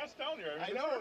fast down here. I know.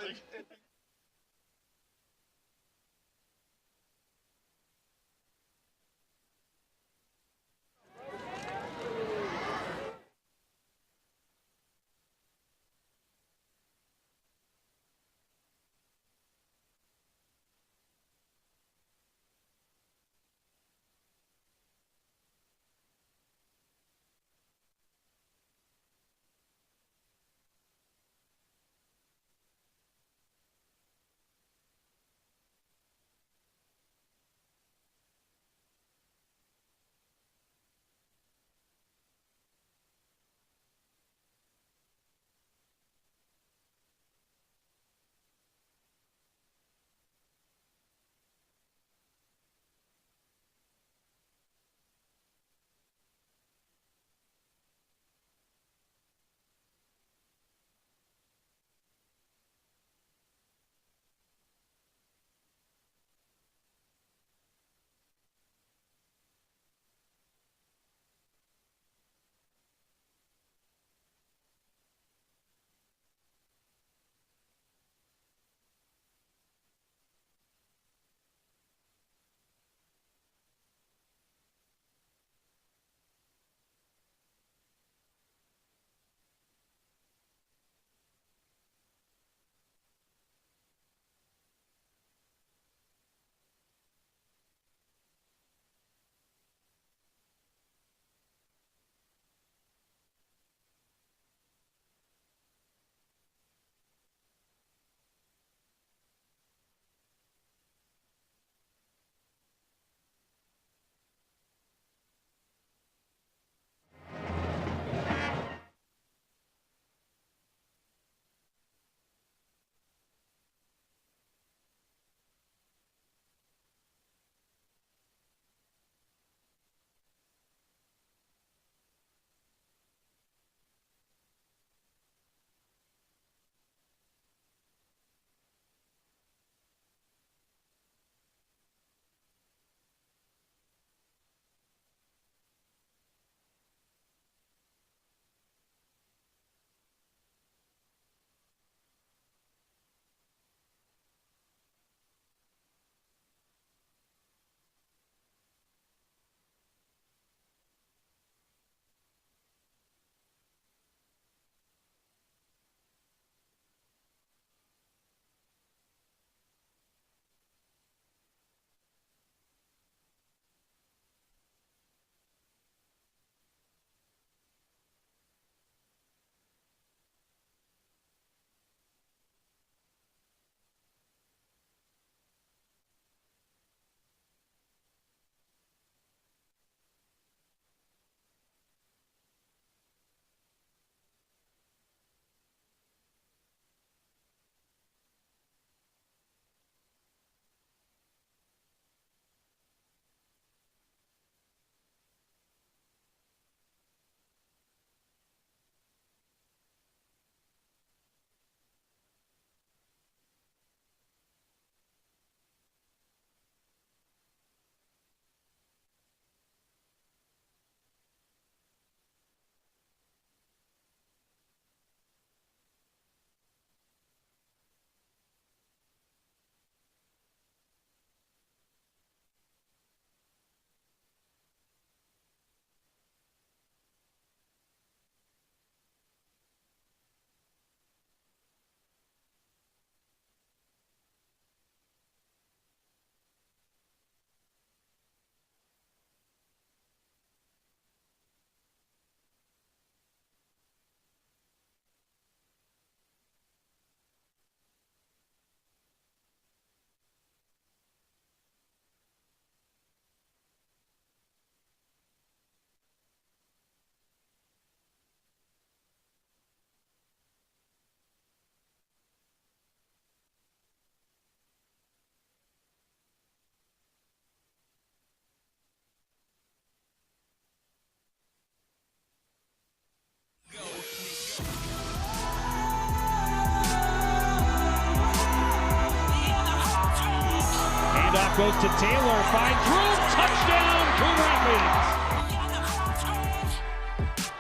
Goes to Taylor, finds room, touchdown, Coon Rapids.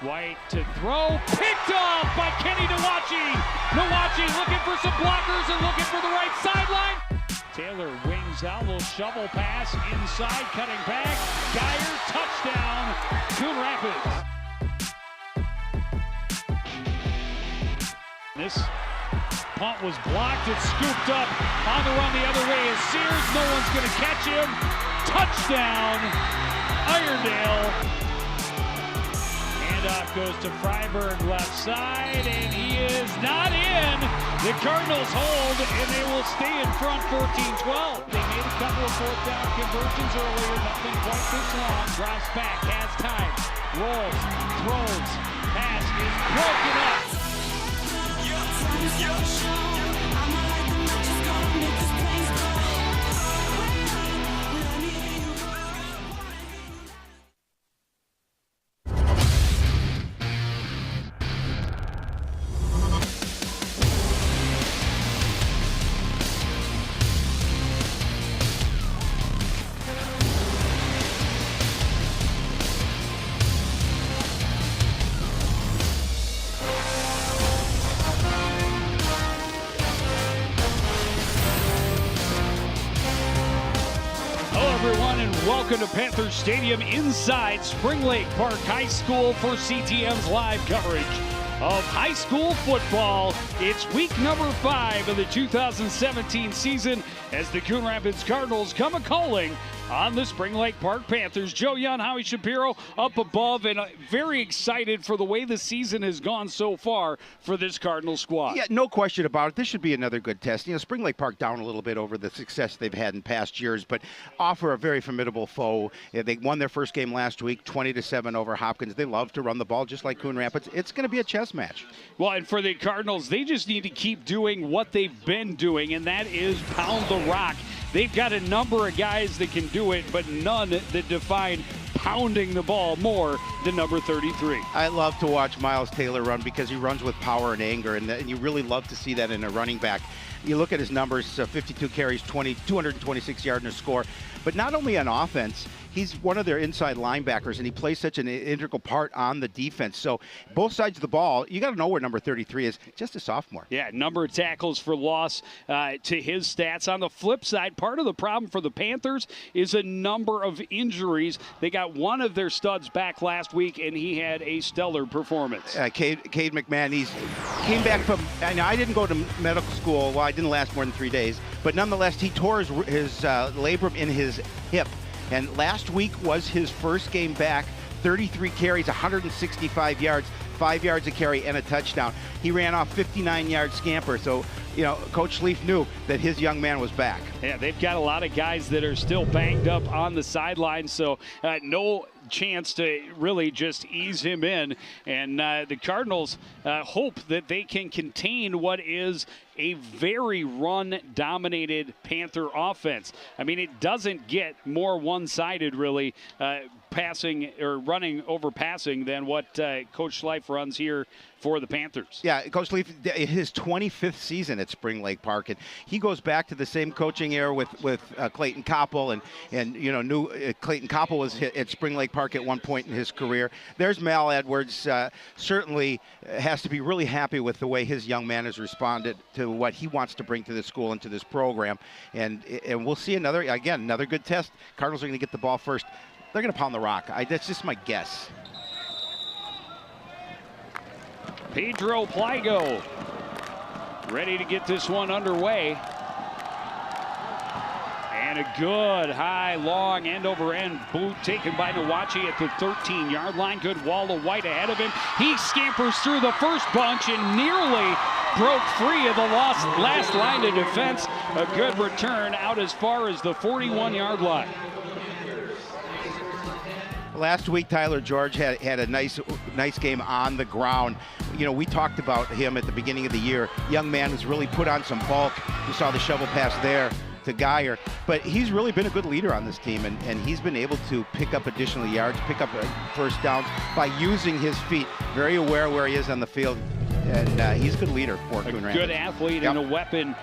White to throw, picked off by Kenny Nawachi. Nawachi looking for some blockers and looking for the right sideline. Taylor wings out, little shovel pass inside, cutting back. Geyer, touchdown, Coon Rapids. This punt was blocked, it's scooped up on the run the other way is Sears, no one's gonna catch him. Touchdown, Iredale. Handoff goes to Freiberg left side, and he is not in. The Cardinals hold, and they will stay in front 14-12. They made a couple of fourth down conversions earlier, nothing quite this long. Drops back, has time, rolls, throws, pass is broken up. Everyone, and welcome to Panther Stadium inside Spring Lake Park High School for CTM's live coverage of high school football. It's week number 5 of the 2017 season as the Coon Rapids Cardinals come a-calling on the Spring Lake Park Panthers. Joe Young, Howie Shapiro up above, and very excited for the way the season has gone so far for this Cardinal squad. Yeah, no question about it. This should be another good test. You know, Spring Lake Park down a little bit over the success they've had in past years, but offer a very formidable foe. They won their first game last week, 20-7 over Hopkins. They love to run the ball just like Coon Rapids. It's going to be a chess match. Well, and for the Cardinals, they just need to keep doing what they've been doing, and that is pound the rock. They've got a number of guys that can do it, but none that define pounding the ball more than number 33. I love to watch Miles Taylor run because he runs with power and anger, and you really love to see that in a running back. You look at his numbers, 52 carries, 226 yards and a score. But not only on offense, he's one of their inside linebackers, and he plays such an integral part on the defense. So both sides of the ball, you got to know where number 33 is, just a sophomore. Yeah, number of tackles for loss to his stats. On the flip side, part of the problem for the Panthers is a number of injuries. They got one of their studs back last week, and he had a stellar performance. Cade McMahon, he came back from, I didn't go to medical school. Well, I didn't last more than 3 days. But nonetheless, he tore his labrum in his hip. And last week was his first game back, 33 carries, 165 yards, 5 yards a carry, and a touchdown. He ran off 59-yard scamper. So, you know, Coach Schlief knew that his young man was back. Yeah, they've got a lot of guys that are still banged up on the sidelines, so no chance to really just ease him in. And the Cardinals hope that they can contain what is a very run-dominated Panther offense. I mean, it doesn't get more one-sided, really, passing or running over passing than what Coach Schlief runs here for the Panthers. Yeah, Coach Schlief, his 25th season at Spring Lake Park, and he goes back to the same coaching era with Clayton Koppel, and you know, Clayton Koppel was at Spring Lake Park at one point in his career. There's Mal Edwards, certainly has to be really happy with the way his young man has responded to what he wants to bring to this school and to this program, and we'll see another good test. Cardinals are going to get the ball first. They're going to pound the rock. That's just my guess. Pedro Pliego ready to get this one underway. And a good high, long, end-over-end boot taken by Nawachi at the 13-yard line. Good wall of White ahead of him. He scampers through the first bunch and nearly broke free of the last line of defense. A good return out as far as the 41-yard line. Last week, Tyler George had a nice game on the ground. You know, we talked about him at the beginning of the year. Young man who's really put on some bulk. You saw the shovel pass there to Geyer. But he's really been a good leader on this team, and he's been able to pick up additional yards, pick up first downs by using his feet. Very aware where he is on the field, and he's a good leader for Coon Rapids. A good athlete and a weapon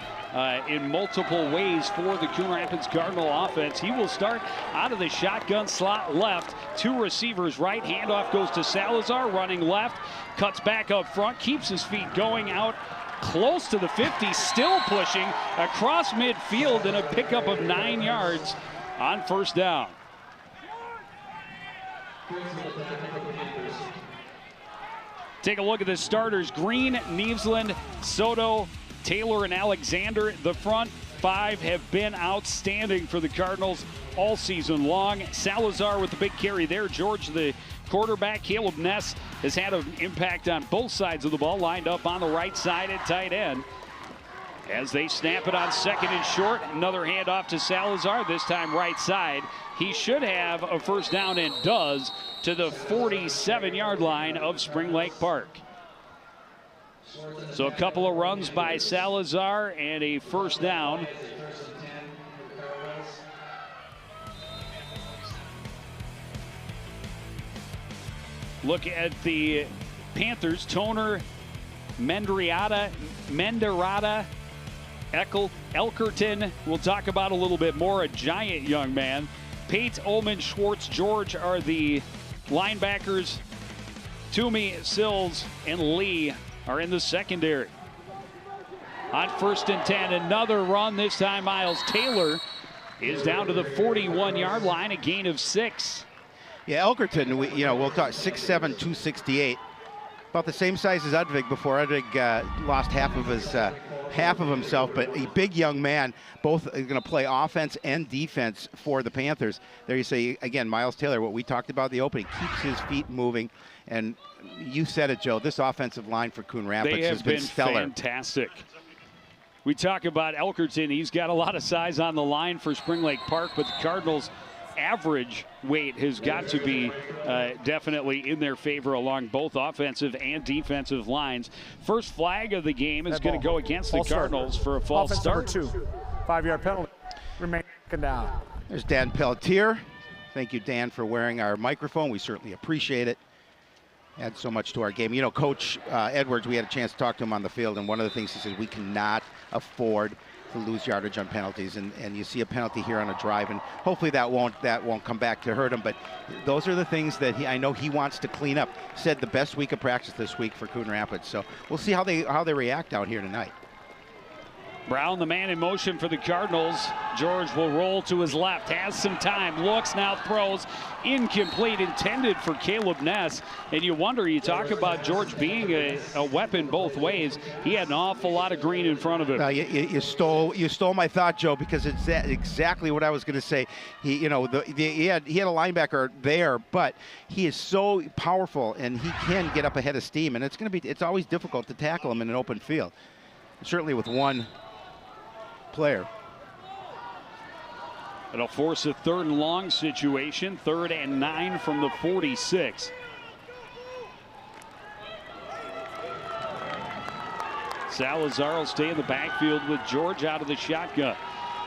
in multiple ways for the Coon Rapids Cardinal offense. He will start out of the shotgun slot left. 2 receivers right. Handoff goes to Salazar, running left. Cuts back up front, keeps his feet going out close to the 50, still pushing across midfield, and a pickup of 9 yards on first down. Take a look at the starters. Green, Nevesland, Soto, Taylor, and Alexander. The front 5 have been outstanding for the Cardinals all season long. Salazar with the big carry there. George, the quarterback. Caleb Ness has had an impact on both sides of the ball, lined up on the right side at tight end. As they snap it on second and short, another handoff to Salazar, this time right side. He should have a first down, and does, to the 47-yard line of Spring Lake Park. So a couple of runs by Salazar and a first down. Look at the Panthers. Toner, Menderata, Elkerton, we'll talk about a little bit more, a giant young man. Pate, Ullman, Schwartz, George are the linebackers. Toomey, Sills, and Lee are in the secondary. On first and 10, another run. This time Miles Taylor is down to the 41-yard line, a gain of 6. Yeah, Elkerton, we'll talk 6'7", 268. About the same size as Udvig before Udvig lost half of himself, but a big young man. Both are going to play offense and defense for the Panthers. There you say, again, Miles Taylor, what we talked about in the opening, keeps his feet moving. And you said it, Joe, this offensive line for Coon Rapids has been stellar. Fantastic. We talk about Elkerton. He's got a lot of size on the line for Spring Lake Park, but the Cardinals' average weight has got to be definitely in their favor along both offensive and defensive lines. First flag of the game is going to go against the Cardinals for a false start. Number 2, 5-yard penalty. Remain down. There's Dan Pelletier. Thank you, Dan, for wearing our microphone. We certainly appreciate it. Adds so much to our game. Coach Edwards, we had a chance to talk to him on the field, and one of the things he said, we cannot afford to lose yardage on penalties, and you see a penalty here on a drive, and hopefully that won't come back to hurt him. But those are the things that I know he wants to clean up. Said the best week of practice this week for Coon Rapids, so we'll see how they react out here tonight. Brown, the man in motion for the Cardinals. George will roll to his left, has some time, looks, now throws, incomplete, intended for Caleb Ness. And you wonder, you talk about George being a weapon both ways. He had an awful lot of green in front of him. You stole my thought, Joe, because it's exactly what I was going to say. He had a linebacker there, but he is so powerful and he can get up ahead of steam, and it's always difficult to tackle him in an open field. Certainly with one player. It'll force a 3rd and long situation. 3rd and 9 from the 46. Salazar will stay in the backfield with George out of the shotgun.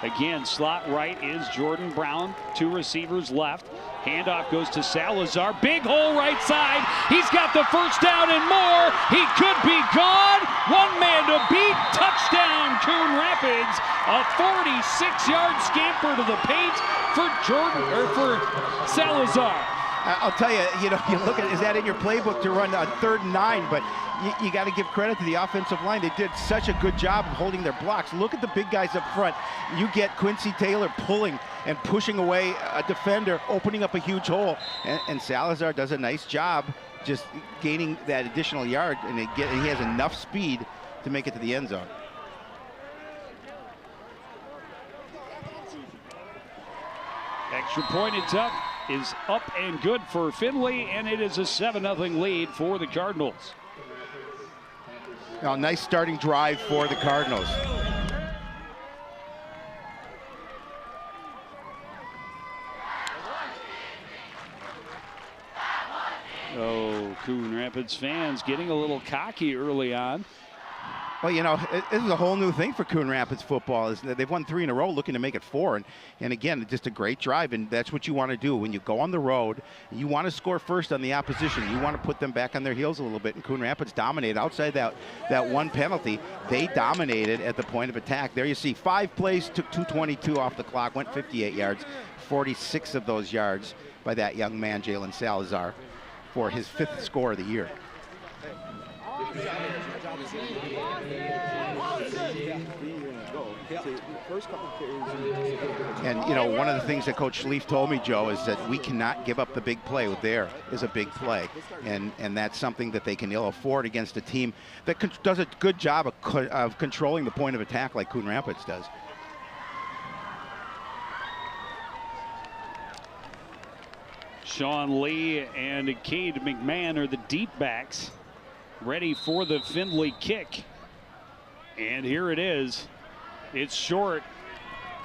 Again, slot right is Jordan Brown. 2 receivers left. Handoff goes to Salazar. Big hole right side. He's got the first down and more. He could be gone. 1 man to beat. Touchdown, Coon Rapids. A 46-yard scamper to the paint for Salazar. I'll tell you, you look at, is that in your playbook to run on 3rd and 9? But you got to give credit to the offensive line. They did such a good job of holding their blocks. Look at the big guys up front. You get Quincy Taylor pulling and pushing away a defender, opening up a huge hole. And Salazar does a nice job just gaining that additional yard, and he has enough speed to make it to the end zone. Extra point is up and good for Findlay, and it is a 7-0 lead for the Cardinals. Now, nice starting drive for the Cardinals. Oh, Coon Rapids fans getting a little cocky early on. Well, you know, this is a whole new thing for Coon Rapids football. Is that they've won 3 in a row, looking to make it 4. And again, just a great drive, and that's what you want to do when you go on the road. You want to score first on the opposition. You want to put them back on their heels a little bit. And Coon Rapids dominated outside that one penalty. They dominated at the point of attack. There you see 5 plays, took 2:22 off the clock, went 58 yards, 46 of those yards by that young man, Jalen Salazar, for his 5th score of the year. And, you know, one of the things that Coach Schlief told me, Joe, is that we cannot give up the big play. There is a big play. And that's something that they can ill afford against a team that does a good job of controlling the point of attack like Coon Rapids does. Sean Lee and Cade McMahon are the deep backs, ready for the Findlay kick. And here it is. It's short.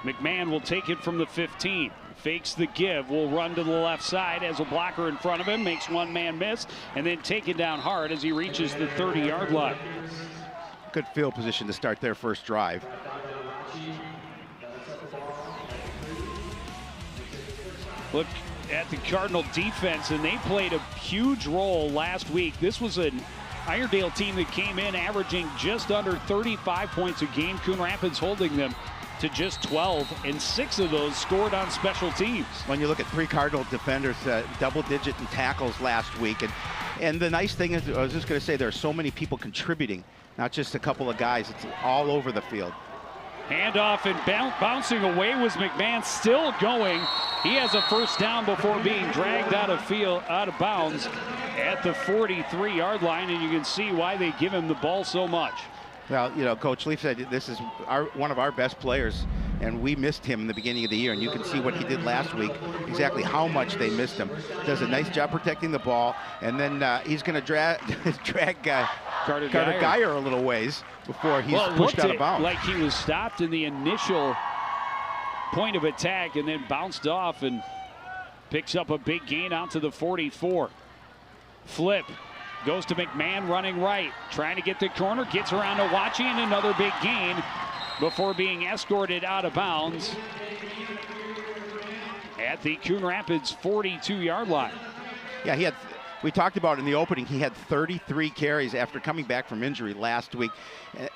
McMahon will take it from the 15. Fakes the give, will run to the left side, has a blocker in front of him, makes one man miss, and then taken down hard as he reaches the 30-yard line. Good field position to start their first drive. Look at the Cardinal defense, and they played a huge role last week. This was an Iredale team that came in averaging just under 35 points a game. Coon Rapids holding them to just 12, and 6 of those scored on special teams. When you look at 3 Cardinal defenders, double-digit in tackles last week. And the nice thing is, I was just going to say, there are so many people contributing, not just a couple of guys. It's all over the field. Handoff and bouncing away was McMahon, still going. He has a first down before being dragged out of bounds at the 43-yard line, and you can see why they give him the ball so much. Well, you know, Coach Leaf said this is one of our best players, and we missed him in the beginning of the year, and you can see what he did last week, exactly how much they missed him. Does a nice job protecting the ball, and then he's going to drag Carter Geyer a little ways before he's pushed out of bounds. Like he was stopped in the initial point of attack and then bounced off and picks up a big gain out to the 44. Flip goes to McMahon running right, trying to get the corner, gets around to Watchie, and another big gain before being escorted out of bounds at the Coon Rapids 42-yard line. Yeah, we talked about in the opening, he had 33 carries after coming back from injury last week,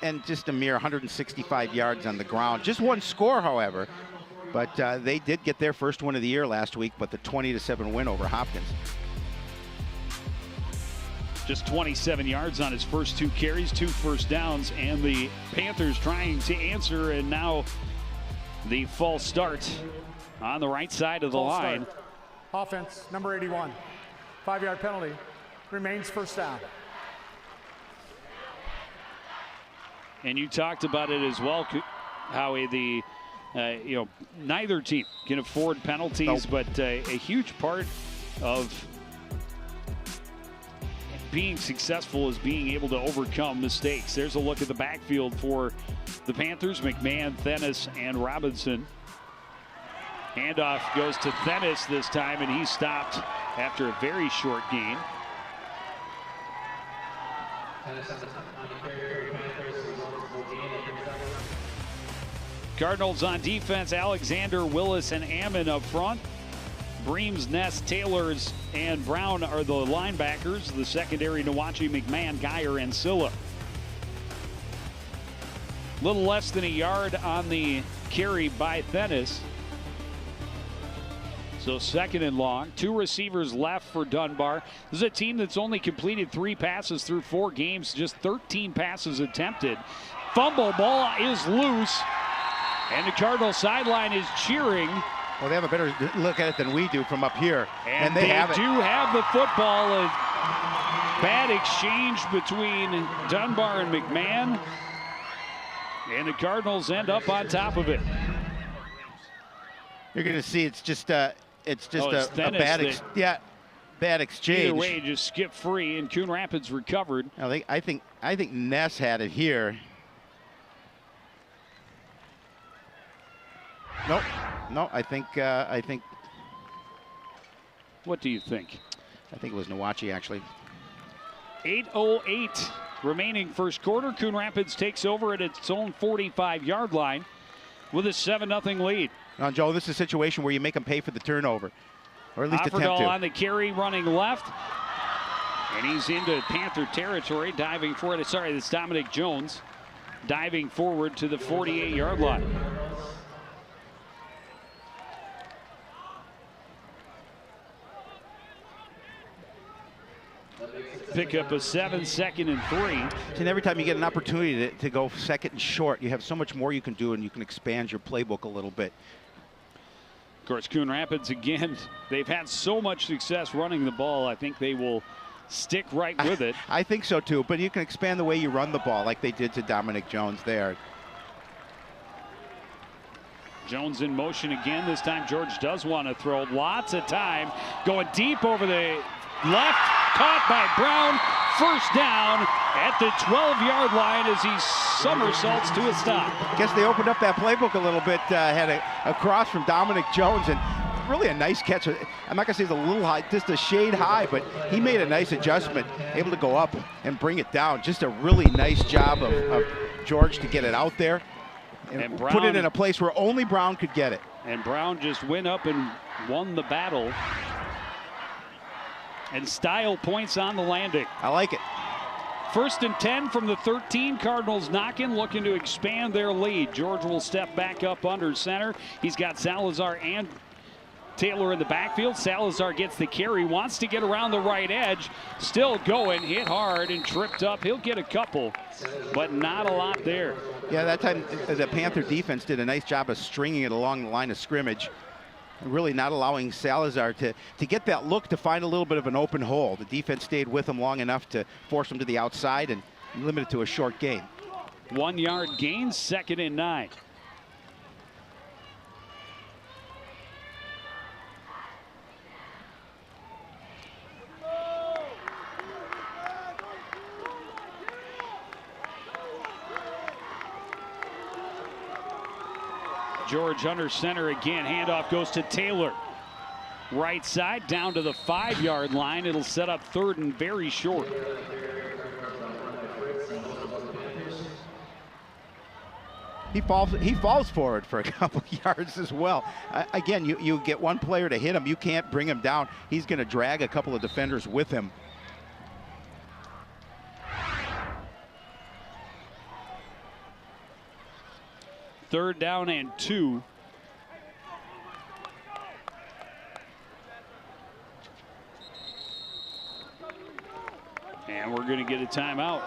and just a mere 165 yards on the ground. Just one score, however, but they did get their first win of the year last week, but the 20-7 win over Hopkins. Just 27 yards on his first 2 carries, 2 first downs, and the Panthers trying to answer, and now the false start on the right side of the line. Offense, number 81. 5-yard penalty. Remains first down. And you talked about it as well, Howie. Neither team can afford penalties, but a huge part of being successful is being able to overcome mistakes. There's a look at the backfield for the Panthers. McMahon, Thenis, and Robinson. Handoff goes to Thenis this time, and he's stopped after a very short gain. Cardinals on defense, Alexander, Willis, and Ammon up front. Breams, Ness, Taylors, and Brown are the linebackers. The secondary, Nawachi, McMahon, Geyer, and Silla. Little less than a yard on the carry by Thenis. So 2nd and long. 2 receivers left for Dunbar. This is a team that's only completed 3 passes through 4 games, just 13 passes attempted. Fumble, ball is loose, and the Cardinal sideline is cheering. Well, they have a better look at it than we do from up here. And they do have the football. A bad exchange between Dunbar and McMahon. And the Cardinals end up on top of it. You're going to see it's just a bad exchange. Either way, just skip free, and Coon Rapids recovered. I think Ness had it here. Nope. No, I think. What do you think? I think it was Nawachi, actually. 8:08 remaining first quarter. Coon Rapids takes over at its own 45-yard line with a 7-0 lead. Now, Joe, this is a situation where you make them pay for the turnover, or at least attempt to. Offerdahl on the carry, running left. And he's into Panther territory, diving for it. Sorry, that's Dominic Jones, diving forward to the 48-yard line. Pick up a 7, 2nd and 3. And every time you get an opportunity to go second and short, you have so much more you can do, and you can expand your playbook a little bit. Of course, Coon Rapids, again, they've had so much success running the ball. I think they will stick right with it. I think so, too. But you can expand the way you run the ball like they did to Dominic Jones there. Jones in motion again. This time George does want to throw. Lots of time. Going deep over the left. Caught by Brown. First down at the 12-yard line as he somersaults to a stop. Guess they opened up that playbook a little bit. Had a cross from Dominic Jones, and really a nice catch. I'm not going to say it's a little high, just a shade high, but he made a nice adjustment, able to go up and bring it down. Just a really nice job of George to get it out there and Brown, put it in a place where only Brown could get it. And Brown just went up and won the battle. And style points on the landing. I like it. 1st and 10 from the 13. Cardinals knocking, looking to expand their lead. George will step back up under center. He's got Salazar and Taylor in the backfield. Salazar gets the carry, wants to get around the right edge. Still going, hit hard and tripped up. He'll get a couple, but not a lot there. Yeah, that time the Panther defense did a nice job of stringing it along the line of scrimmage. Really not allowing Salazar to get that look to find a little bit of an open hole. The defense stayed with him long enough to force him to the outside and limit it to a short gain. 1-yard gain, 2nd and 9. George under center again. Handoff goes to Taylor. Right side down to the 5-yard line. It'll set up 3rd and very short. He falls forward for a couple yards as well. Again, you get one player to hit him. You can't bring him down. He's going to drag a couple of defenders with him. Third down and 2. And we're going to get a timeout.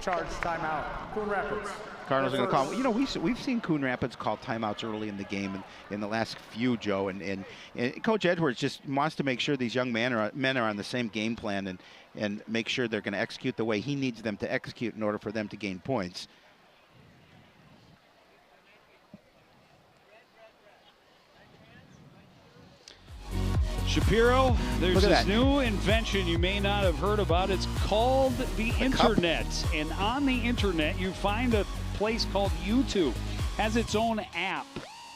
Charge timeout. Coon Rapids. Cardinals are going to call. You know, we've seen Coon Rapids call timeouts early in the game and in the last few, Joe. And Coach Edwards just wants to make sure these young men are on the same game plan and make sure they're going to execute the way he needs them to execute in order for them to gain points. Shapiro, there's this new invention you may not have heard about. It's called the internet. And on the internet, you find a place called YouTube. Has its own app.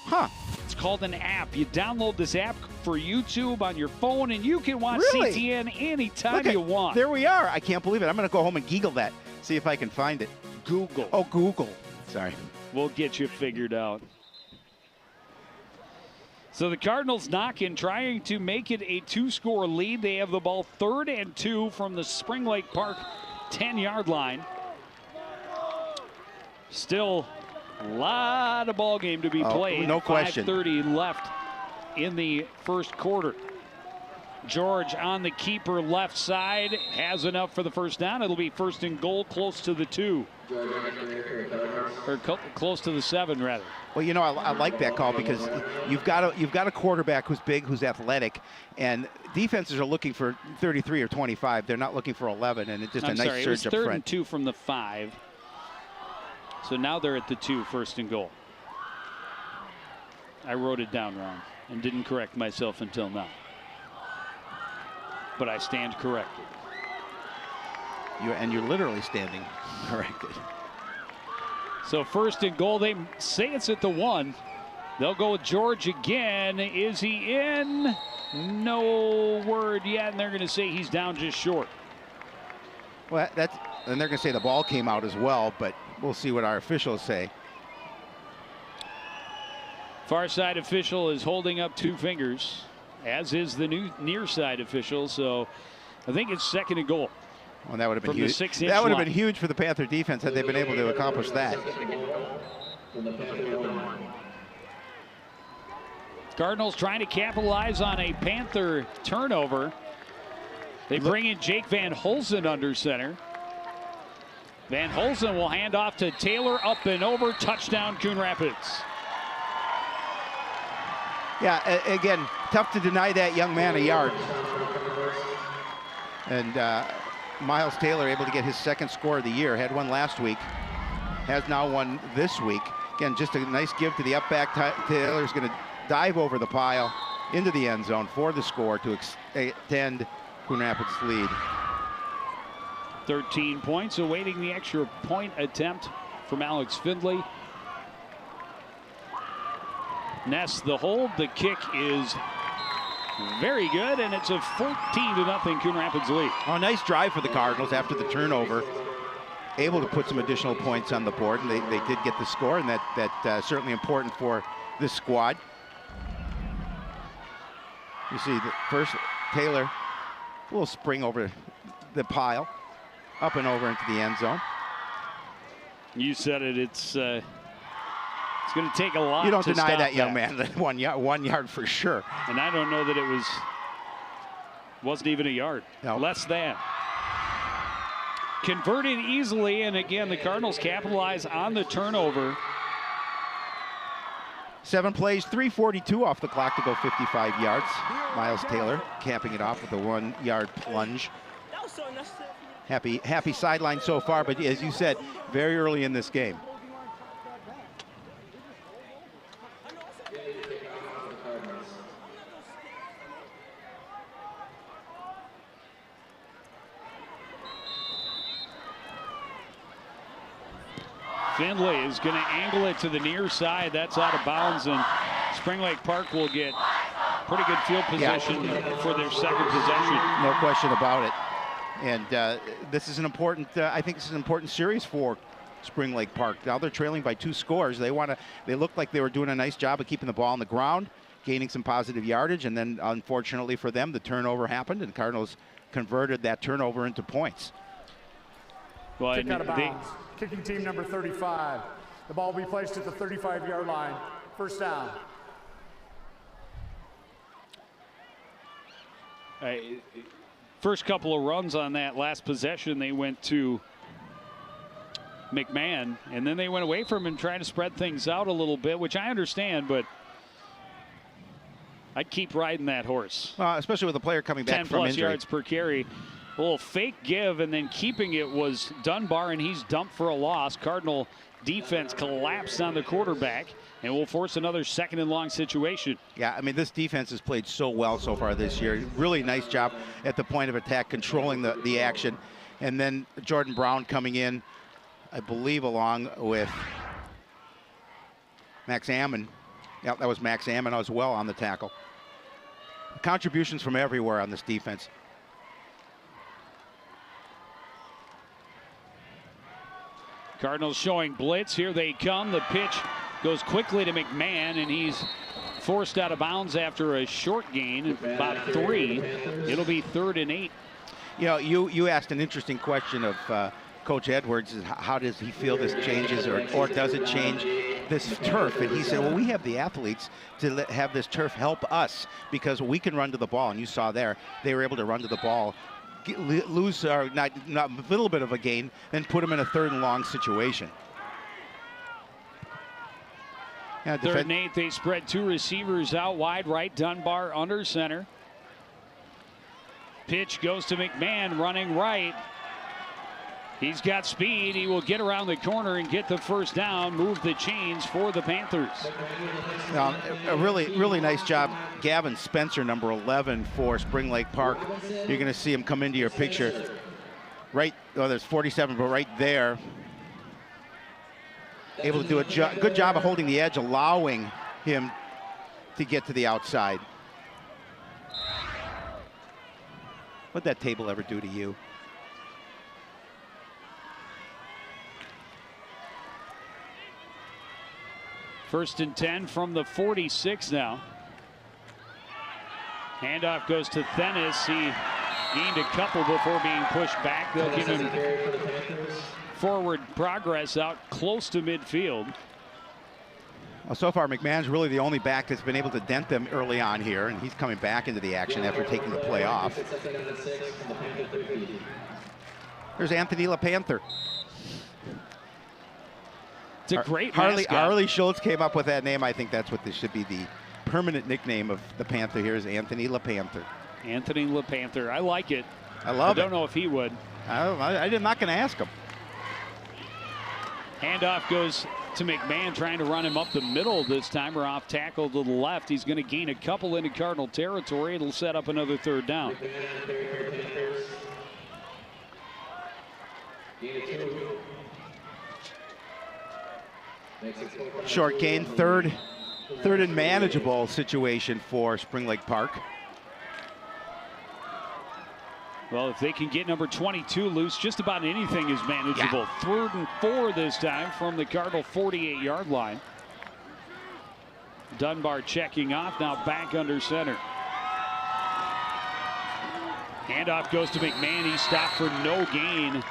Huh. It's called an app. You download this app for YouTube on your phone, and you can watch CTN anytime you want. There we are. I can't believe it. I'm going to go home and Google that, see if I can find it. Google. Oh, Google. Sorry. We'll get you figured out. So the Cardinals knocking, trying to make it a 2-score lead. They have the ball 3rd and 2 from the Spring Lake Park 10-yard line. Still a lot of ball game to be played. No question. 5:30 left in the first quarter. George on the keeper left side has enough for the first down. It'll be 1st and goal, close to the 2. Or close to the 7, rather. Well, you know, I like that call because you've got a quarterback who's big, who's athletic, and defenses are looking for 33 or 25. They're not looking for 11, and it's just a nice surge up front. It was 3rd and 2 from the 5. So now they're at the 2, 1st and goal. I wrote it down wrong and didn't correct myself until now. But I stand corrected. You're literally standing corrected. So 1st and goal, they say it's at the 1. They'll go with George again. Is he in? No word yet, and they're going to say he's down just short. Well, and they're going to say the ball came out as well, but we'll see what our officials say. Far side official is holding up 2 fingers, as is the near side official. So I think it's 2nd and goal. Well, that would have been from huge. the 6-inch That would have line. been huge for the Panther defense had they been able to accomplish that. Cardinals trying to capitalize on a Panther turnover. They bring in Jake Van Holzen under center. Van Holzen will hand off to Taylor, up and over, touchdown Coon Rapids. Yeah, again, tough to deny that young man a yard. And Miles Taylor able to get his 2nd score of the year. Had one last week, has now one this week. Again, just a nice give to the up back. Taylor's going to dive over the pile into the end zone for the score to extend Coon Rapids' lead. 13 points, awaiting the extra point attempt from Alex Findlay. Ness the hold. The kick is very good, and it's a 14-0 Coon Rapids lead. Oh, nice drive for the Cardinals after the turnover. Able to put some additional points on the board, and they did get the score, and that's certainly important for this squad. You see the first Taylor, a little spring over the pile, up and over into the end zone. You said it. It's going to take a lot. You don't to deny stop that young man that 1 yard for sure. And I don't know that it wasn't even a yard. No. Less than. Converted easily, and again, the Cardinals capitalize on the turnover. 7 plays, 3:42 off the clock to go 55 yards. Miles Taylor capping it off with a 1 yard plunge. Happy sideline so far, but as you said, very early in this game. Findlay is going to angle it to the near side. That's out of bounds, and Spring Lake Park will get pretty good field position for their 2nd possession. No question about it. And this is an important, I think this is an important series for Spring Lake Park. Now they're trailing by 2 scores. They looked like they were doing a nice job of keeping the ball on the ground, gaining some positive yardage, and then unfortunately for them, the turnover happened, and Cardinals converted that turnover into points. Well, Kick out of bounds. Kicking team number 35. The ball will be placed at the 35-yard line. First down. First couple of runs on that last possession, they went to McMahon, and then they went away from him trying to spread things out a little bit, which I understand, but I'd keep riding that horse. Especially with a player coming back 10 from plus injury. yards per carry. A little fake give, and then keeping it was Dunbar, and he's dumped for a loss. Cardinal defense collapsed on the quarterback, and will force another 2nd and long situation. Yeah, I mean, this defense has played so well so far this year. Really nice job at the point of attack, controlling the action. And then Jordan Brown coming in, I believe, along with Max Ammon. Yeah, that was Max Ammon as well on the tackle. Contributions from everywhere on this defense. Cardinals showing blitz. Here they come. The pitch goes quickly to McMahon, and he's forced out of bounds after a short gain, about 3. It'll be 3rd and 8. You know, you asked an interesting question of Coach Edwards, is how does he feel this changes, or does it change this turf? And he said, well, we have the athletes to have this turf help us because we can run to the ball. And you saw there, they were able to run to the ball, lose not a little bit of a gain, then put them in a 3rd and long situation. Yeah, 3rd and 8, they spread 2 receivers out wide right. Dunbar under center. Pitch goes to McMahon running right. He's got speed. He will get around the corner and get the first down, move the chains for the Panthers. A really nice job. Gavin Spencer, number 11 for Spring Lake Park. You're going to see him come into your picture. Right, there's 47, but right there. Able to do a good job of holding the edge, allowing him to get to the outside. What'd that table ever do to you? First and 10 from the 46 now. Handoff goes to Thenis. He gained a couple before being pushed back. They'll give him forward progress out close to midfield. Well, so far, McMahon's really the only back that's been able to dent them early on here, and he's coming back into the action after taking the play off. There's Anthony LaPanther. It's a great mascot. Harley Schultz came up with that name. I think that's what this should be, the permanent nickname of the Panther here is Anthony LaPanther. Anthony LaPanther. I like it. I love it. I don't know if he would. I'm not going to ask him. Handoff goes to McMahon, trying to run him up the middle this time, or off tackle to the left. He's going to gain a couple into Cardinal territory. It'll set up another third down. Short gain, third and manageable situation for Spring Lake Park. Well, if they can get number 22 loose, just about anything is manageable. Yeah. 3rd and 4 this time from the Cardinal 48-yard line. Dunbar checking off, now back under center. Handoff goes to McMahon. He stopped for no gain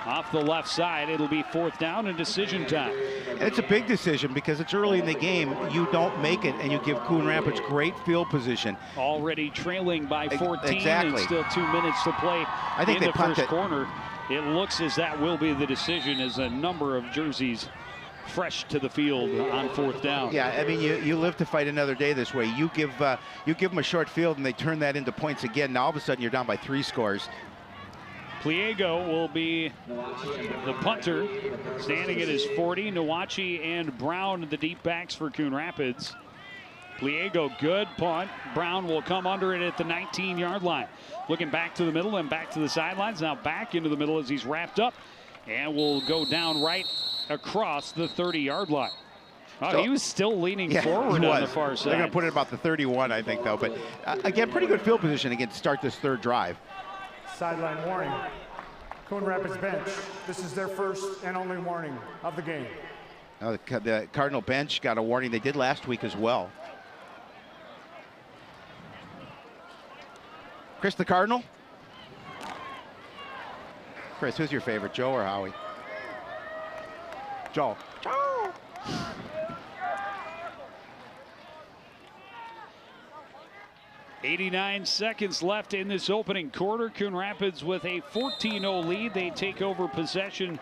off the left side. It'll be 4th down and decision time. And it's a big decision because it's early in the game. You don't make it, and you give Coon Rapids great field position. Already trailing by 14, exactly. And still 2 minutes to play I think in they the first quarter. It looks as that will be the decision, as a number of jerseys fresh to the field on 4th down. Yeah, I mean, you live to fight another day this way. You give them a short field, and they turn that into points again. Now all of a sudden you're down by 3 scores. Pliego will be the punter, standing at his 40. Nawachi and Brown, the deep backs for Coon Rapids. Pliego, good punt. Brown will come under it at the 19-yard line. Looking back to the middle and back to the sidelines. Now back into the middle as he's wrapped up, and will go down right across the 30-yard line. Oh, so, he was still leaning forward on the far side. They're going to put it about the 31, I think, though. But again, pretty good field position again to start this 3rd drive. Sideline warning. Coon Rapids bench. This is their first and only warning of the game. The Cardinal bench got a warning. They did last week as well. Chris, the Cardinal? Chris, who's your favorite, Joe or Howie? Joe. Joe! 89 seconds left in this opening quarter. Coon Rapids with a 14-0 lead. They take over possession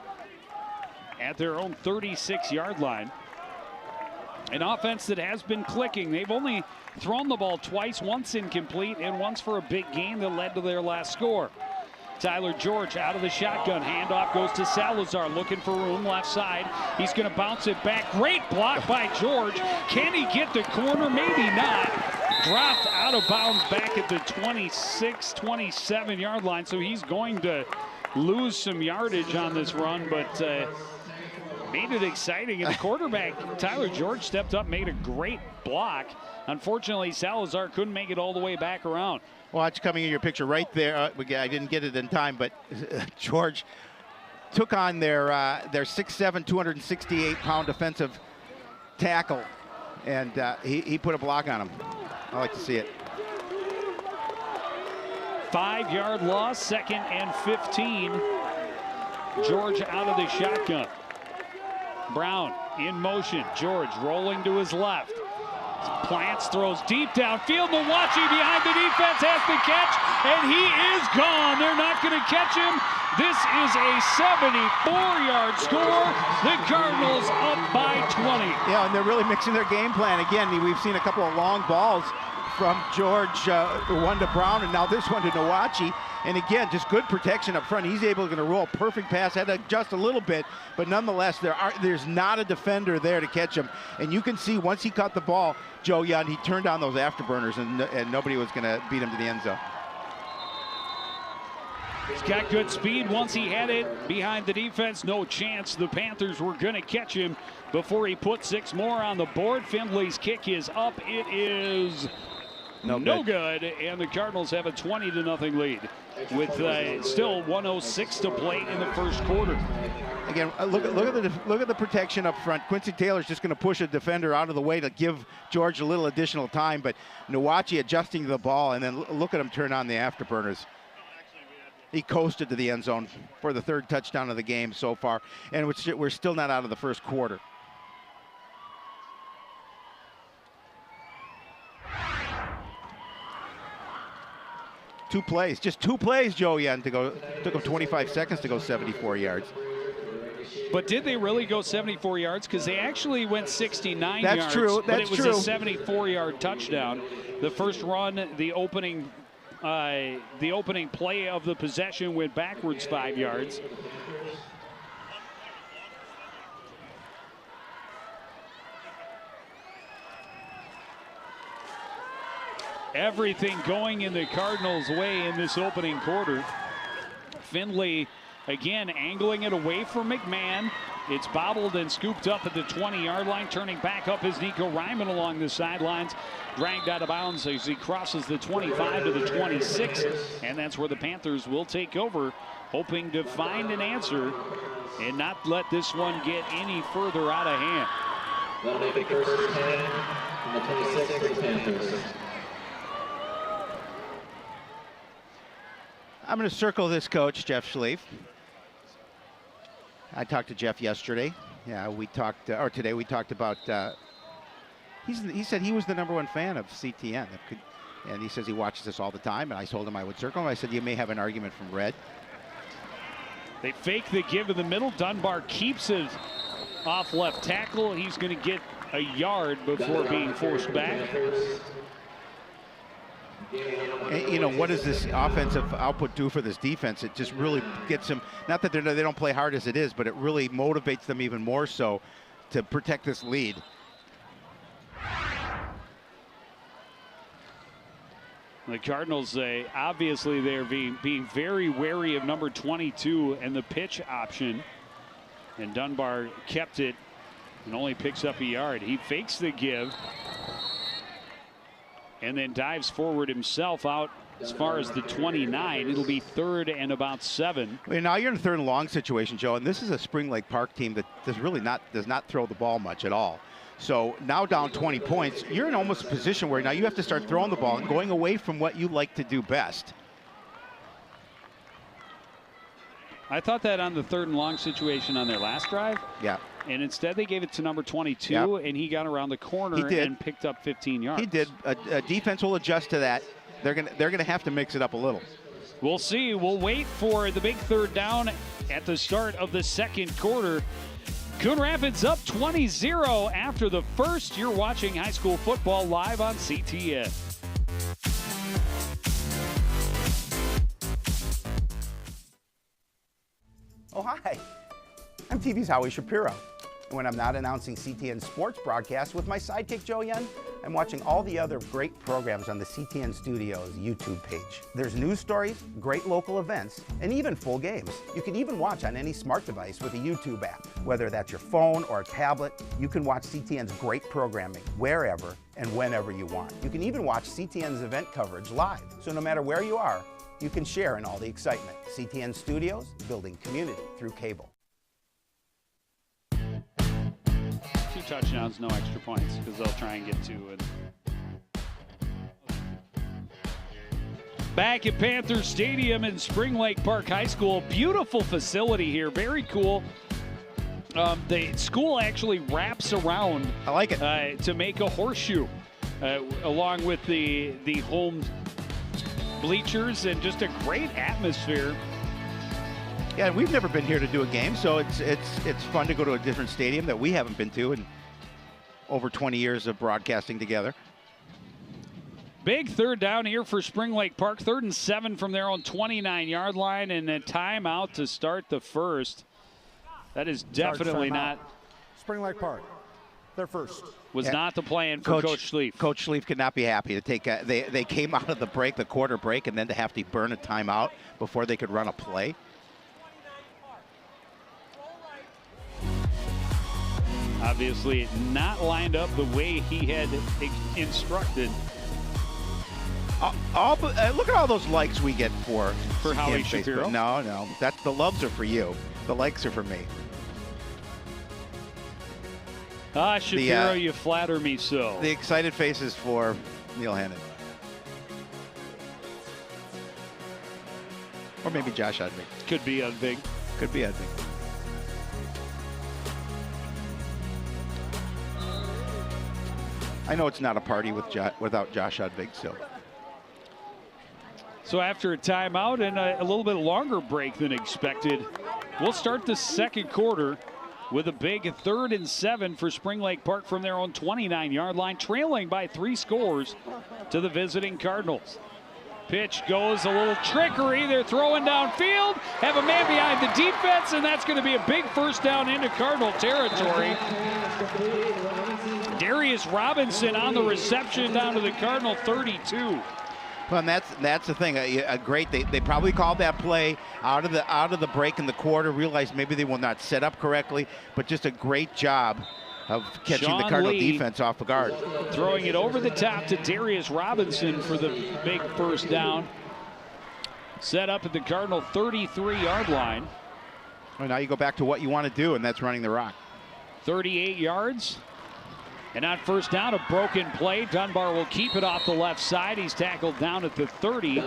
at their own 36-yard line. An offense that has been clicking. They've only thrown the ball twice, once incomplete and once for a big gain that led to their last score. Tyler George out of the shotgun. Handoff goes to Salazar, looking for room left side. He's going to bounce it back. Great block by George. Can he get the corner? Maybe not. Dropped out of bounds back at the 26, 27-yard line. So he's going to lose some yardage on this run, but made it exciting. And the quarterback, Tyler George, stepped up, made a great block. Unfortunately, Salazar couldn't make it all the way back around. Watch coming in your picture right there. I didn't get it in time, but George took on their 6'7", 268-pound defensive tackle, and he put a block on him. I like to see it. 5-yard loss, 2nd and 15. George out of the shotgun. Brown in motion. George rolling to his left. Plants, throws deep downfield. Nawachi behind the defense has the catch, and he is gone. They're not going to catch him. This is a 74-yard score. The Cardinals up by 20. Yeah, and they're really mixing their game plan. Again, we've seen a couple of long balls from George, one to Brown, and now this one to Nawachi. And again, just good protection up front. He's able to roll a perfect pass, had to adjust a little bit, but nonetheless, there's not a defender there to catch him. And you can see once he caught the ball, Joe Young, he turned on those afterburners, and nobody was going to beat him to the end zone. He's got good speed. Once he had it behind the defense, no chance the Panthers were going to catch him before he put 6 more on the board. Findlay's kick is up. It is No good. And the Cardinals have a 20-0 lead with still 1:06 to play in the first quarter. Again, look at the protection up front. Quincy Taylor's just going to push a defender out of the way to give George a little additional time, but Nwachi adjusting to the ball, and then look at him turn on the afterburners. He coasted to the end zone for the 3rd touchdown of the game so far, and we're still not out of the first quarter. Just two plays, Joe Yen, to go. Took him 25 seconds to go 74 yards. But did they really go 74 yards? Because they actually went 69 yards. That's true. But it was a 74-yard touchdown. The first run, the opening play of the possession went backwards 5 yards. Everything going in the Cardinals' way in this opening quarter. Finley again angling it away from McMahon. It's bobbled and scooped up at the 20-yard line. Turning back up is Nico Ryman along the sidelines. Dragged out of bounds as he crosses the 25 to the 26. And that's where the Panthers will take over, hoping to find an answer and not let this one get any further out of hand. That'll make it first and 10 from the 26 for the Panthers. I'm going to circle this coach, Jeff Schlief. I talked to Jeff yesterday. Yeah, we talked, or today we talked about, he said he was the #1 fan of CTN. And he says he watches this all the time. And I told him I would circle him. I said, you may have an argument from Red. They fake the give in the middle. Dunbar keeps it off left tackle. He's going to get a yard before being forced back. And, you know, what does this offensive output do for this defense? It just really gets them, not that they don't play hard as it is, but it really motivates them even more so to protect this lead. The Cardinals, obviously they're being very wary of number 22 and the pitch option. And Dunbar kept it and only picks up a yard. He fakes the give and then dives forward himself out as far as the 29. It'll be 3rd and about 7. Well, now you're in a 3rd and long situation, Joe, and this is a Spring Lake Park team that does not throw the ball much at all. So now down 20 points, you're in almost a position where now you have to start throwing the ball and going away from what you like to do best. I thought that on the 3rd and long situation on their last drive. Yeah. And instead they gave it to number 22, yep. And he got around the corner and picked up 15 yards. He did. A defense will adjust to that. They're gonna have to mix it up a little. We'll see. We'll wait for the big 3rd down at the start of the 2nd quarter. Coon Rapids up 20-0 after the first. You're watching high school football live on CTN. Oh, hi. I'm TV's Howie Shapiro. And when I'm not announcing CTN sports broadcasts with my sidekick Joe Yen, I'm watching all the other great programs on the CTN Studios YouTube page. There's news stories, great local events, and even full games. You can even watch on any smart device with a YouTube app. Whether that's your phone or a tablet, you can watch CTN's great programming wherever and whenever you want. You can even watch CTN's event coverage live. So no matter where you are, you can share in all the excitement. CTN Studios, building community through cable. 2 touchdowns, no extra points, because they'll try and get 2. Back at Panther Stadium in Spring Lake Park High School. Beautiful facility here, very cool. The school actually wraps around. I like it. To make a horseshoe, along with the home bleachers, and just a great atmosphere. Yeah, we've never been here to do a game, so it's fun to go to a different stadium that we haven't been to in over 20 years of broadcasting together. Big 3rd down here for Spring Lake Park. 3rd and 7 from their own 29-yard line, and a timeout to start the first. That is definitely not. Spring Lake Park, their first. Was not the plan for Coach Schlief. Coach Schlief could not be happy to take. They came out of the quarter break, and then to have to burn a timeout before they could run a play. Obviously not lined up the way he had instructed. Look at all those likes we get for Howie Facebook. Shapiro. No, that's the loves are for you. The likes are for me. Shapiro, you flatter me so. The excited faces for Neil Hannon. Or maybe Josh Udvig. Could be Udvig. Could be Udvig. I know it's not a party without Josh Udvig, so. So after a timeout and a little bit longer break than expected, we'll start the second quarter with a big 3rd and 7 for Spring Lake Park from their own 29-yard line, trailing by 3 scores to the visiting Cardinals. Pitch goes, a little trickery. They're throwing downfield, have a man behind the defense, and that's going to be a big first down into Cardinal territory. Darius Robinson on the reception down to the Cardinal 32. Well, and that's the thing. Great. They probably called that play out of the break in the quarter. Realized maybe they will not set up correctly, but just a great job of catching Sean the Cardinal Lee defense off the guard. Throwing it over the top to Darius Robinson for the big first down. Set up at the Cardinal 33-yard line. Well, now you go back to what you want to do, and that's running the rock. 38 yards. And on first down, a broken play. Dunbar will keep it off the left side. He's tackled down at the 30.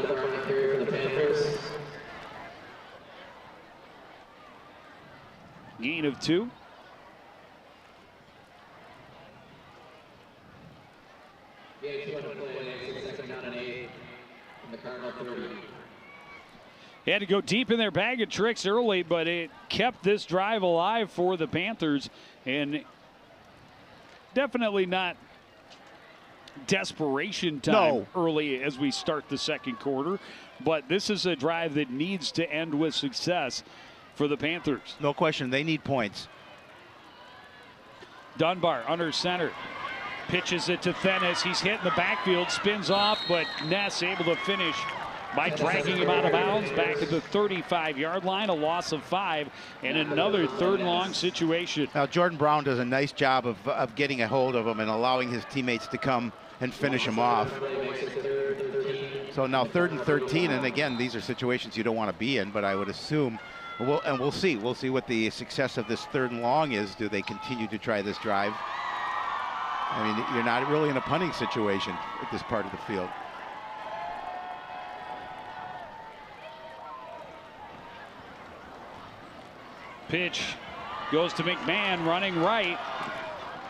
Gain of 2. They had to go deep in their bag of tricks early, but it kept this drive alive for the Panthers. And definitely not desperation time early as we start the second quarter, but this is a drive that needs to end with success for the Panthers. No question, they need points. Dunbar under center, pitches it to Thenis. He's hit in the backfield, spins off, but Ness able to finish by dragging him out of bounds back at the 35-yard line. A loss of 5 and another 3rd and long situation. Now Jordan Brown does a nice job of getting a hold of him and allowing his teammates to come and finish him off. So now 3rd and 13, and again, these are situations you don't want to be in, but I would assume, we'll see what the success of this 3rd and long is. Do they continue to try this drive? I mean, you're not really in a punting situation at this part of the field. Pitch goes to McMahon running right,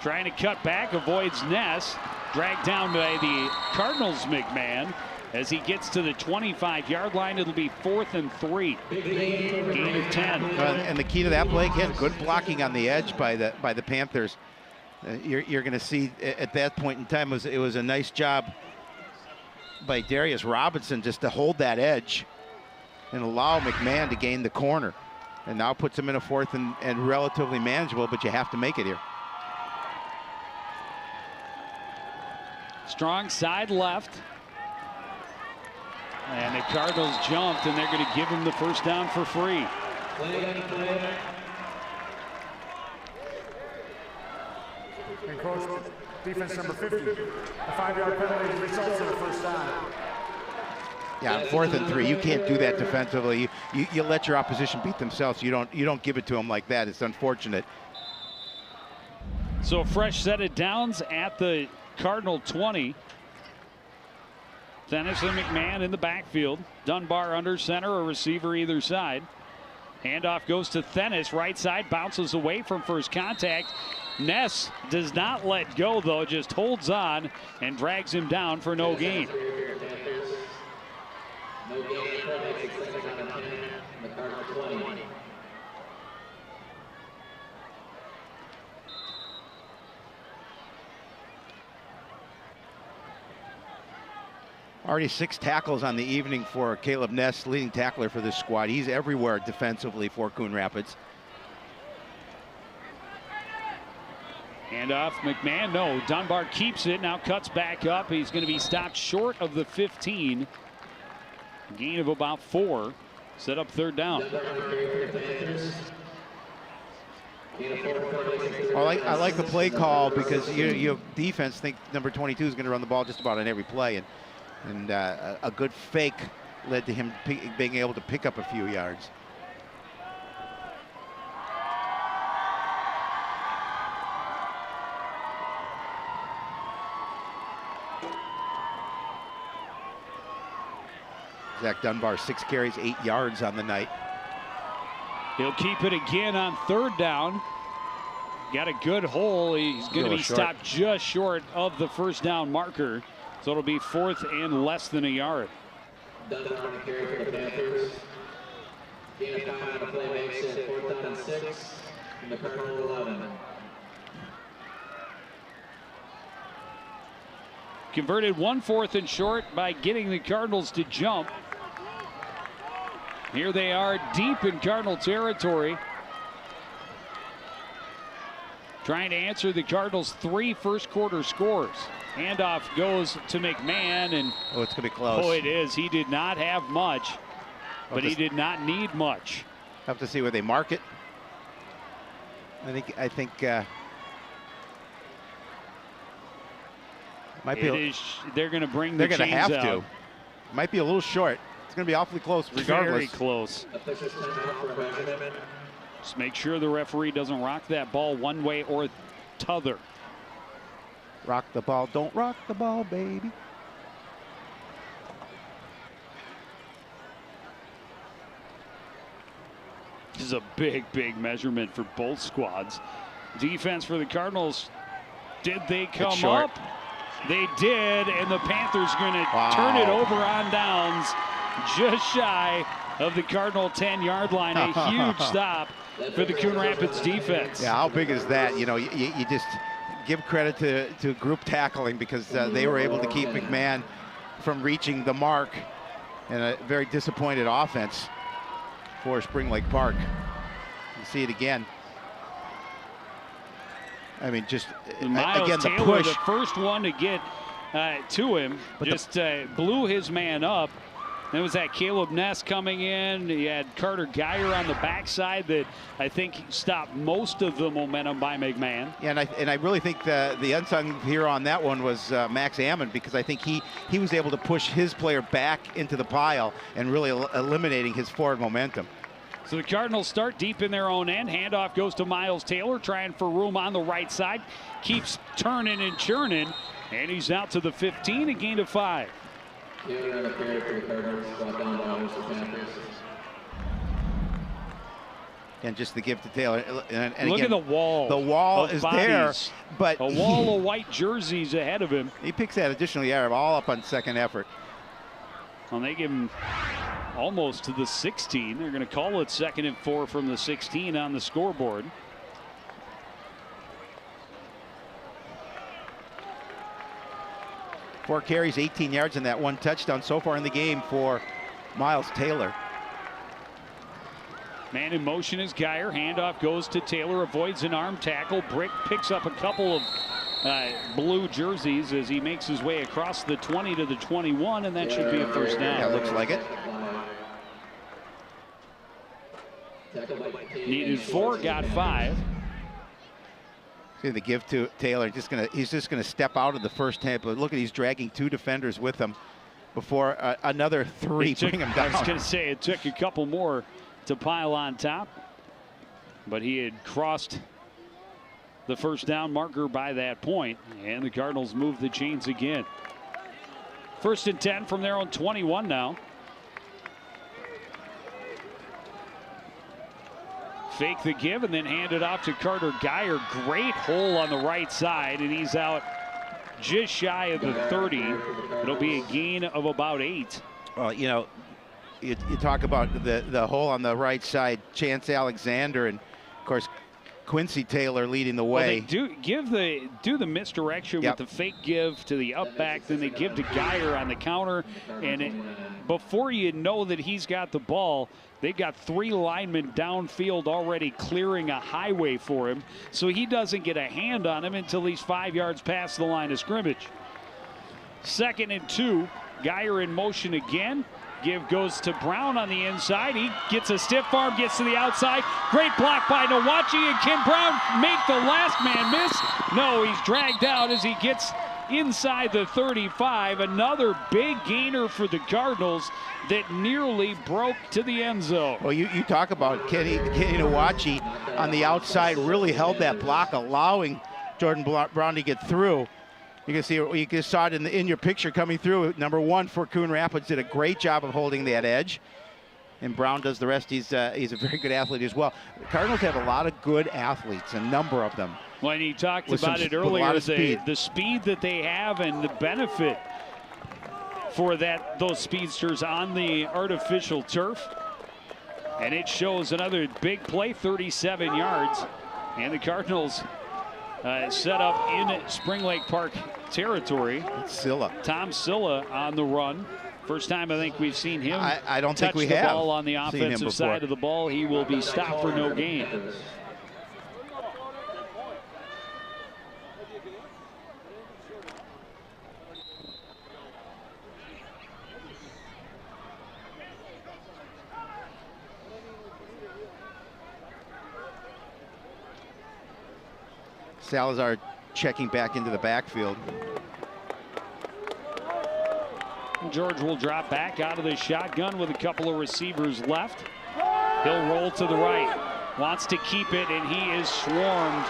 trying to cut back, avoids Ness, dragged down by the Cardinals McMahon. As he gets to the 25-yard line, it'll be 4th and 3. Gain of 10. And the key to that play, again, good blocking on the edge by the Panthers. You're going to see at that point in time it was a nice job by Darius Robinson just to hold that edge and allow McMahon to gain the corner. And now puts him in a 4th and relatively manageable, but you have to make it here. Strong side left. And the Cardinals jumped, and they're going to give him the first down for free. Encroachment, defense number 50. A 5-yard penalty results in a first down. Yeah, 4th and 3. You can't do that defensively. You let your opposition beat themselves. You don't give it to them like that. It's unfortunate. So a fresh set of downs at the Cardinal 20. Thenis and McMahon in the backfield. Dunbar under center, a receiver either side. Handoff goes to Thenis, right side, bounces away from first contact. Ness does not let go, though, just holds on and drags him down for no gain. No gain, 6 seconds on the 10, the Cardinal 20. Already 6 tackles on the evening for Caleb Ness, leading tackler for this squad. He's everywhere defensively for Coon Rapids. Handoff, McMahon, no. Dunbar keeps it, now cuts back up. He's going to be stopped short of the 15. Gain of about 4. Set up 3rd down. I like the play call because you defense think number 22 is going to run the ball just about on every play, and And a good fake led to him being able to pick up a few yards. Zach Dunbar, 6 carries, 8 yards on the night. He'll keep it again on 3rd down. Got a good hole. He's going to be stopped just short of the first down marker. So it'll be 4th and less than a yard. Dunbar on the carry for the Panthers. Gain of 5 on the play makes it 4th down and 6 from the Cardinal 11. Converted 1 4th and short by getting the Cardinals to jump. Here they are deep in Cardinal territory, trying to answer the Cardinals' 3 first-quarter scores. Handoff goes to McMahon, and it's going to be close. Oh, it is. He did not have much, but he did not need much. Have to see where they mark it. I think might be. They're going to bring they're the going to chains have out. to. Might be a little short. It's going to be awfully close, regardless. Very close. Just make sure the referee doesn't rock that ball one way or t'other. Rock the ball, don't rock the ball, baby. This is a big, big measurement for both squads. Defense for the Cardinals, did they come up? They did, and the Panthers going to turn it over on downs just shy of the Cardinal 10-yard line. A huge stop for the Coon Rapids defense. Yeah, how big is that? You know, you just give credit to group tackling, because they were able to keep McMahon from reaching the mark, and a very disappointed offense for Spring Lake Park. You see it again. I mean, just Miles again, the Taylor, push. the first one to get to him, but just blew his man up. Then was that Caleb Ness coming in. He had Carter Geyer on the backside that I think stopped most of the momentum by McMahon. Yeah, and I really think the unsung hero on that one was Max Ammon, because I think he was able to push his player back into the pile and really eliminating his forward momentum. So the Cardinals start deep in their own end. Handoff goes to Miles Taylor, trying for room on the right side. Keeps turning and churning, and he's out to the 15, a gain of 5. And just the give to Taylor. And look again, at the wall. The wall is bodies. there, but a wall of white jerseys ahead of him. He picks that additional yard, all up on second effort. Well, they give him almost to the 16. They're going to call it 2nd and 4 from the 16 on the scoreboard. Four carries, 18 yards, and that 1 touchdown so far in the game for Miles Taylor. Man in motion is Geyer. Handoff goes to Taylor, avoids an arm tackle. Brick picks up a couple of blue jerseys as he makes his way across the 20 to the 21, and that should be a first down. Yeah, looks like it. Needed 4, got 5. See the give to Taylor. He's just gonna step out of the first half. But look at, he's dragging 2 defenders with him before another 3 bring him down. I was gonna say it took a couple more to pile on top, but he had crossed the first down marker by that point, and the Cardinals move the chains again. 1st and 10 from their own 21 now. Fake the give and then hand it off to Carter Geyer. Great hole on the right side, and he's out just shy of the 30. It'll be a gain of about 8. Well, you know, you talk about the hole on the right side, Chance Alexander, and of course Quincy Taylor leading the way. Well, they do the misdirection with the fake give to the up back, then they give to Geyer on the counter, and before you know that he's got the ball, they've got 3 linemen downfield already clearing a highway for him, so he doesn't get a hand on him until he's 5 yards past the line of scrimmage. 2nd and 2, Geyer in motion again. Give goes to Brown on the inside. He gets a stiff arm, gets to the outside. Great block by Nawachi, and can Brown make the last man miss? No, he's dragged out as he gets inside the 35. Another big gainer for the Cardinals that nearly broke to the end zone. Well, you talk about Kenny Nawachi on the outside, really held that block, allowing Jordan Brown to get through. You can see, you just saw it in your picture coming through. Number 1 for Coon Rapids did a great job of holding that edge, and Brown does the rest. He's a very good athlete as well. The Cardinals have a lot of good athletes, a number of them. When he talked about it earlier, the speed that they have and the benefit for those speedsters on the artificial turf. And it shows another big play, 37 yards. And the Cardinals set up in Spring Lake Park territory. Silla. Tom Silla on the run. First time I think we've seen him I don't touch think we the have ball on the offensive side of the ball. He will be stopped for no gain. Salazar checking back into the backfield. George will drop back out of the shotgun with a couple of receivers left. He'll roll to the right. Wants to keep it, and he is swarmed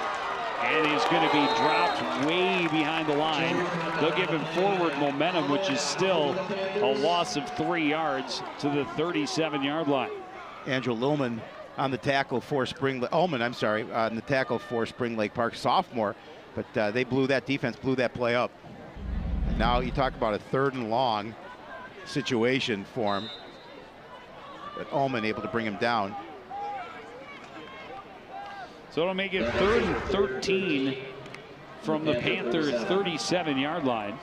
and is going to be dropped way behind the line. They'll give him forward momentum, which is still a loss of 3 yards to the 37-yard line. Andrew Lillman on the tackle for on the tackle for Spring Lake Park, sophomore, but they defense blew that play up. And now you talk about a 3rd and long situation for him, but Ullman able to bring him down. So it'll make it 3rd and 13 from the Panthers' 37-yard line.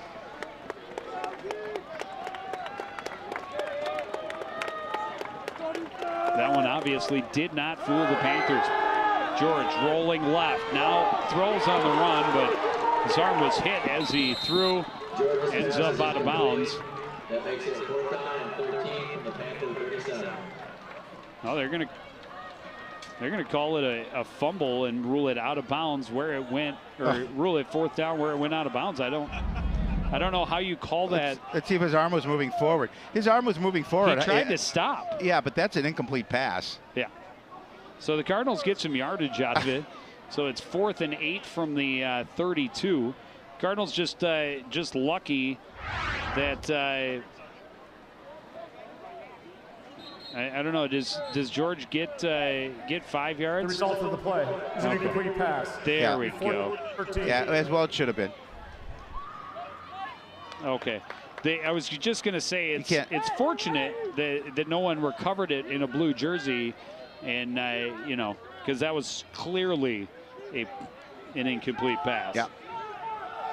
That one obviously did not fool the Panthers. George rolling left, now throws on the run, but his arm was hit as he threw, ends up out of bounds. That makes it 4th down and 13 from the Panther 37. Oh, they're gonna call it a fumble and rule it out of bounds where it went, or rule it 4th down where it went out of bounds. I don't know how you call that. Let's see if his arm was moving forward. His arm was moving forward. He tried to stop. Yeah, but that's an incomplete pass. Yeah. So the Cardinals get some yardage out of it. So it's 4th and 8 from the 32. Cardinals just lucky that I don't know. Does George get 5 yards? The result of the play is an incomplete pass. There we go. Yeah, as well it should have been. Okay. I was just going to say it's fortunate that no one recovered it in a blue jersey, and because that was clearly an incomplete pass. Yeah.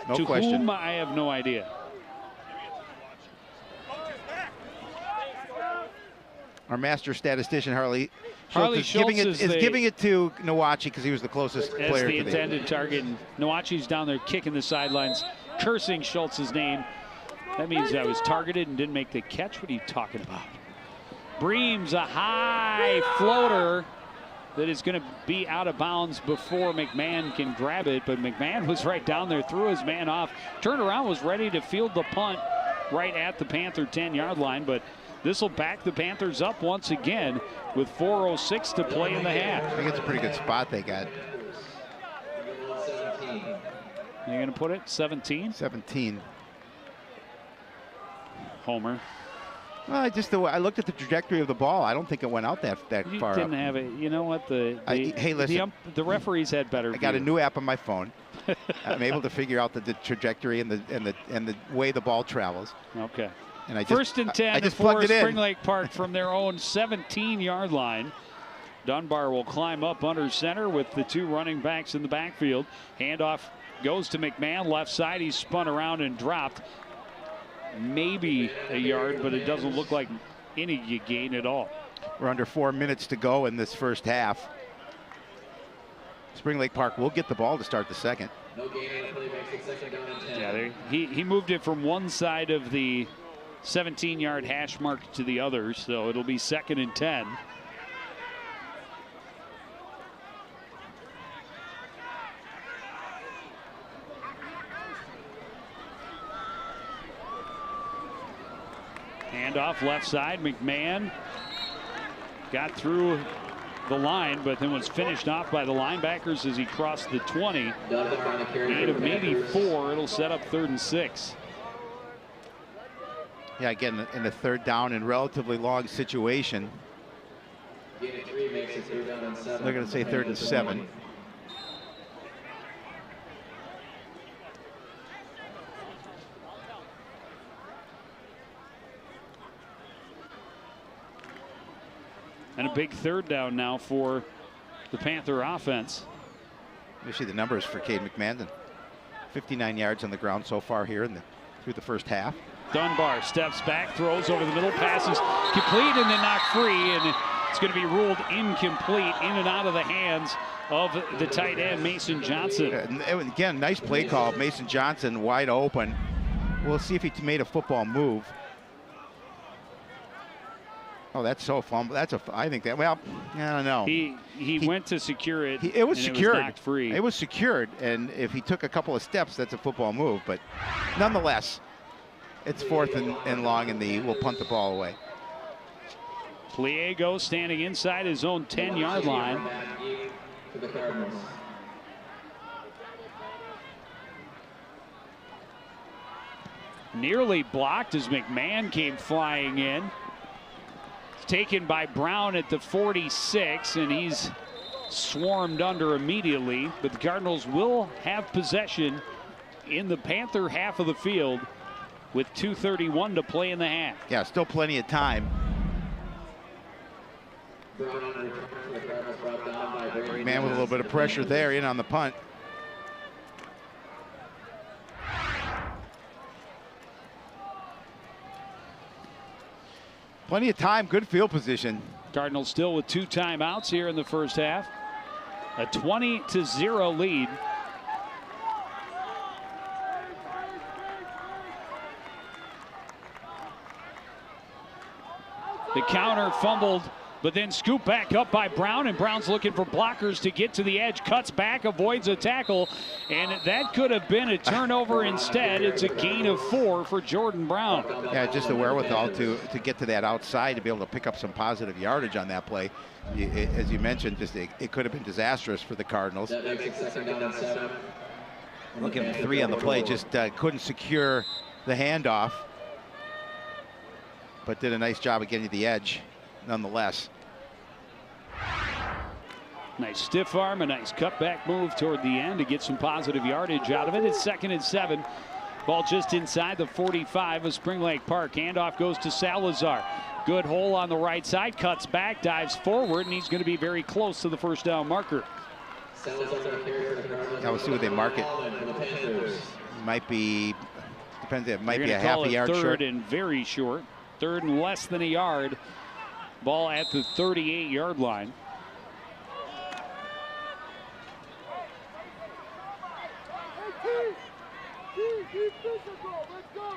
No to question. whom I have no idea. Our master statistician Harley Schultz is giving it to Nawachi because he was the closest player as the to intended target. And Nawachi's down there kicking the sidelines, cursing Schultz's name. That means I was targeted and didn't make the catch. What are you talking about? Breams, a high floater that is going to be out of bounds before McMahon can grab it, but McMahon was right down there, threw his man off, turned around, was ready to field the punt right at the Panther 10-yard line, but this will back the Panthers up once again with 4:06 to play in the half. I think it's a pretty good spot they got. You're going to put it 17? 17. Homer. Well, I looked at the trajectory of the ball. I don't think it went out that You far didn't up. have it. You know what? Hey, listen. The referees had better. I got a new app on my phone. I'm able to figure out the trajectory and the way the ball travels. Okay. And I just, 1st and 10 I just for plugged it in. Spring Lake Park from their own 17-yard line. Dunbar will climb up under center with the 2 running backs in the backfield. Handoff goes to McMahon left side. He's spun around and dropped. Maybe a yard, but it doesn't look like any gain at all. We're under 4 minutes to go in this first half. Spring Lake Park will get the ball to start the second. No gain on the play, makes it 2nd down and 10. Yeah, he moved it from one side of the 17-yard hash mark to the other, so it'll be 2nd and 10. Handoff left side. McMahon got through the line, but then was finished off by the linebackers as he crossed the 20. Gain of maybe 4. It'll set up 3rd and 6. Yeah, again, in the 3rd down and relatively long situation. Gain of 3 makes it 3rd down and 7. They're going to say 3rd and 7. And a big 3rd down now for the Panther offense. You see the numbers for Cade McMahon. 59 yards on the ground so far here through the first half. Dunbar steps back, throws over the middle, passes complete and then knocked free, and it's going to be ruled incomplete, in and out of the hands of the tight end, Mason Johnson. And again, nice play call. Mason Johnson wide open. We'll see if he made a football move. Oh, that's so fumble. I think that, well, I don't know. He went to secure it. It was secured. It was knocked free. It was secured, and if he took a couple of steps, that's a football move. But nonetheless, it's 4th and long, and we'll punt the ball away. Pliego standing inside his own 10-yard line. Nearly blocked as McMahon came flying in. Taken by Brown at the 46, and he's swarmed under immediately. But the Cardinals will have possession in the Panther half of the field with 2:31 to play in the half. Yeah, still plenty of time. Man with a little bit of pressure there in on the punt. Plenty of time, good field position. Cardinals still with 2 timeouts here in the first half. A 20-0 lead. The counter fumbled, but then scooped back up by Brown, and Brown's looking for blockers to get to the edge, cuts back, avoids a tackle, and that could have been a turnover. Instead, it's a gain of 4 for Jordan Brown. Yeah, just the wherewithal to get to that outside, to be able to pick up some positive yardage on that play. As you mentioned, it could have been disastrous for the Cardinals. Look at 3 on the play, just couldn't secure the handoff, but did a nice job of getting to the edge nonetheless. Nice stiff arm, a nice cutback move toward the end to get some positive yardage out of it. It's 2nd and 7. Ball just inside the 45 of Spring Lake Park. Handoff goes to Salazar. Good hole on the right side, cuts back, dives forward, and he's going to be very close to the 1st down marker. Now we'll see what they mark it. Might be, depends, it might be a half a yard short. 3rd and very short. 3rd and less than a yard. Ball at the 38-yard line.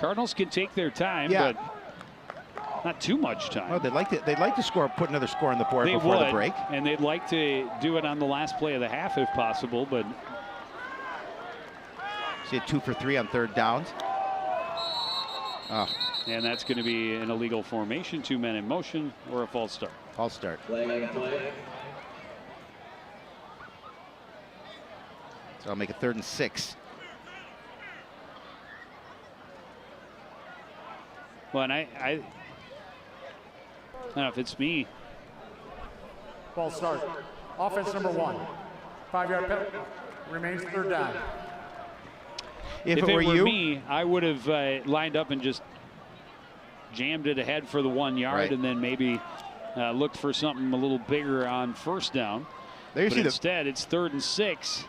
Cardinals can take their time, but not too much time. Oh, they'd like to score, put another score on the board before the break. And they'd like to do it on the last play of the half if possible, but see it 2 for 3 on 3rd downs. Oh. And that's going to be an illegal formation, 2 men in motion, or a false start. False start. So I'll make it 3rd and 6. Well, and I don't know if it's me. False start. Offense number 1. 5-yard penalty. Remains 3rd down. If it were me, I would have lined up and just jammed it ahead for the 1 yard, right, and then maybe looked for something a little bigger on 1st down. There you but see instead, it's 3rd and 6.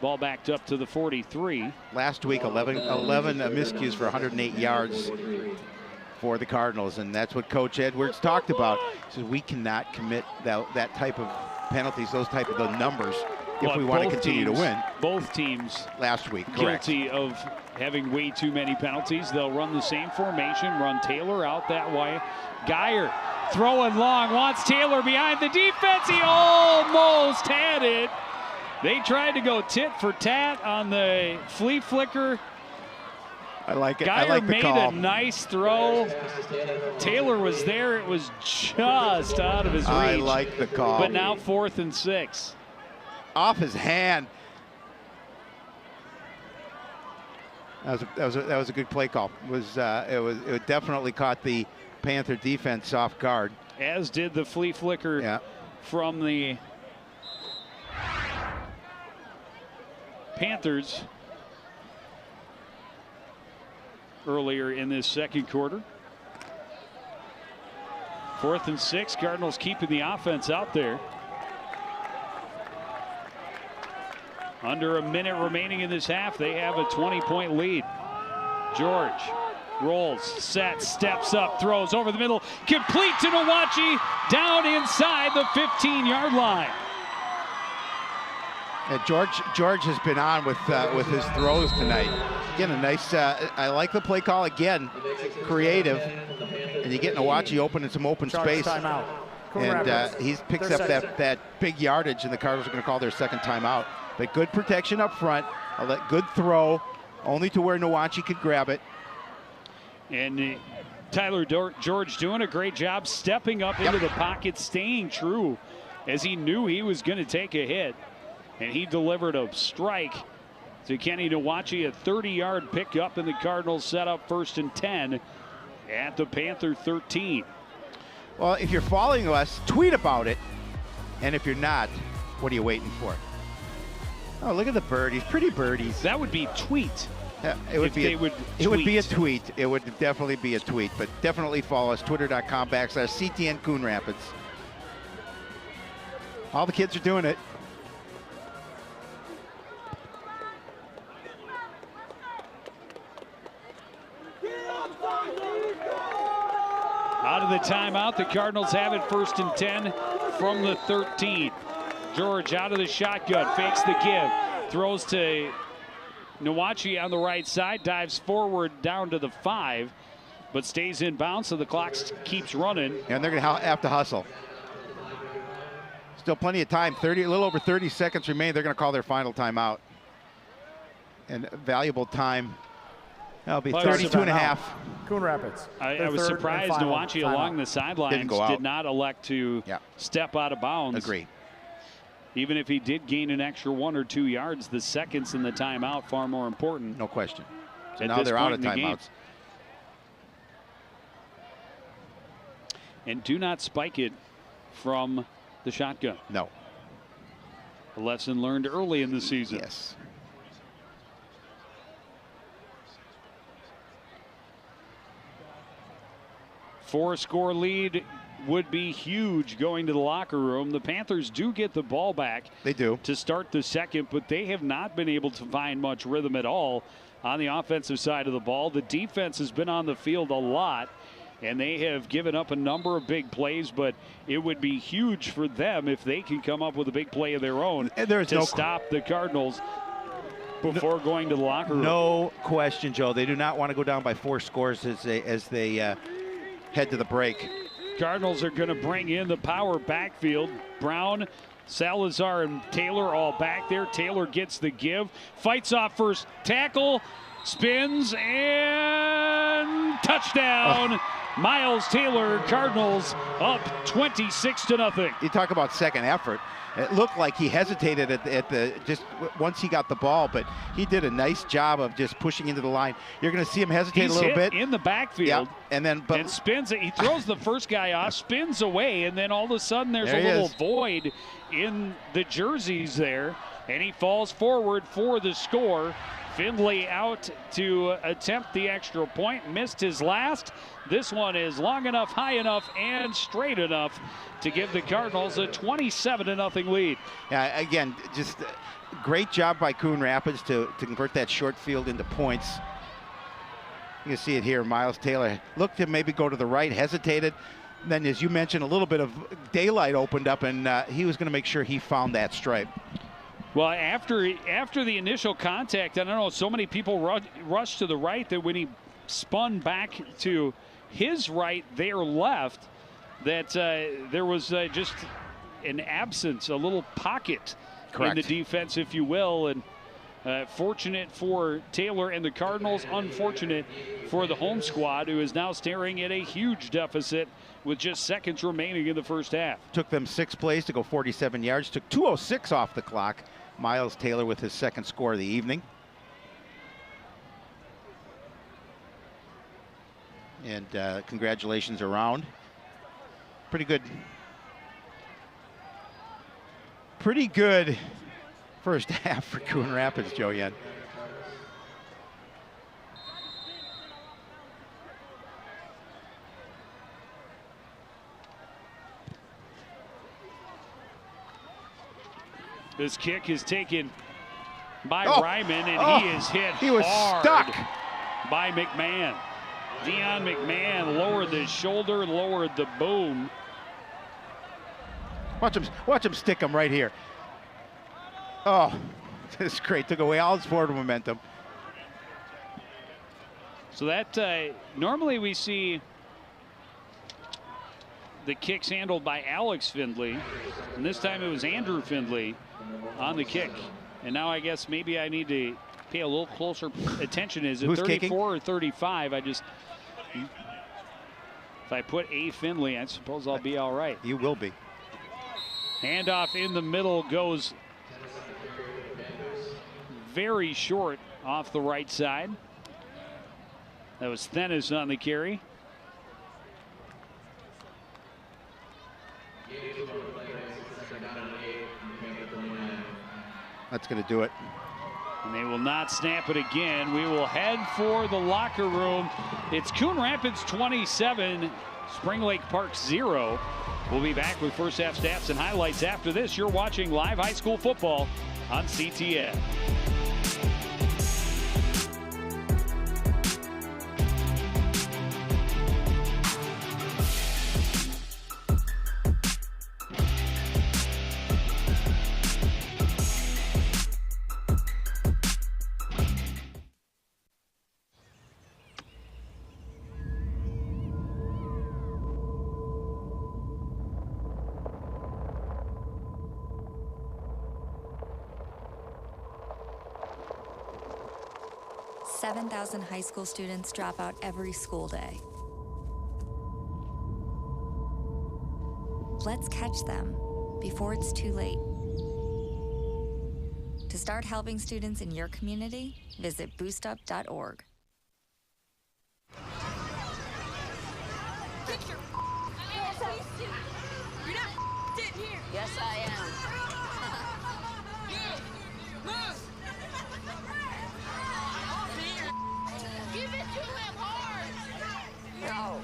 Ball backed up to the 43. Last week, 11 miscues for 108 yards for the Cardinals, and that's what Coach Edwards talked about. He says we cannot commit that type of penalties, those type of the numbers, if we want to continue to win. Both teams last week, guilty of having way too many penalties. They'll run the same formation, run Taylor out that way. Geyer throwing long, wants Taylor behind the defense. He almost had it. They tried to go tit for tat on the flea flicker. I like it. Geyer I like the made call. a nice throw. Taylor was there. It was just out of his reach. I like the call. But now 4th and 6. Off his hand. That was a good play call. It definitely caught the Panther defense off guard. As did the flea flicker from the Panthers earlier in this second quarter. 4th and 6. Cardinals keeping the offense out there. Under a minute remaining in this half, they have a 20-point lead. George rolls, sets, steps up, throws over the middle, complete to Nwachi, down inside the 15-yard line. And George has been on with his throws tonight. Again, a nice. I like the play call again, creative, and you're getting Nwachi open in some open space. Timeout. Coon And Rapids. he picks up that big yardage, and the Cardinals are going to call their second timeout. But good protection up front, good throw, only to where Nwachi could grab it. And Tyler George doing a great job stepping up into the pocket, staying true as he knew he was going to take a hit. And he delivered a strike to Kenny Nwachi, a 30-yard pickup, and the Cardinals set up 1st and 10 at the Panther 13. Well, if you're following us, tweet about it. And if you're not, what are you waiting for? Oh, look at the birdies, pretty birdies. That would be tweet. It would be a tweet. It would definitely be a tweet, but definitely follow us, twitter.com/CTN Coon Rapids. All the kids are doing it. Out of the timeout, the Cardinals have it 1st and 10 from the 13. George out of the shotgun, fakes the give, throws to Nwachi on the right side, dives forward down to the 5, but stays in bounds, so the clock keeps running. And they're going to have to hustle. Still plenty of time, a little over 30 seconds remain. They're going to call their final timeout. And valuable time. That'll be 32 and a half. Coon Rapids. I was surprised Nwachi along the sidelines did not elect to step out of bounds. Agree. Even if he did gain an extra 1 or 2 yards, the seconds in the timeout far more important. No question. So now they're out of timeouts. And do not spike it from the shotgun. No. A lesson learned early in the season. Yes. Four-score lead would be huge going to the locker room. The Panthers do get the ball back. They do. To start the second, but they have not been able to find much rhythm at all on the offensive side of the ball. The defense has been on the field a lot, and they have given up a number of big plays, but it would be huge for them if they can come up with a big play of their own to stop the Cardinals before going to the locker room. No question, Joe. They do not want to go down by 4 scores as they head to the break. Cardinals are going to bring in the power backfield. Brown, Salazar, and Taylor all back there. Taylor gets the give, fights off first tackle, spins, and touchdown. Miles Taylor, Cardinals up 26-0. You talk about second effort. It looked like he hesitated at the just once he got the ball, but he did a nice job of just pushing into the line. You're going to see him hesitate a little bit in the backfield, and spins it. He throws the first guy off, spins away, and then all of a sudden there's a little void in the jerseys there, and he falls forward for the score. Finley out to attempt the extra point, missed his last. This one is long enough, high enough, and straight enough to give the Cardinals a 27-0 lead. Yeah, again, just great job by Coon Rapids to convert that short field into points. You can see it here. Miles Taylor looked to maybe go to the right, hesitated. Then, as you mentioned, a little bit of daylight opened up, and he was going to make sure he found that stripe. Well, after the initial contact, I don't know, so many people rushed to the right that when he spun back to his right, their left, that there was just an absence, a little pocket in the defense, if you will, and Fortunate for Taylor and the Cardinals, unfortunate for the home squad, who is now staring at a huge deficit with just seconds remaining in the first half. Took them 6 plays to go 47 yards, took 2:06 off the clock. Miles Taylor with his second score of the evening. And congratulations around. Pretty good first half for Coon Rapids, Joe Yen. This kick is taken by Ryman, and he is hit he was hard stuck by McMahon. Dion McMahon lowered the shoulder, lowered the boom. Watch him stick him right here. Oh, this is great. Took away all his forward momentum. So that normally we see the kicks handled by Alex Findley, and this time it was Andrew Findley on the kick. And now I guess maybe I need to pay a little closer attention. Is it Who's 34 kicking? or 35? If I put A. Findley, I suppose I'll be all right. You will be. Handoff in the middle goes very short off the right side. That was Thenis on the carry. That's going to do it. And they will not snap it again. We will head for the locker room. It's Coon Rapids 27, Spring Lake Park 0. We'll be back with first half stats and highlights after this. You're watching live high school football on CTN. $7,000 high school students drop out every school day. Let's catch them before it's too late. To start helping students in your community, visit boostup.org. Get your ass. You're not in here. Yes, I am. Give it to him hard. No.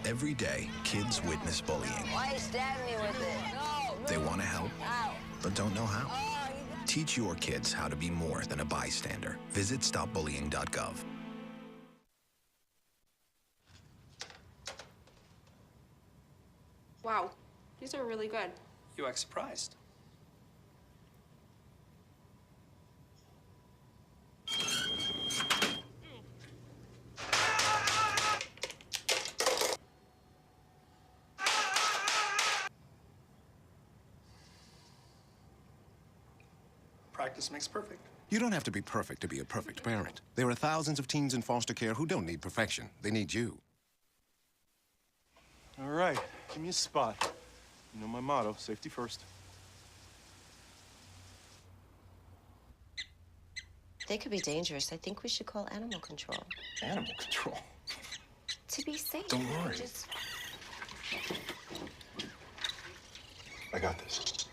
Every day, kids witness bullying. Why you stab me with it? No. They want to help, Ow. but don't know how. Teach your kids how to be more than a bystander. Visit stopbullying.gov. Wow, these are really good. You act surprised. Practice makes perfect. You don't have to be perfect to be a perfect parent. There are thousands of teens in foster care who don't need perfection. They need you. All right, give me a spot. You know my motto, safety first. They could be dangerous. I think we should call animal control. Animal control? To be safe. Don't worry. Just... I got this.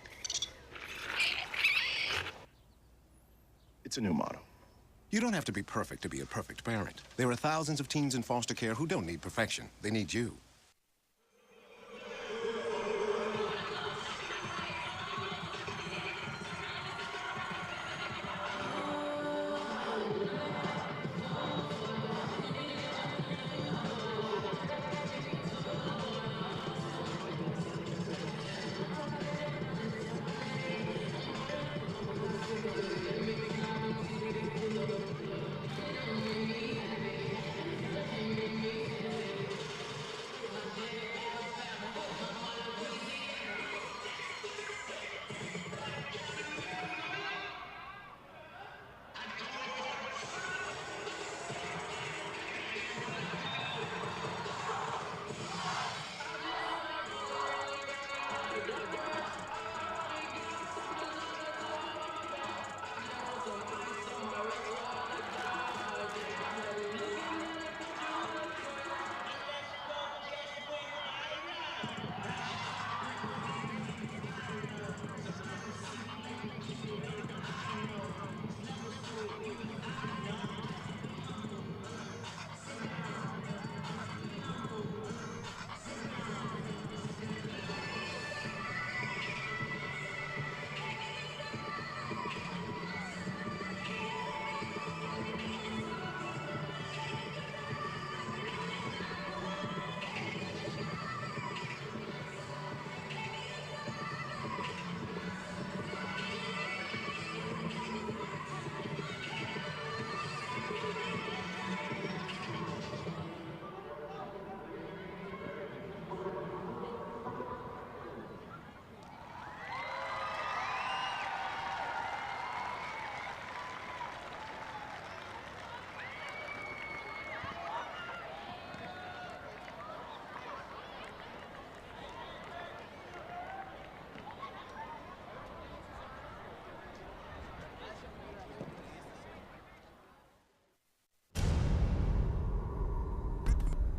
It's a new motto. You don't have to be perfect to be a perfect parent. There are thousands of teens in foster care who don't need perfection. They need you.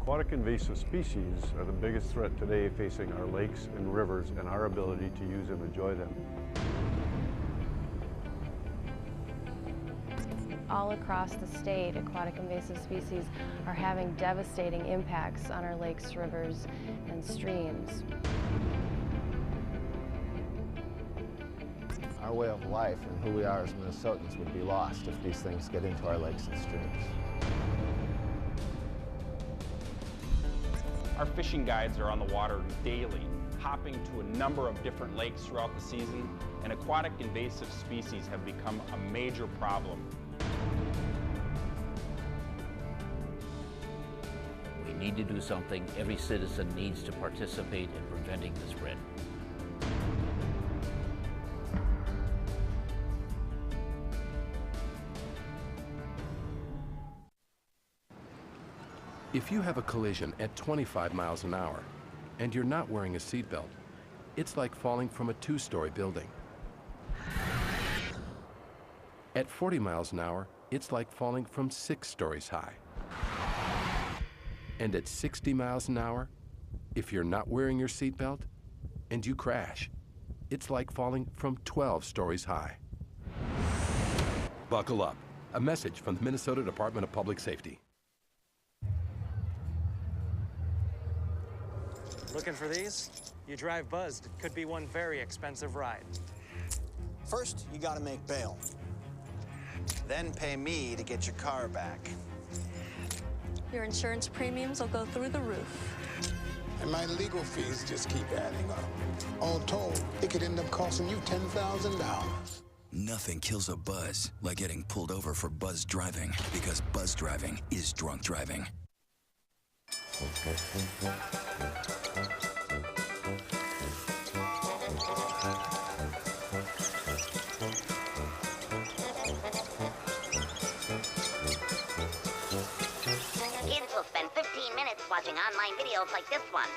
Aquatic invasive species are the biggest threat today facing our lakes and rivers and our ability to use and enjoy them. All across the state, aquatic invasive species are having devastating impacts on our lakes, rivers, and streams. Our way of life and who we are as Minnesotans would be lost if these things get into our lakes and streams. Our fishing guides are on the water daily, hopping to a number of different lakes throughout the season, and aquatic invasive species have become a major problem. We need to do something. Every citizen needs to participate in preventing the spread. If you have a collision at 25 miles an hour and you're not wearing a seatbelt, it's like falling from a 2-story building. At 40 miles an hour, it's like falling from 6 stories high. And at 60 miles an hour, if you're not wearing your seatbelt and you crash, it's like falling from 12 stories high. Buckle up. A message from the Minnesota Department of Public Safety. Looking for these? You drive buzzed. It could be one very expensive ride. First, you gotta make bail. Then pay me to get your car back. Your insurance premiums will go through the roof. And my legal fees just keep adding up. All told, it could end up costing you $10,000. Nothing kills a buzz like getting pulled over for buzz driving, because buzz driving is drunk driving. Kids will spend 15 minutes watching online videos like this one.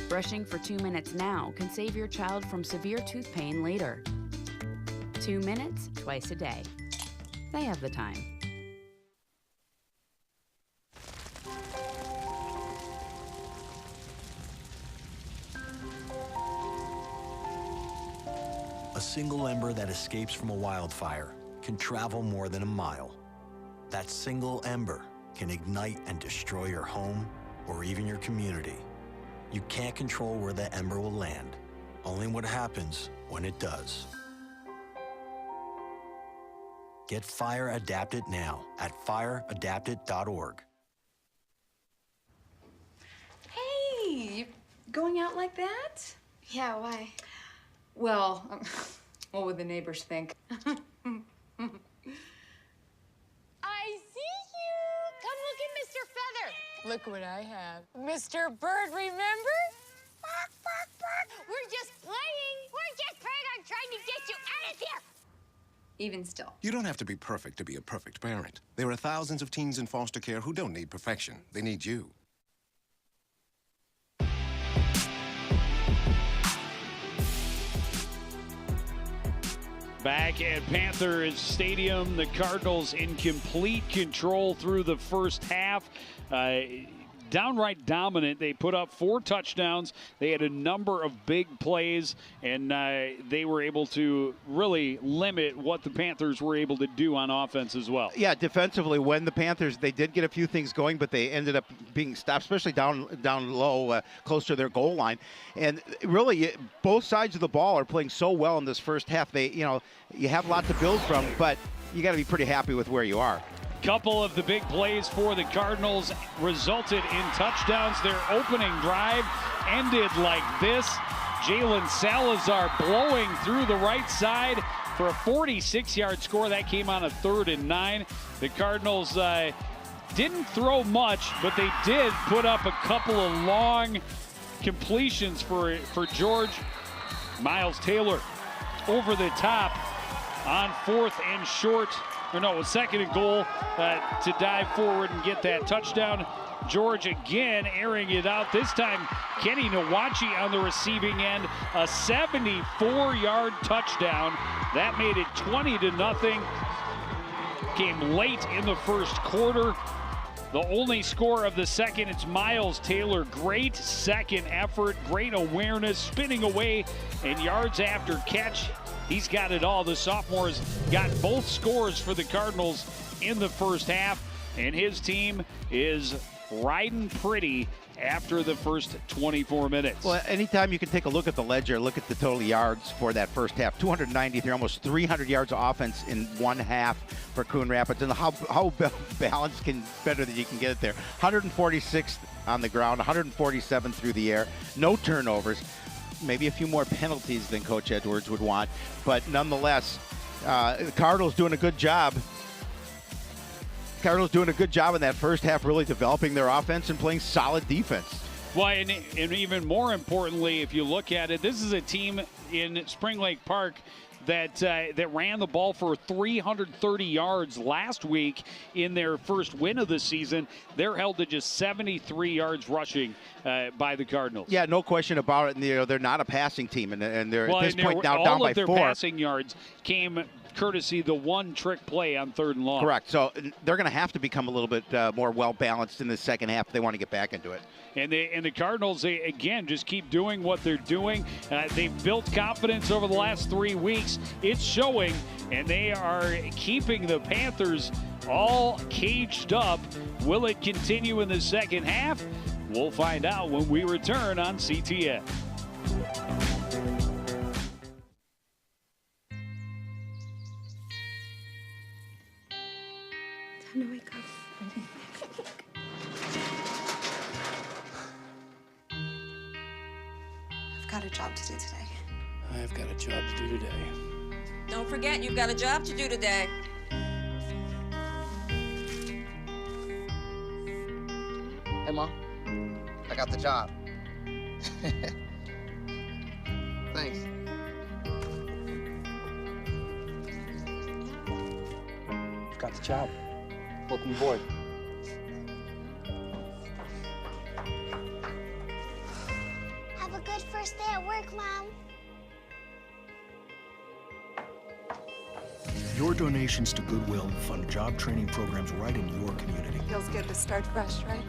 Brushing for 2 minutes now can save your child from severe tooth pain later. 2 minutes, twice a day. They have the time. A single ember that escapes from a wildfire can travel more than a mile. That single ember can ignite and destroy your home or even your community. You can't control where that ember will land, only what happens when it does. Get Fire Adapted now at fireadapted.org. Hey, you going out like that? Yeah, why? Well, what would the neighbors think? I see you! Come look at Mr. Feather. Look what I have. Mr. Bird, remember? Bark, bark, bark. We're just playing. We're just playing on trying to get you out of here. Even still. You don't have to be perfect to be a perfect parent. There are thousands of teens in foster care who don't need perfection. They need you. Back at Panthers Stadium, the Cardinals in complete control through the first half. Downright dominant. They put up 4 touchdowns. They had a number of big plays, and they were able to really limit what the Panthers were able to do on offense as well. Yeah, defensively, when the Panthers, they did get a few things going, but they ended up being stopped, especially down low, close to their goal line. And really, both sides of the ball are playing so well in this first half. You have a lot to build from, but you got to be pretty happy with where you are. Couple of the big plays for the Cardinals resulted in touchdowns. Their opening drive ended like this. Jalen Salazar blowing through the right side for a 46-yard score. That came on a 3rd and 9. The Cardinals didn't throw much, but they did put up a couple of long completions for George. Miles Taylor over the top on 4th and short. Or no, it was 2nd and goal to dive forward and get that touchdown. George again airing it out. This time, Kenny Nwachi on the receiving end. A 74-yard touchdown. That made it 20-0. came late in the first quarter. The only score of the second, it's Miles Taylor. Great second effort, great awareness, spinning away and yards after catch. He's got it all. The sophomore's got both scores for the Cardinals in the first half, and his team is riding pretty after the first 24 minutes. Well, anytime you can take a look at the ledger, look at the total yards for that first half, 293, almost 300 yards of offense in one half for Coon Rapids. And how balanced better that you can get it there. 146 on the ground, 147 through the air, no turnovers, maybe a few more penalties than Coach Edwards would want. But nonetheless, the Cardinals doing a good job. Cardinals doing a good job in that first half, really developing their offense and playing solid defense. Well, and even more importantly, if you look at it, this is a team in Spring Lake Park that ran the ball for 330 yards last week in their first win of the season. They're held to just 73 yards rushing by the Cardinals. Yeah, no question about it. And, they're not a passing team, and they're at this point now down by 4. All of their passing yards came courtesy the one trick play on 3rd and long. Correct. So they're going to have to become a little bit more well-balanced in the second half if they want to get back into it. And the Cardinals, they, again, just keep doing what they're doing. They've built confidence over the last 3 weeks. It's showing, and they are keeping the Panthers all caged up. Will it continue in the second half? We'll find out when we return on CTN. Time to wake up. I've got a job to do today. I've got a job to do today. Don't forget, you've got a job to do today. Hey, Mom. I got the job. Thanks. I've got the job. Welcome aboard. Have a good first day at work, Mom. Your donations to Goodwill fund job training programs right in your community. Feels good to start fresh, right?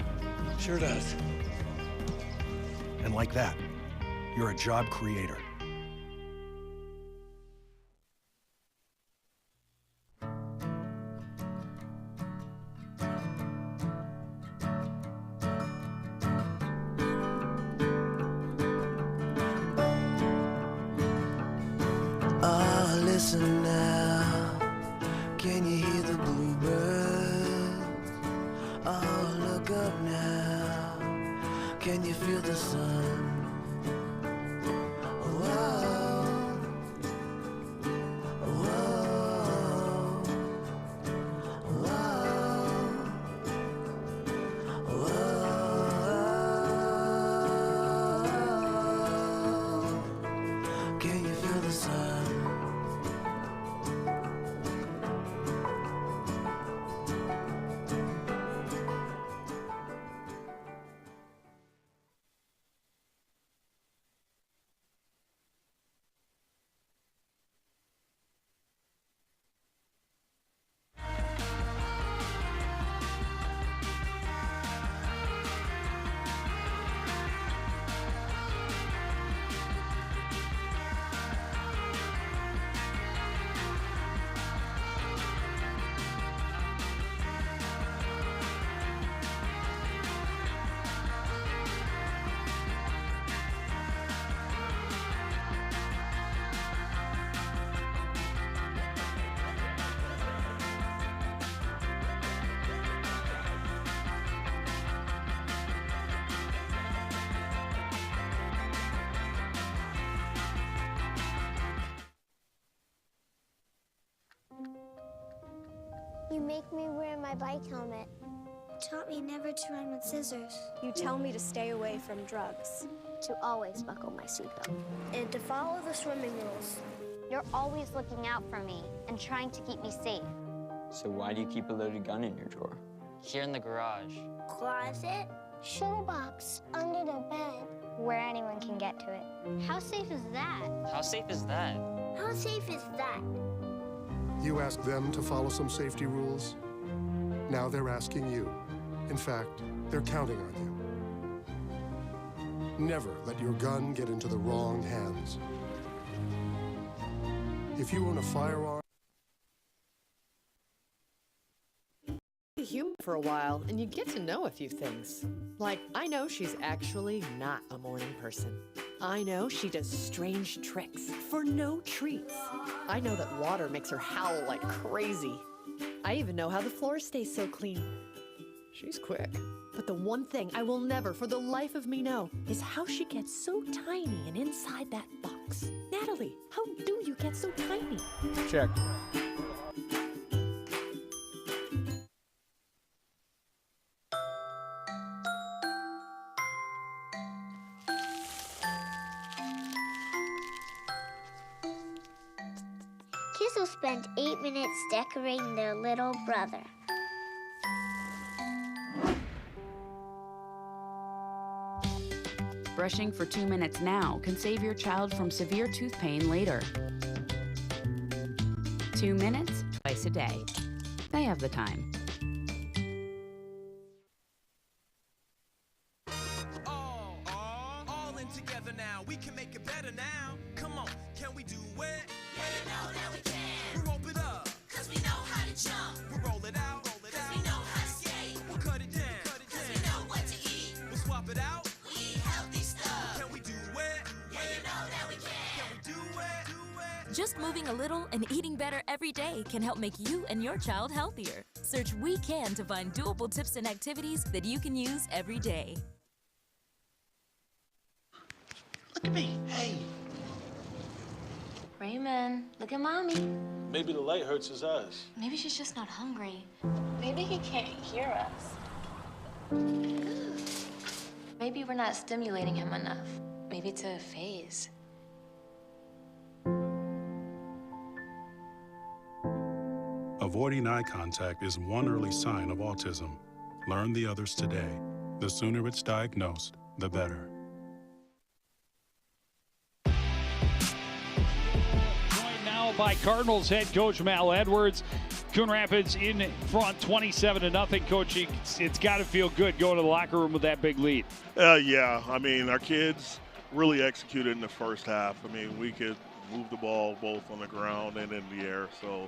Sure does. And like that, you're a job creator. Listen now, can you hear the bluebirds? Oh, look up now, can you feel the sun? Whoa, whoa, whoa, can you feel the sun? You make me wear my bike helmet. Taught me never to run with scissors. You tell me to stay away from drugs. To always buckle my seatbelt. And to follow the swimming rules. You're always looking out for me and trying to keep me safe. So why do you keep a loaded gun in your drawer? Here in the garage. Closet. Shoebox. Under the bed. Where anyone can get to it. How safe is that? How safe is that? How safe is that? You asked them to follow some safety rules. Now they're asking you. In fact, they're counting on you. Never let your gun get into the wrong hands. If you own a firearm, human for a while, and you get to know a few things. Like, I know she's actually not a morning person. I know she does strange tricks for no treats. I know that water makes her howl like crazy. I even know how the floor stays so clean. She's quick. But the one thing I will never for the life of me know is how she gets so tiny and inside that box. Natalie, how do you get so tiny? Check. Kids will spend 8 minutes decorating their little brother. Brushing for 2 minutes now can save your child from severe tooth pain later. 2 minutes, twice a day. They have the time. All in together now. We can make it better now. Come on, can we do it? Yeah, you know that we can. We'll rope it up, cause we know how to jump. We'll roll it out, cause we know how to skate. We'll cut it down, cause we know what to eat. We'll swap it out. Can we do it? Yeah, you know that we can. Can we do it? Just moving a little and eating better every day can help make you and your child healthier. Search We Can to find doable tips and activities that you can use every day. Look at me. Hey. Raymond, look at Mommy. Maybe the light hurts his eyes. Maybe she's just not hungry. Maybe he can't hear us. Maybe we're not stimulating him enough. Maybe it's a phase. Avoiding eye contact is one early sign of autism. Learn the others today. The sooner it's diagnosed, the better. Joined now by Cardinals head coach Mal Edwards. Coon Rapids in front, 27-0. Coach, it's got to feel good going to the locker room with that big lead. Yeah, I mean, our kids really executed in the first half. I mean, we could move the ball both on the ground and in the air. So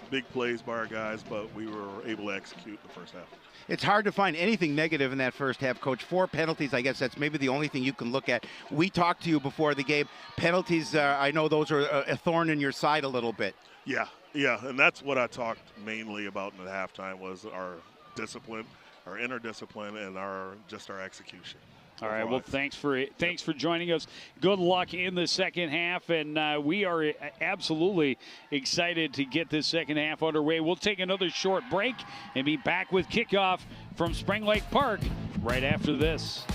big plays by our guys, but we were able to execute the first half. It's hard to find anything negative in that first half, Coach. 4 penalties, I guess that's maybe the only thing you can look at. We talked to you before the game. Penalties, I know those are a thorn in your side a little bit. Yeah, and that's what I talked mainly about in the halftime was our discipline, our inner discipline, and our execution. All right, well, thanks for joining us. Good luck in the second half, and we are absolutely excited to get this second half underway. We'll take another short break and be back with kickoff from Spring Lake Park right after this.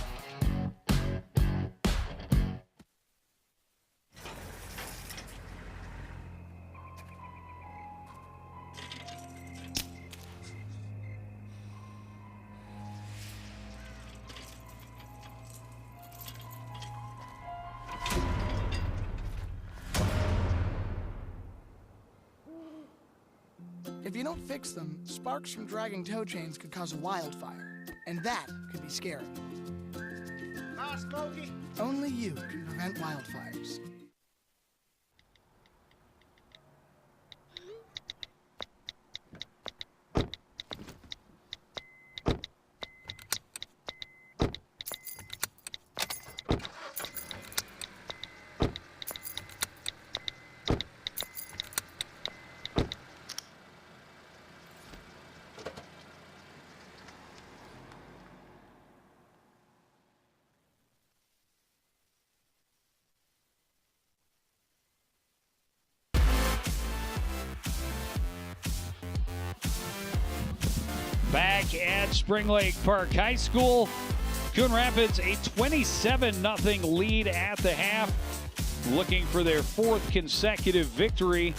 If you don't fix them, sparks from dragging tow chains could cause a wildfire, and that could be scary. Nah, Smokey. Only you can prevent wildfires. Back at Spring Lake Park High School, Coon Rapids a 27-0 lead at the half, looking for their 4th consecutive victory.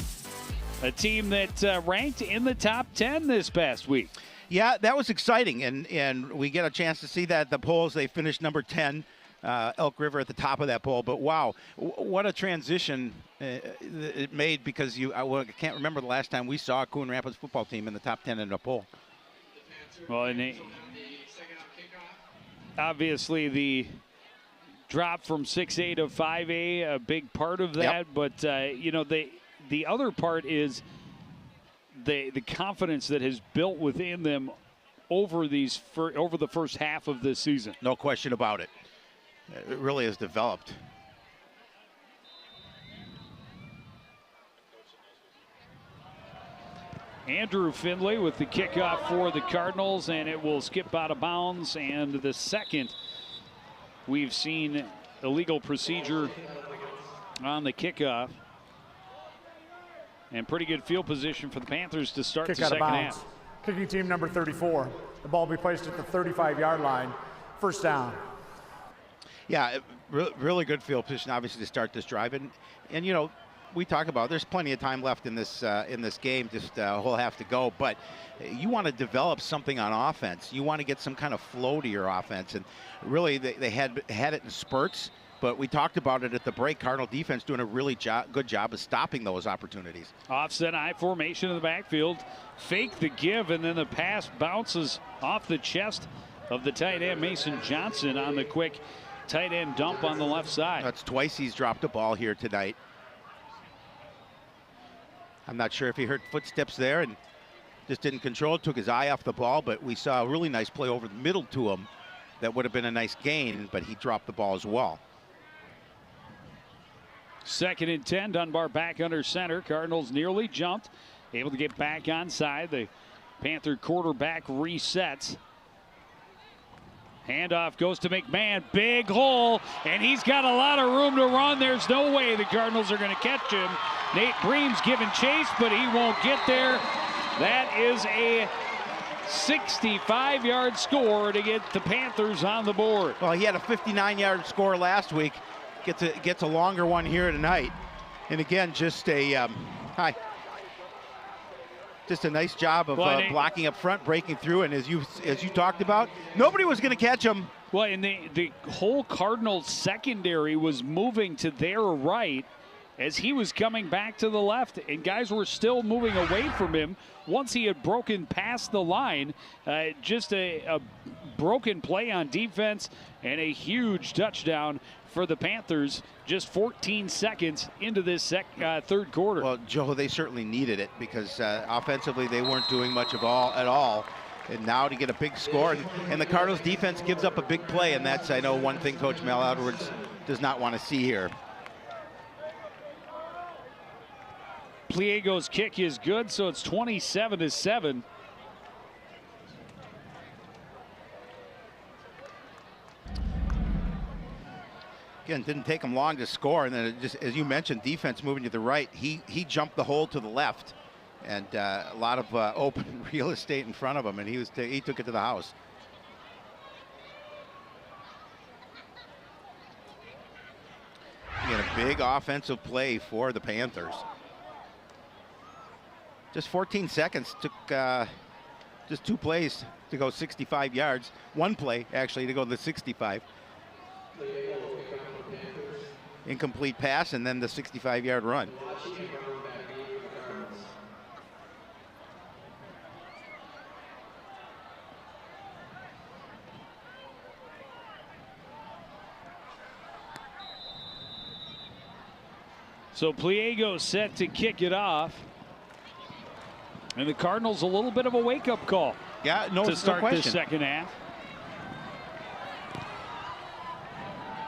A team that ranked in the top 10 this past week. Yeah, that was exciting, and we get a chance to see that at the polls. They finished number 10. Elk River at the top of that poll. But wow, what a transition it made, because I can't remember the last time we saw a Coon Rapids football team in the top 10 in a poll. Well, and obviously the drop from 6A to 5A, a big part of that. Yep. But you know, the other part is the confidence that has built within them over the first half of this season. No question about it. It really has developed. Andrew Findlay with the kickoff for the Cardinals, and it will skip out of bounds. And the second we've seen illegal procedure on the kickoff. And pretty good field position for the Panthers to start the second half. Kicking team number 34. The ball will be placed at the 35-yard line. First down. Yeah, really good field position, obviously, to start this drive. And you know, we talk about there's plenty of time left in this game, just a whole half to go. But you want to develop something on offense. You want to get some kind of flow to your offense. And really, they had it in spurts. But we talked about it at the break. Cardinal defense doing a really good job of stopping those opportunities. Offset I formation in the backfield. Fake the give, and then the pass bounces off the chest of the tight end, Mason Johnson, on the quick tight end dump on the left side. That's twice he's dropped a ball here tonight. I'm not sure if he heard footsteps there and just didn't control it, took his eye off the ball, but we saw a really nice play over the middle to him. That would have been a nice gain, but he dropped the ball as well. 2nd and 10, Dunbar back under center. Cardinals nearly jumped, able to get back onside. The Panther quarterback resets. Handoff goes to McMahon, big hole, and he's got a lot of room to run. There's no way the Cardinals are going to catch him. Nate Bream's giving chase, but he won't get there. That is a 65-yard score to get the Panthers on the board. Well, he had a 59-yard score last week. Gets a longer one here tonight. And again, just a nice job of blocking up front, breaking through, and as you talked about, nobody was going to catch him. Well, and the whole Cardinals secondary was moving to their right as he was coming back to the left, and guys were still moving away from him once he had broken past the line. Just a broken play on defense and a huge touchdown for the Panthers just 14 seconds into this third quarter. Well, Joe, they certainly needed it because offensively they weren't doing much at all. And now to get a big score, and the Cardinals defense gives up a big play, and that's, I know, one thing Coach Mel Edwards does not want to see here. Pliego's kick is good, so it's 27-7. Again, didn't take him long to score, and then it just, as you mentioned, defense moving to the right. He jumped the hole to the left, and a lot of open real estate in front of him, and he took it to the house. Again, a big offensive play for the Panthers. Just 14 seconds, took just 2 plays to go 65 yards. 1 play, actually, to go to the 65. Incomplete pass, and then the 65-yard run. So Pliego set to kick it off. And the Cardinals a little bit of a wake-up call. Yeah, to start no the question. second half.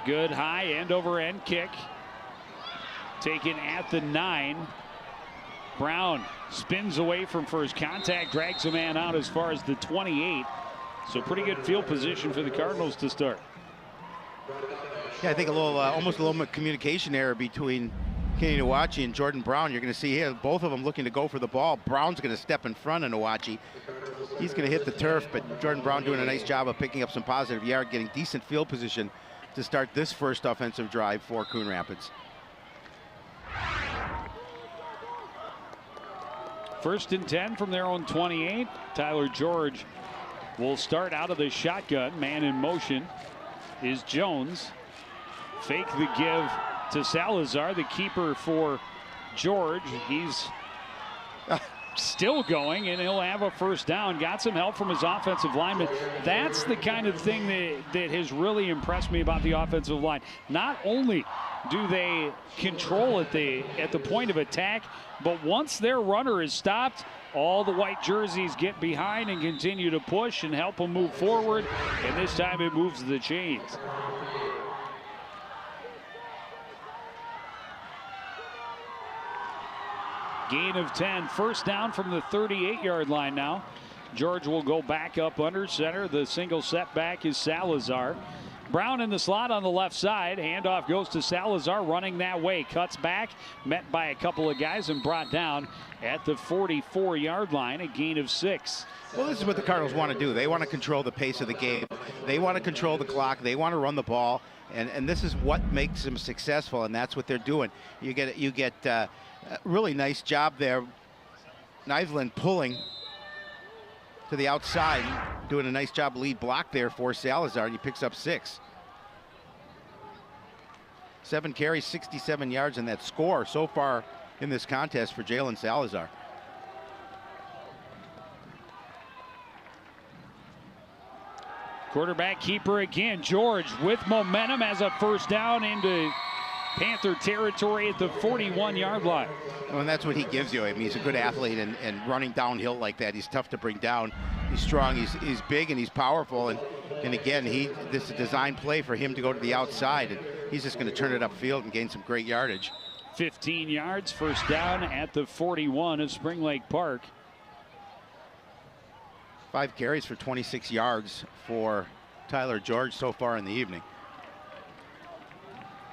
Good high end-over-end kick. Taken at the 9. Brown spins away from first contact, drags a man out as far as the 28. So pretty good field position for the Cardinals to start. Yeah, I think a little, almost a little communication error between Kenny Nwachi and Jordan Brown. You're going to see here both of them looking to go for the ball. Brown's going to step in front of Nwachi. He's going to hit the turf, but Jordan Brown doing a nice job of picking up some positive yard, getting decent field position to start this first offensive drive for Coon Rapids. 1st and 10 from their own 28. Tyler George will start out of the shotgun. Man in motion is Jones. Fake the give to Salazar, the keeper for George. He's still going, and he'll have a first down. Got some help from his offensive lineman. That's the kind of thing that has really impressed me about the offensive line. Not only do they control at the point of attack, but once their runner is stopped, all the white jerseys get behind and continue to push and help them move forward. And this time it moves the chains. Gain of 10, first down from the 38-yard line now. George will go back up under center. The single setback is Salazar. Brown in the slot on the left side. Handoff goes to Salazar, running that way. Cuts back, met by a couple of guys, and brought down at the 44-yard line, a gain of 6. Well, this is what the Cardinals want to do. They want to control the pace of the game. They want to control the clock. They want to run the ball, and this is what makes them successful, and that's what they're doing. You get a really nice job there. Niveland pulling to the outside, doing a nice job lead block there for Salazar, and he picks up 6. 7 carries, 67 yards, and that score so far in this contest for Jalen Salazar. Quarterback keeper again. George with momentum as a first down into Panther territory at the 41-yard line. Well, and that's what he gives you. I mean, he's a good athlete, and running downhill like that, he's tough to bring down. He's strong, he's big, and he's powerful. And again, this is a design play for him to go to the outside, and he's just going to turn it upfield and gain some great yardage. 15 yards, first down at the 41 of Spring Lake Park. 5 carries for 26 yards for Tyler George so far in the evening.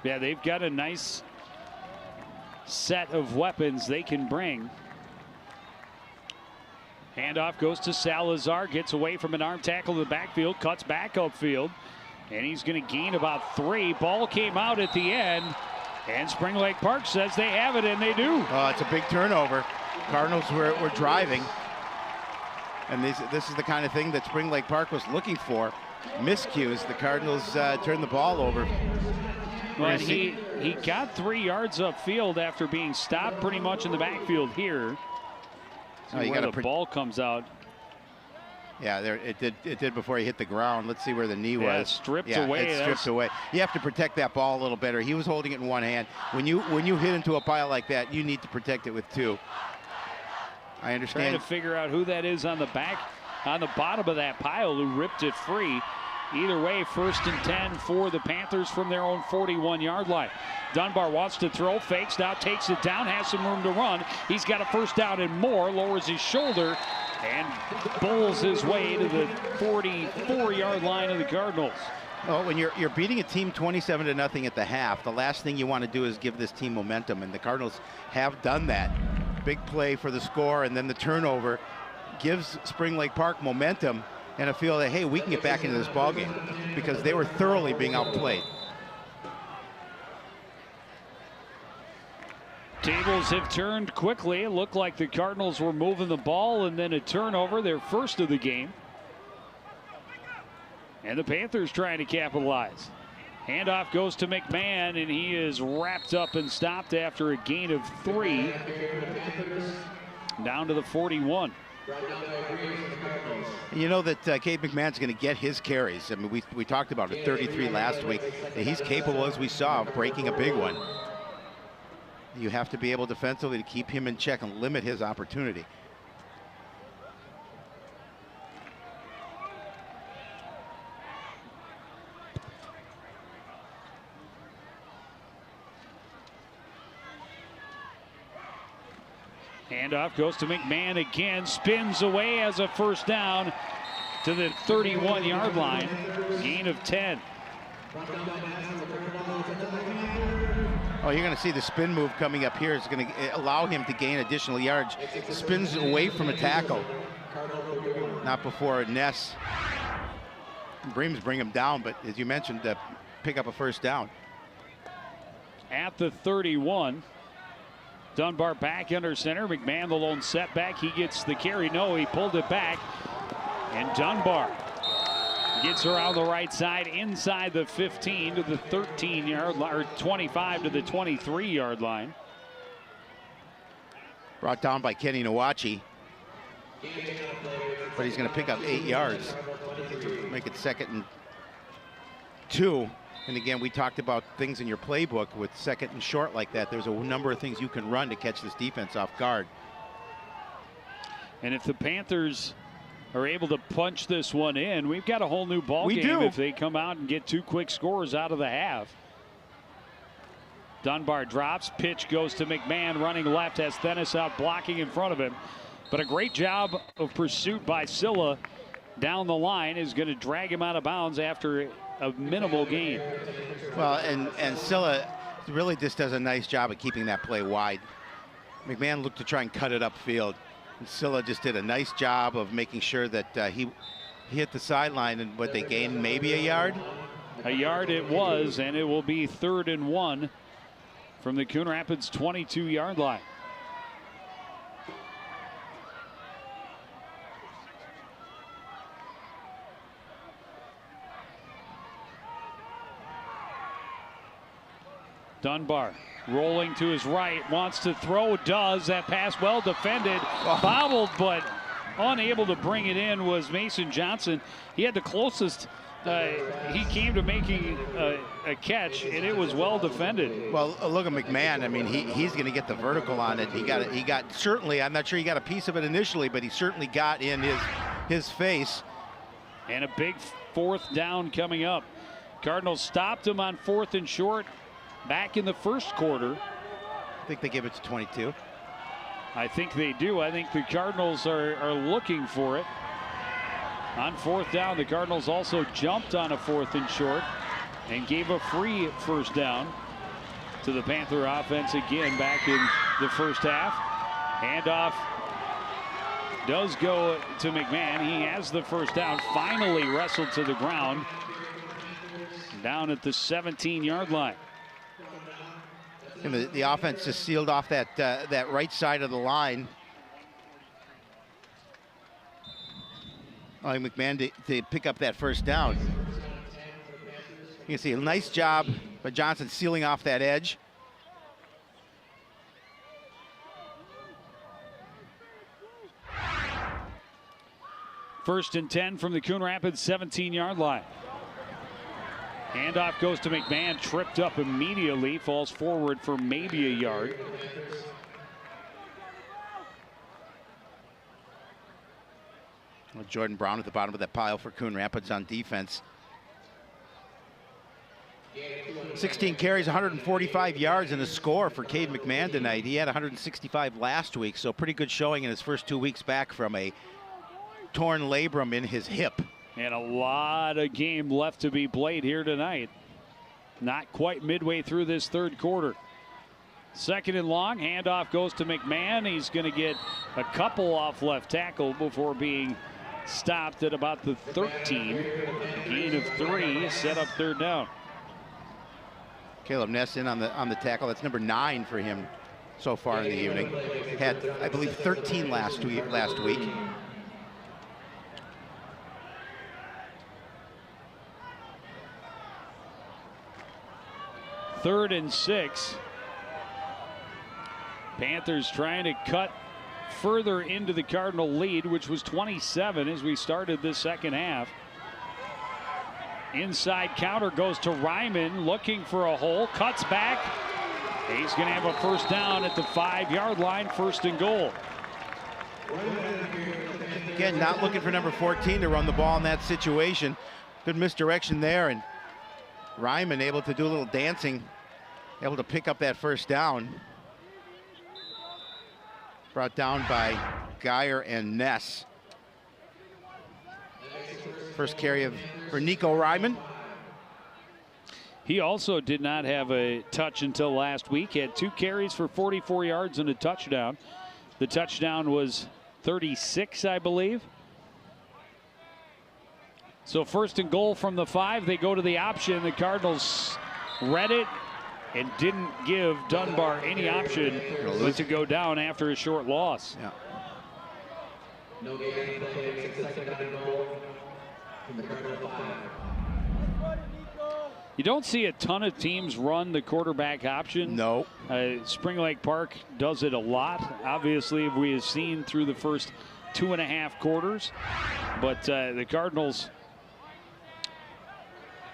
Yeah, they've got a nice set of weapons they can bring. Handoff goes to Salazar, gets away from an arm tackle to the backfield, cuts back upfield, and he's going to gain about 3. Ball came out at the end, and Spring Lake Park says they have it, and they do. It's a big turnover. Cardinals were driving, and this is the kind of thing that Spring Lake Park was looking for. Miscues. The Cardinals turned the ball over. But he got 3 yards upfield after being stopped pretty much in the backfield here. See where the ball comes out. Yeah, there it did before he hit the ground. Let's see where the knee was. Stripped away. It's stripped away. You have to protect that ball a little better. He was holding it in one hand. When you hit into a pile like that, you need to protect it with 2. I understand. Trying to figure out who that is on the bottom of that pile who ripped it free. Either way, 1st and 10 for the Panthers from their own 41-yard line. Dunbar wants to throw, fakes, now takes it down, has some room to run. He's got a first down and more, lowers his shoulder, and bowls his way to the 44-yard line of the Cardinals. Well, when you're beating a team 27-0 at the half, the last thing you want to do is give this team momentum, and the Cardinals have done that. Big play for the score, and then the turnover gives Spring Lake Park momentum and a feel that, hey, we can get back into this ballgame, because they were thoroughly being outplayed. Tables have turned quickly. It looked like the Cardinals were moving the ball, and then a turnover, their first of the game. And the Panthers trying to capitalize. Handoff goes to McMahon, and he is wrapped up and stopped after a gain of 3. Down to the 41. You know that Cade McMahon's going to get his carries. I mean, we talked about it, 33 last week. He's capable, as we saw, of breaking a big one. You have to be able defensively to keep him in check and limit his opportunity. Handoff goes to McMahon again, spins away as a first down to the 31-yard line. Gain of 10. Oh, you're going to see the spin move coming up here. It's going to allow him to gain additional yards. Spins away from a tackle. Not before Ness. Breams bring him down, but as you mentioned, pick up a first down. At the 31. Dunbar back under center. McMahon the lone setback. He gets the carry. No, he pulled it back. And Dunbar Gets around the right side inside the 15 to the 13-yard line, or 25 to the 23-yard line. Brought down by Kenny Nawachi. But he's going to pick up 8 yards. Make it 2nd and 2. And again, we talked about things in your playbook with 2nd and short like that. There's a number of things you can run to catch this defense off guard. And if the Panthers are able to punch this one in, we've got a whole new ball game if they come out and get 2 quick scores out of the half. Dunbar drops, pitch goes to McMahon, running left, has Thenis out blocking in front of him. But a great job of pursuit by Silla down the line is going to drag him out of bounds after a minimal gain. Well, and Silla really just does a nice job of keeping that play wide. McMahon looked to try and cut it upfield. And Silla just did a nice job of making sure that he hit the sideline, and what they gained, maybe a yard? A yard it was, and it will be 3rd and 1 from the Coon Rapids 22-yard line. Dunbar rolling to his right, wants to throw, does. That pass well defended, bobbled, but unable to bring it in was Mason Johnson. He had the closest he came to making a catch, and it was well defended. Well, look at McMahon. I mean, he's going to get the vertical on it. He got certainly, I'm not sure he got a piece of it initially, but he certainly got in his face. And a big 4th down coming up. Cardinals stopped him on 4th and short back in the first quarter. I think they give it to 22. I think they do. I think the Cardinals are looking for it. On 4th down, the Cardinals also jumped on a 4th and short and gave a free 1st down to the Panther offense again back in the first half. Handoff does go to McMahon. He has the 1st down, finally wrestled to the ground down at the 17-yard line. And the offense just sealed off that right side of the line. McMahon to pick up that 1st down. You can see a nice job by Johnson sealing off that edge. First and 10 from the Coon Rapids 17-yard line. Handoff goes to McMahon, tripped up immediately, falls forward for maybe a yard. Well, Jordan Brown at the bottom of that pile for Coon Rapids on defense. 16 carries, 145 yards, and a score for Cade McMahon tonight. He had 165 last week, so pretty good showing in his first 2 weeks back from a torn labrum in his hip. And a lot of game left to be played here tonight. Not quite midway through this 3rd quarter. 2nd and long, handoff goes to McMahon. He's going to get a couple off left tackle before being stopped at about the 13. Gain of 3, set up 3rd down. Caleb Ness in on the tackle. That's number 9 for him so far in the evening. Had, I believe, 13 last week. 3rd and 6. Panthers trying to cut further into the Cardinal lead, which was 27 as we started this 2nd half. Inside counter goes to Ryman, looking for a hole, cuts back. He's going to have a 1st down at the 5-yard line, 1st and goal. Again, not looking for number 14 to run the ball in that situation. Good misdirection there, and Ryman able to do a little dancing, able to pick up that 1st down. Brought down by Geyer and Ness. First carry for Nico Ryman. He also did not have a touch until last week. He had 2 carries for 44 yards and a touchdown. The touchdown was 36, I believe. So 1st and goal from the 5. They go to the option. The Cardinals read it and didn't give Dunbar any option but to go down after a short loss. Yeah. You don't see a ton of teams run the quarterback option. No. Spring Lake Park does it a lot. Obviously, we have seen through the first 2.5 quarters. But the Cardinals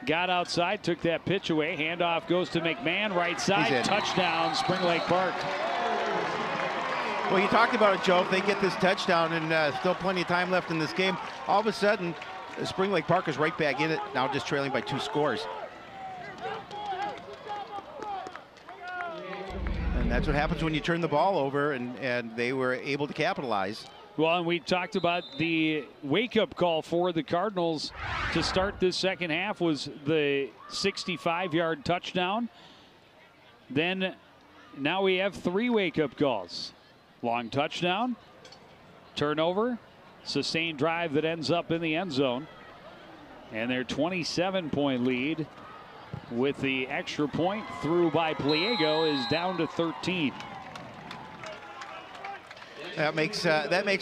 got outside, took that pitch away. Handoff goes to McMahon, right side. Touchdown, Spring Lake Park. Well, you talked about it, Joe. If they get this touchdown and still plenty of time left in this game, all of a sudden, Spring Lake Park is right back in it, now just trailing by 2 scores. And that's what happens when you turn the ball over, and they were able to capitalize. Well, and we talked about the wake-up call for the Cardinals to start this second half was the 65-yard touchdown. Then now we have 3 wake-up calls. Long touchdown, turnover, sustained drive that ends up in the end zone. And their 27-point lead with the extra point through by Pliego is down to 13. That makes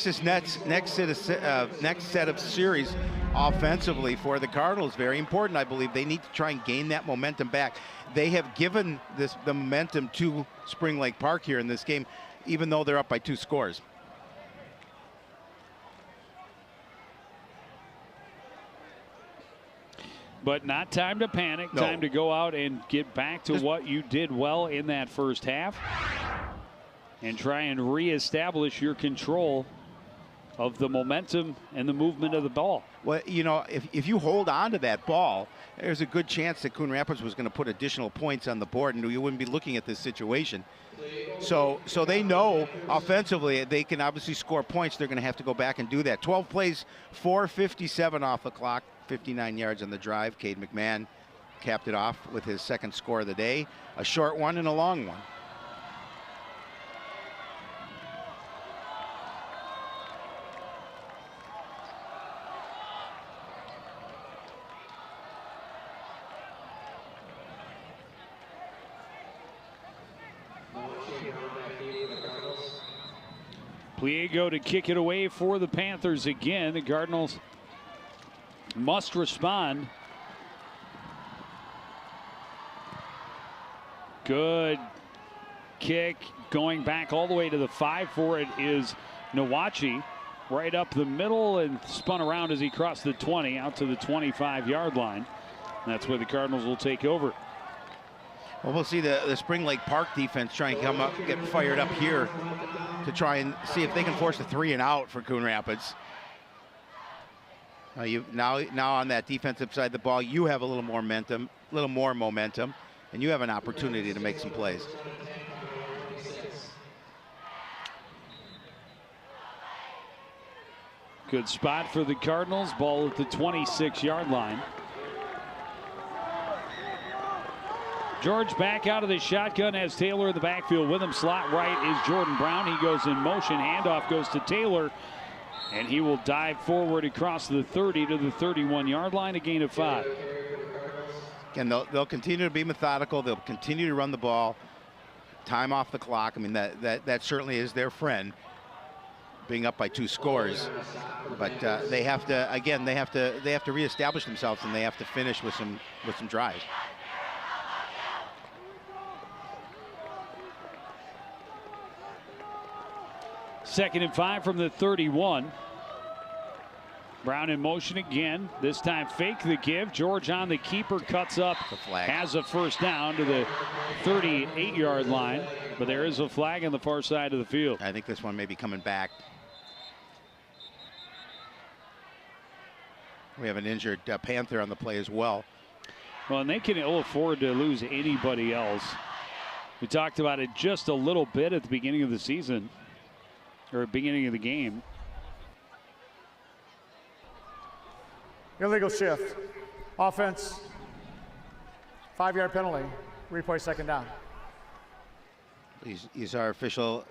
this next set of series offensively for the Cardinals very important. I believe they need to try and gain that momentum back. They have given the momentum to Spring Lake Park here in this game, even though they're up by 2 scores. But not time to panic. No. Time to go out and get back to what you did well in that first half and try and reestablish your control of the momentum and the movement of the ball. Well, you know, if you hold on to that ball, there's a good chance that Coon Rapids was going to put additional points on the board, and you wouldn't be looking at this situation. So they know offensively they can obviously score points. They're going to have to go back and do that. 12 plays, 4:57 off the clock, 59 yards on the drive. Cade McMahon capped it off with his second score of the day, a short one and a long one. Pliego to kick it away for the Panthers again. The Cardinals must respond. Good kick going back all the way to the 5 for it is Nawachi. Right up the middle and spun around as he crossed the 20 out to the 25-yard line. That's where the Cardinals will take over. Well, we'll see the Spring Lake Park defense try and come up, get fired up here to try and see if they can force a 3 and out for Coon Rapids. Now on that defensive side of the ball, you have a little more momentum, and you have an opportunity to make some plays. Good spot for the Cardinals. Ball at the 26-yard line. George back out of the shotgun as Taylor in the backfield with him. Slot right is Jordan Brown. He goes in motion. Handoff goes to Taylor. And he will dive forward across the 30 to the 31-yard line, a gain of 5. Again, they'll continue to be methodical. They'll continue to run the ball. Time off the clock. I mean, that certainly is their friend, being up by 2 scores. But they have to reestablish themselves, and they have to finish with some drives. Second and 5 from the 31. Brown in motion again. This time fake the give. George on the keeper, cuts up, has a first down to the 38-yard line. But there is a flag on the far side of the field. I think this one may be coming back. We have an injured Panther on the play as well. Well, and they can ill afford to lose anybody else. We talked about it just a little bit at the beginning of the season, or beginning of the game. Illegal shift. Offense. 5-yard penalty. Replay second down. He's our official.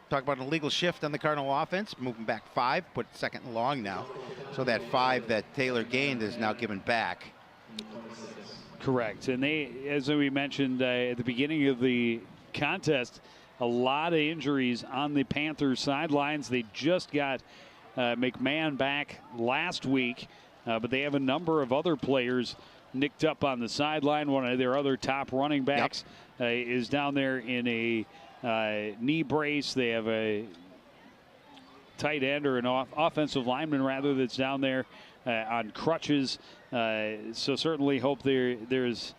Talk about an illegal shift on the Cardinal offense. Moving back 5, put second and long now. So that 5 that Taylor gained is now given back. Correct. And they, as we mentioned at the beginning of the contest, a lot of injuries on the Panthers sidelines. They just got McMahon back last week. but they have a number of other players nicked up on the sideline. One of their other top running backs is down there in a knee brace. They have a tight end or an offensive lineman, rather, that's down there on crutches. So certainly hope there's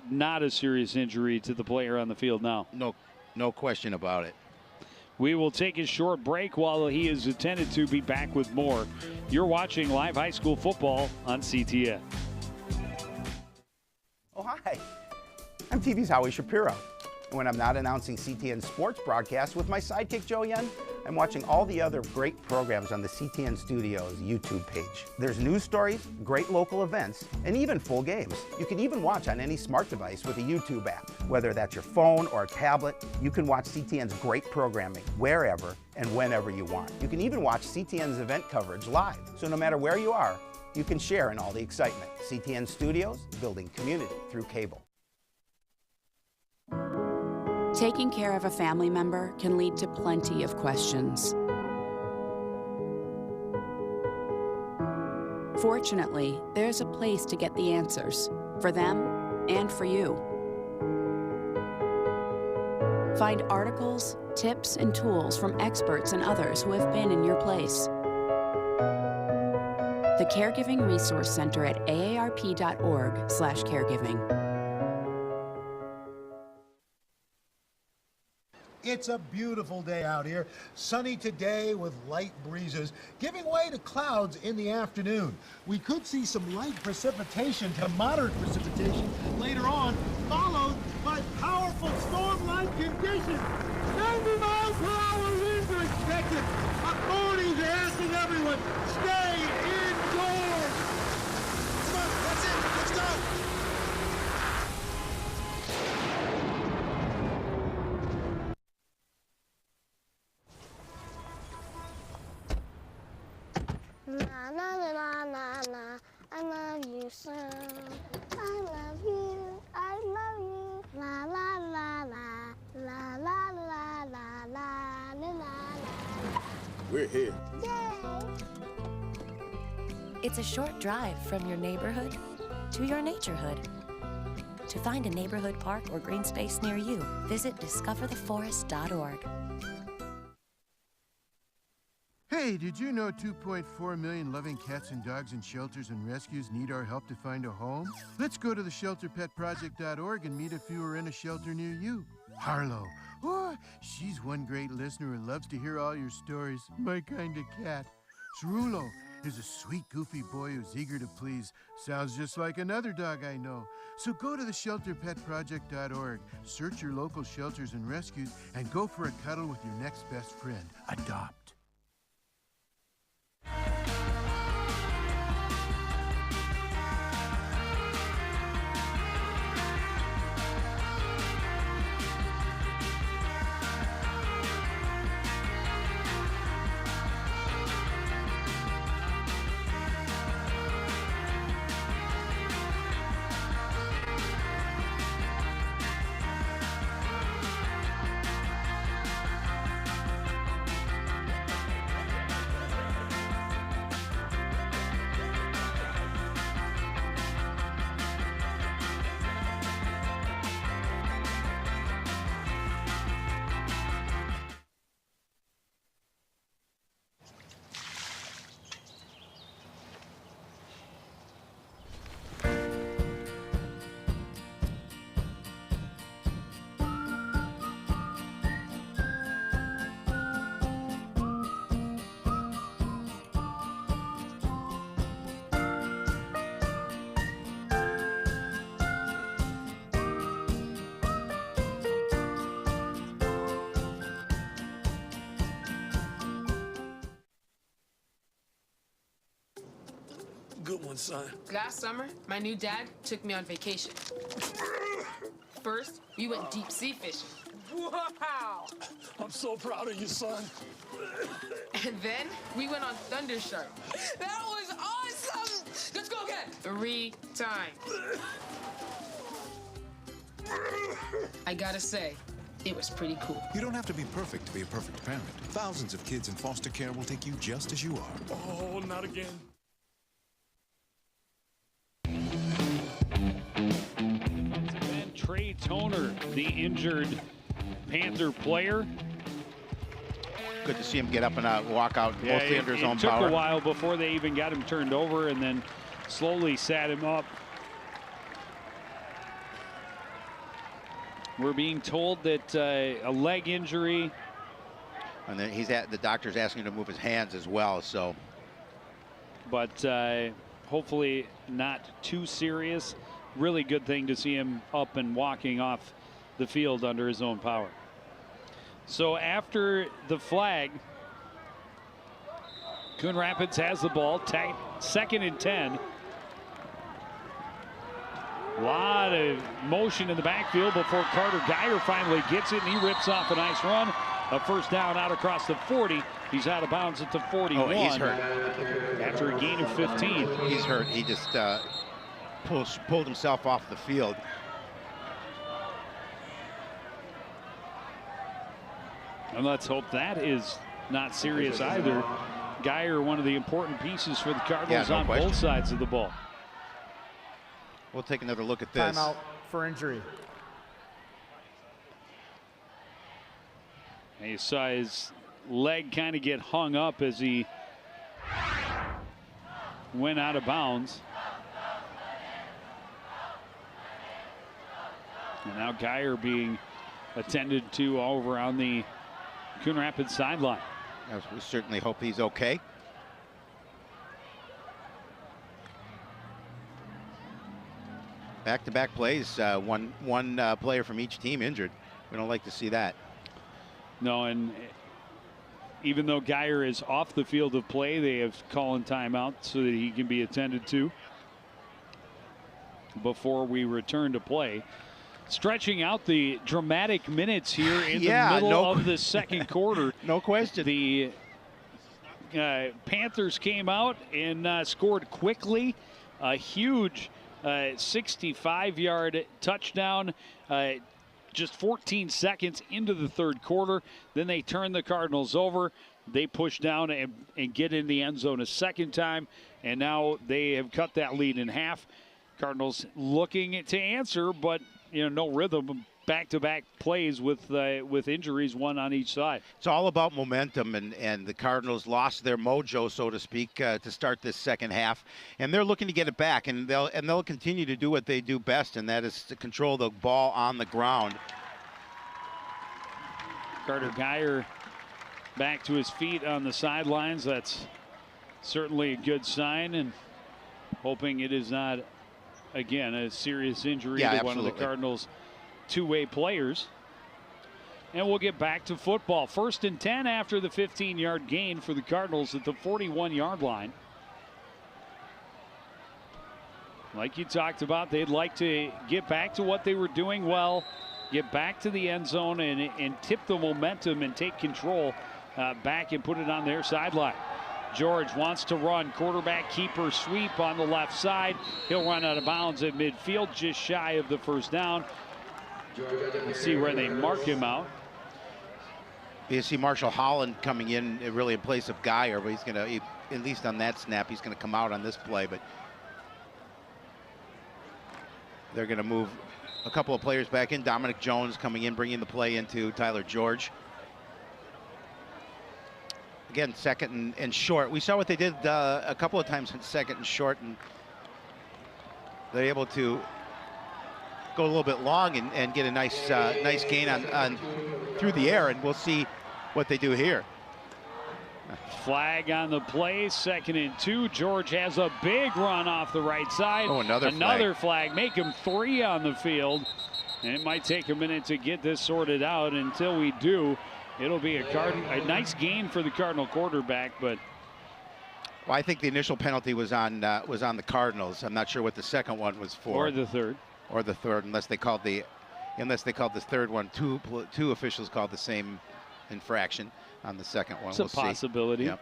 not a serious injury to the player on the field now. No question about it. We will take a short break while he is intended to be back with more. You're watching live high school football on CTN. Oh, hi. I'm TV's Howie Shapiro. And when I'm not announcing CTN sports broadcasts with my sidekick Joe Yen, I'm watching all the other great programs on the CTN Studios YouTube page. There's news stories, great local events, and even full games. You can even watch on any smart device with a YouTube app. Whether that's your phone or a tablet, you can watch CTN's great programming wherever and whenever you want. You can even watch CTN's event coverage live. So no matter where you are, you can share in all the excitement. CTN Studios, building community through cable. Taking care of a family member can lead to plenty of questions. Fortunately, there's a place to get the answers, for them and for you. Find articles, tips, and tools from experts and others who have been in your place. The Caregiving Resource Center at aarp.org/caregiving. It's a beautiful day out here. Sunny today with light breezes, giving way to clouds in the afternoon. We could see some light precipitation to moderate precipitation later on, followed by powerful storm-like conditions. 90 miles per hour winds are expected. Authorities are asking everyone, stay indoors. Come on, that's it. Let's go. Na na na na na na, I love you so. I love you, I love you. La la la la, la la la la la la la. We're here. Yay! It's a short drive from your neighborhood to your naturehood. To find a neighborhood park or green space near you, visit discovertheforest.org. Hey, did you know 2.4 million loving cats and dogs in shelters and rescues need our help to find a home? Let's go to the shelterpetproject.org and meet a few who are in a shelter near you. Harlow. Oh, she's one great listener and loves to hear all your stories. My kind of cat. Cerulo is a sweet, goofy boy who's eager to please. Sounds just like another dog I know. So go to the shelterpetproject.org, search your local shelters and rescues, and go for a cuddle with your next best friend. Adopt. Good one, son. Last summer, my new dad took me on vacation. First, we went deep sea fishing. Wow! I'm so proud of you, son. And then we went on Thunder Shark. That was awesome! Let's go again. 3 times. I gotta say, it was pretty cool. You don't have to be perfect to be a perfect parent. Thousands of kids in foster care will take you just as you are. Oh, not again. Trey Toner, the injured Panther player. Good to see him get up and walk out mostly under his own power. It took a while before they even got him turned over, and then slowly sat him up. We're being told that a leg injury. And then the doctor's asking him to move his hands as well, so. But hopefully not too serious. Really good thing to see him up and walking off the field under his own power. So after the flag, Coon Rapids has the ball, 2nd and 10. A lot of motion in the backfield before Carter Geyer finally gets it, and he rips off a nice run. A first down out across the 40. He's out of bounds at the 41. Oh, he's hurt. After a gain of 15. He's hurt. He just pulled himself off the field. And let's hope that is not serious either. Geyer, one of the important pieces for the Cardinals on both sides of the ball. We'll take another look at this. Timeout for injury. And you saw his leg kind of get hung up as he went out of bounds. And now Geyer being attended to over on the Coon Rapids sideline. We certainly hope he's okay. Back-to-back plays, one player from each team injured. We don't like to see that. No, and even though Geyer is off the field of play, they have called timeout so that he can be attended to before we return to play. Stretching out the dramatic minutes here in the middle of the second quarter. No question. The Panthers came out and scored quickly. A huge 65-yard touchdown just 14 seconds into the third quarter. Then they turn the Cardinals over. They push down and get in the end zone a second time, and now they have cut that lead in half. Cardinals looking to answer, but no rhythm. Back-to-back plays with injuries, one on each side. It's all about momentum, and the Cardinals lost their mojo, so to speak, to start this second half, and they're looking to get it back, and they'll continue to do what they do best, and that is to control the ball on the ground. Carter Geyer back to his feet on the sidelines. That's certainly a good sign, and hoping it is not, again, a serious injury to one of the Cardinals' two-way players. And we'll get back to football. 1st and 10 after the 15-yard gain for the Cardinals at the 41-yard line. Like you talked about, they'd like to get back to what they were doing well, get back to the end zone and tip the momentum and take control back and put it on their sideline. George wants to run, quarterback keeper sweep on the left side. He'll run out of bounds at midfield, just shy of the first down. Let's see where they mark him out. You see Marshall Holland coming in really in place of Geyer, but he's going to, at least on that snap, he's going to come out on this play. But they're going to move a couple of players back in. Dominic Jones coming in, bringing the play into Tyler George. Again, 2nd and short. We saw what they did a couple of times in 2nd and short, and they're able to go a little bit long and get a nice gain on through the air, and we'll see what they do here. Flag on the play, 2nd and 2. George has a big run off the right side. Oh, another flag. Make him 3 on the field. And it might take a minute to get this sorted out. Until we do, it'll be a nice gain for the Cardinal quarterback, but. Well, I think the initial penalty was on the Cardinals. I'm not sure what the second one was for. Or the third. Or the third, unless they called the third one. Two officials called the same infraction on the second one. It's a possibility. Yep.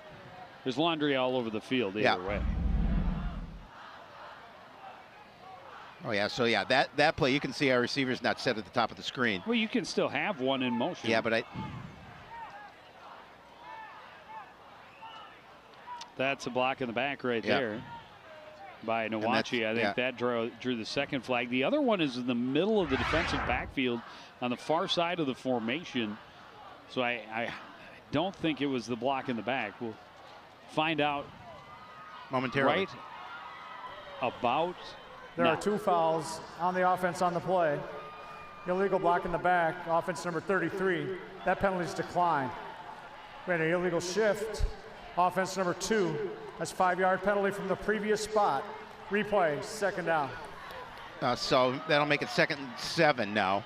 There's laundry all over the field either way. Oh yeah, so yeah, that play, you can see our receiver's not set at the top of the screen. Well, you can still have one in motion. Yeah, but that's a block in the back right there. by Nawachi. I think that drew the second flag. The other one is in the middle of the defensive backfield on the far side of the formation. So I don't think it was the block in the back. We'll find out momentarily. Right about There are 2 fouls on the offense on the play. Illegal block in the back, offense number 33. That penalty's declined. We had an illegal shift, offense number 2. That's 5-yard penalty from the previous spot. Replay, second down. So that'll make it 2nd and 7 now.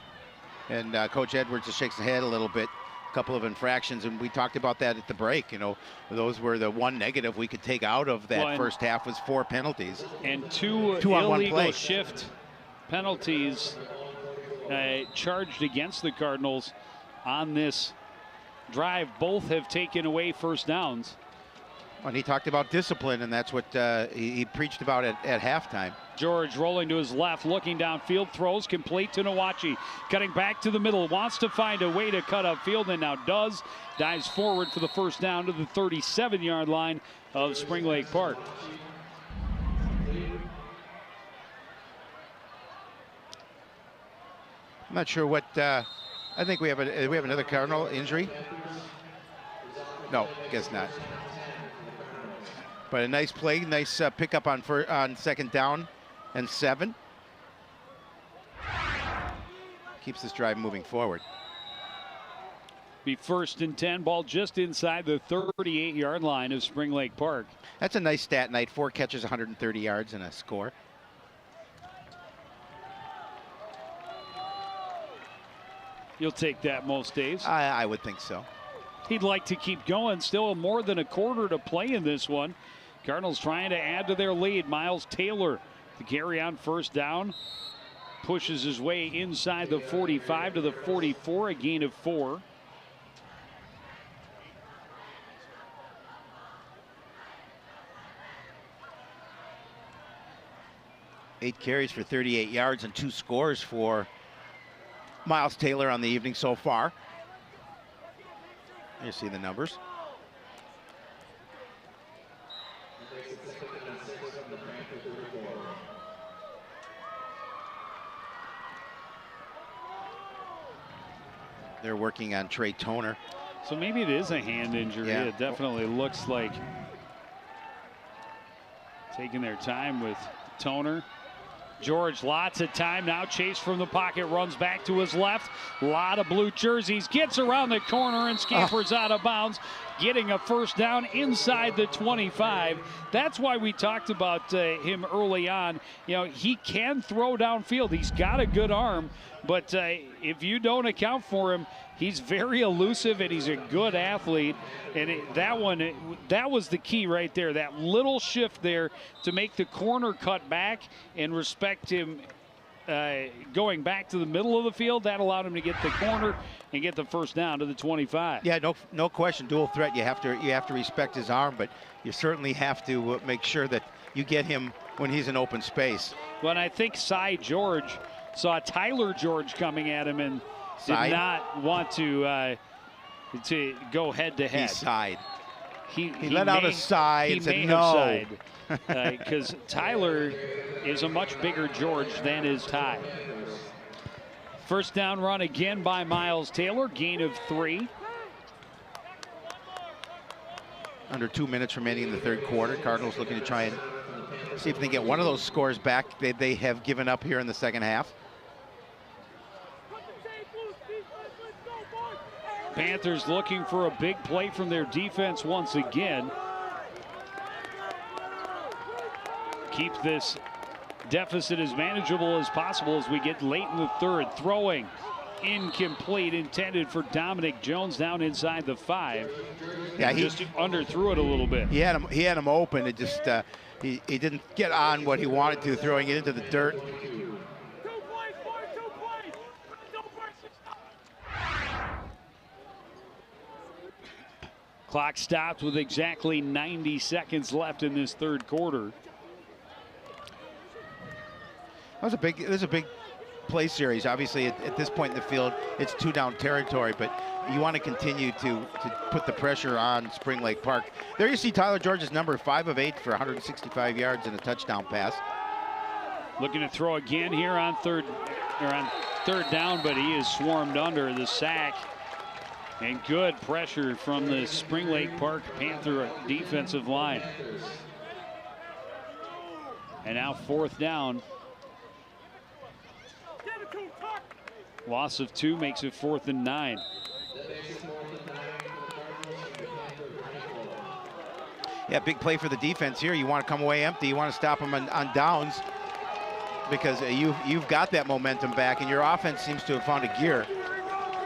And Coach Edwards just shakes his head a little bit. A couple of infractions, and we talked about that at the break. You know, those were the one negative we could take out of that first half was 4 penalties. And two illegal shift penalties charged against the Cardinals on this drive. Both have taken away first downs. And he talked about discipline, and that's what he preached about at halftime. George rolling to his left, looking downfield, throws complete to Nawachi. Cutting back to the middle, wants to find a way to cut upfield, and now does. Dives forward for the first down to the 37-yard line of Spring Lake Park. I'm not sure what. I think we have another Cardinal injury. No, guess not. But a nice play, nice pickup on 2nd down and 7. Keeps this drive moving forward. Be 1st and 10, ball just inside the 38-yard line of Spring Lake Park. That's a nice stat night. 4 catches, 130 yards, and a score. You'll take that most days. I would think so. He'd like to keep going. Still more than a quarter to play in this one. Cardinals trying to add to their lead. Miles Taylor to carry on first down. Pushes his way inside the 45 to the 44, a gain of 4. Eight carries for 38 yards and 2 scores for Miles Taylor on the evening so far. You see the numbers. They're working on Trey Toner. So maybe it is a hand injury. Yeah. It definitely looks like taking their time with Toner. George, lots of time now. Chase from the pocket, runs back to his left. A lot of blue jerseys. Gets around the corner and scampers out of bounds, getting a first down inside the 25. That's why we talked about him early on. You know, he can throw downfield. He's got a good arm, but if you don't account for him, he's very elusive and he's a good athlete. And that was the key right there. That little shift there to make the corner cut back and respect him going back to the middle of the field. That allowed him to get the corner and get the first down to the 25. Yeah, no question. Dual threat. You have to respect his arm, but you certainly have to make sure that you get him when he's in open space. Well, and I think Cy George saw Tyler George coming at him and did not want to go head to head. He sighed. He let out a sigh and said no. Because Tyler is a much bigger George than is Ty. First down run again by Miles Taylor, gain of 3. Under 2 minutes remaining in the third quarter. Cardinals looking to try and see if they can get one of those scores back they have given up here in the second half. Panthers looking for a big play from their defense once again. Keep this deficit as manageable as possible as we get late in the third. Throwing incomplete, intended for Dominic Jones down inside the 5. Yeah, he just underthrew it a little bit. He had him open. It just he didn't get on what he wanted to, throwing it into the dirt. Clock stopped with exactly 90 seconds left in this third quarter. This is a big play series. Obviously, at this point in the field, it's 2 down territory, but you want to continue to put the pressure on Spring Lake Park. There you see Tyler George's number, 5 of 8 for 165 yards and a touchdown pass. Looking to throw again here on third down, but he is swarmed under the sack. And good pressure from the Spring Lake Park Panther defensive line. And now 4th down. Loss of 2 makes it 4th and 9. Yeah, big play for the defense here. You want to come away empty. You want to stop them on downs because you've got that momentum back, and your offense seems to have found a gear.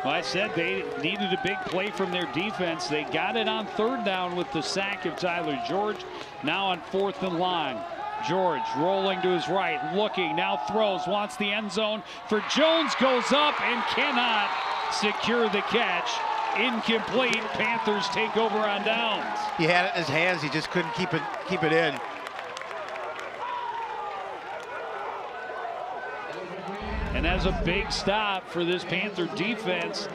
Well, I said they needed a big play from their defense. They got it on 3rd down with the sack of Tyler George. Now on 4th and long. George rolling to his right, looking, now throws, wants the end zone for Jones, goes up and cannot secure the catch. Incomplete. Panthers take over on downs. He had it in his hands. He just couldn't keep it in. And that's a big stop for this Panther defense.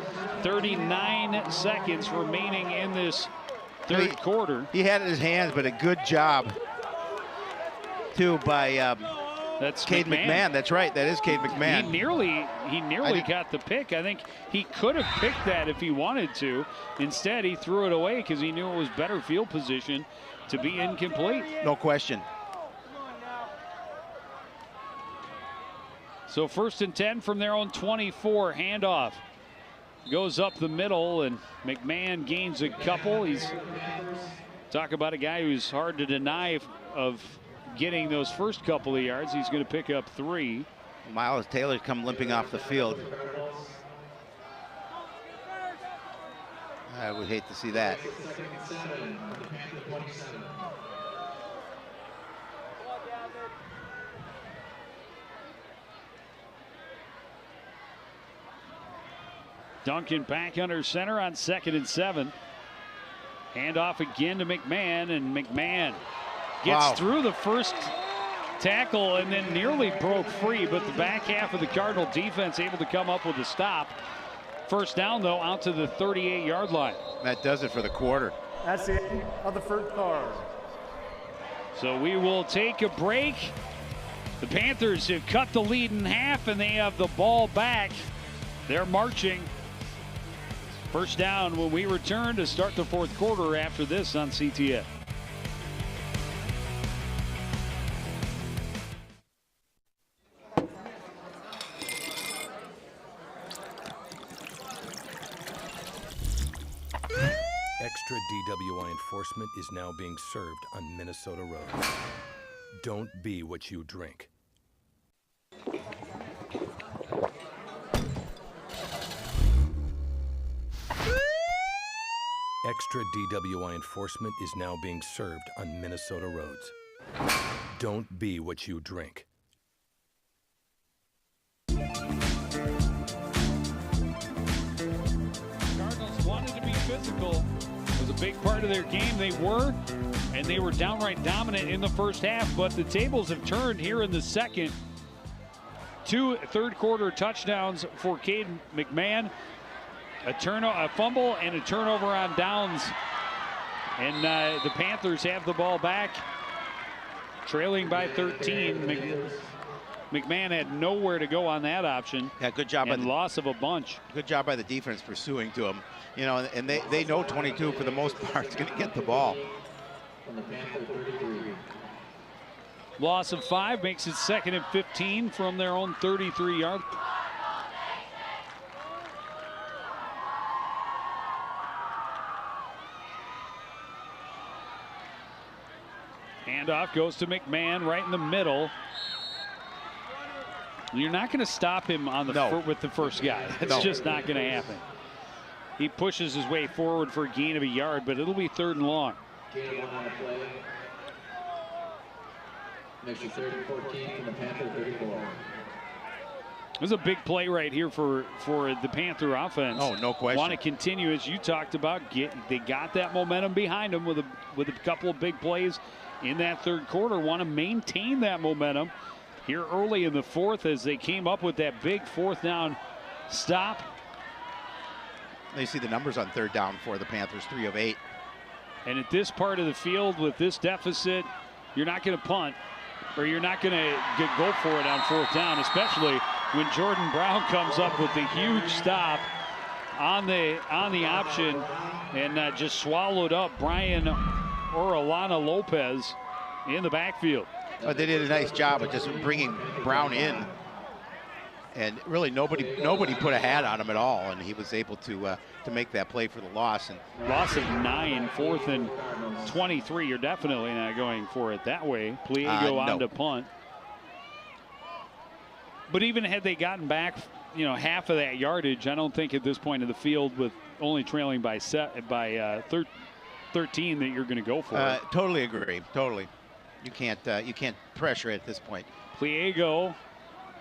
39 seconds remaining in this third quarter. He had it in his hands, but a good job too by that's Cade McMahon. That's right. That is Cade McMahon. He nearly got the pick. I think he could have picked that if he wanted to. Instead, he threw it away because he knew it was better field position to be incomplete. No question. So 1st and 10 from their own 24. Handoff goes up the middle, and McMahon gains a couple. He's talk about a guy who's hard to deny of getting those first couple of yards. He's going to pick up 3. Miles Taylor's come limping off the field. I would hate to see that. Duncan back under center on 2nd and 7. Handoff again to McMahon, and McMahon gets through the first tackle and then nearly broke free, but the back half of the Cardinal defense able to come up with a stop. 1st down, though, out to the 38-yard line. That does it for the quarter. That's the end of the first quarter. So we will take a break. The Panthers have cut the lead in half, and they have the ball back. They're marching. 1st down when we return to start the 4th quarter after this on CTN. Extra DWI enforcement is now being served on Minnesota roads. Don't be what you drink. Extra DWI enforcement is now being served on Minnesota roads. Don't be what you drink. Cardinals wanted to be physical. It was a big part of their game. They were, and they were downright dominant in the first half, but the tables have turned here in the second. 2 third-quarter touchdowns for Cade McMahon. A fumble and a turnover on downs. And the Panthers have the ball back, trailing by 13. McMahon had nowhere to go on that option. Yeah, good job. And loss of a bunch. Good job by the defense pursuing to him. You know, and they know 22 for the most part is going to get the ball. Loss of 5 makes it 2nd and 15 from their own 33-yard. Handoff goes to McMahon right in the middle. You're not going to stop him on the with the first guy. That's just not going to happen. He pushes his way forward for a gain of a yard, but it'll be 3rd and long. Gain 1 on the play. Makes it 3rd and 14 from the Panther 34. There's a big play right here for the Panther offense. Oh, no question. Want to continue, as you talked about. They got that momentum behind them with a couple of big plays in that third quarter. Want to maintain that momentum here early in the 4th as they came up with that big 4th down stop You see the numbers on third down for the Panthers, 3 of 8. And at this part of the field with this deficit, you're not going to punt, or you're not going to go for it on fourth down, especially when Jordan Brown comes up with the huge stop on the option and just swallowed up Brian Orellana Lopez in the backfield. But they did a nice job of just bringing Brown in, and really nobody put a hat on him at all, and he was able to make that play for the loss. And loss of 9, 4th and 23. You're definitely not going for it that way. Pliego on to punt. But even had they gotten back, half of that yardage, I don't think at this point in the field, with only trailing by 13, that you're going to go for it. Totally agree. Totally. You can't pressure it at this point. Pliego,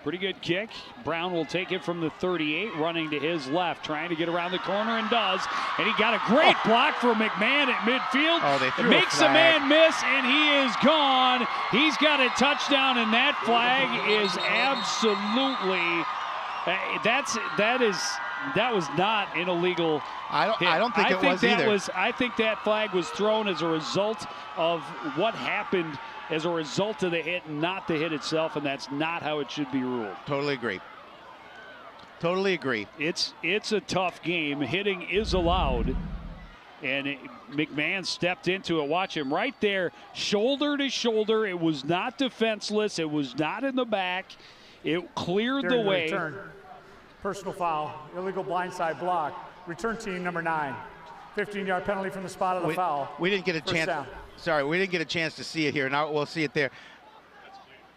pretty good kick. Brown will take it from the 38, running to his left, trying to get around the corner, and does. And he got a great block from McMahon at midfield. Oh, they threw it makes a man miss, and he is gone. He's got a touchdown, and that flag is absolutely. That was not an illegal. I don't think it was either. I think that flag was thrown as a result of what happened as a result of the hit, not the hit itself, and that's not how it should be ruled. Totally agree. Totally agree. It's a tough game. Hitting is allowed, and McMahon stepped into it. Watch him right there, shoulder to shoulder. It was not defenseless. It was not in the back. It cleared the way. Return. Personal foul, illegal blindside block. Return team number 9. 15-yard penalty from the spot of the foul. We didn't get a chance. Down. Sorry, we didn't get a chance to see it here. Now we'll see it there.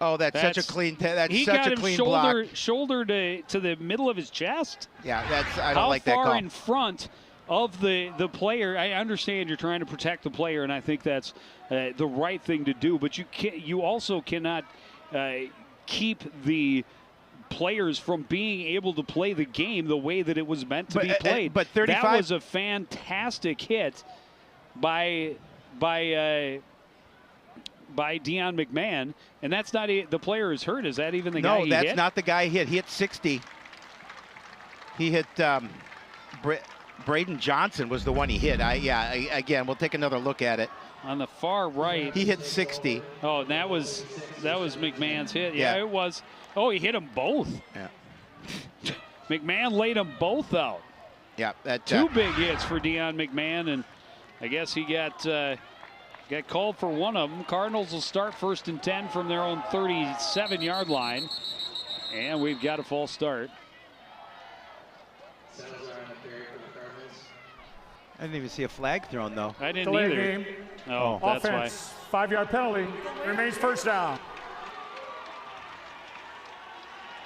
Oh, that's such a clean. That's he such got a him clean shoulder, block. Shoulder to the middle of his chest. Yeah, I don't like that call. How far in front of the player? I understand you're trying to protect the player, and I think that's the right thing to do. But you also cannot keep the players from being able to play the game the way that it was meant to be played. But 35. That was a fantastic hit by Deion McMahon, and that's not the player is hurt. Is that even the guy he hit? No, that's not the guy he hit. He hit 60. He hit Braden Johnson was the one he hit. Again, we'll take another look at it. On the far right. He hit 60. Oh, that was McMahon's hit. Yeah, it was. Oh, he hit them both. Yeah. McMahon laid them both out. Yeah. Two big hits for Deion McMahon, and I guess he got called for one of them. Cardinals will start 1st and 10 from their own 37-yard line, and we've got a false start. I didn't even see a flag thrown, though. I didn't Delay either. Game. Oh, that's Offense, why. 5-yard penalty. Remains first down.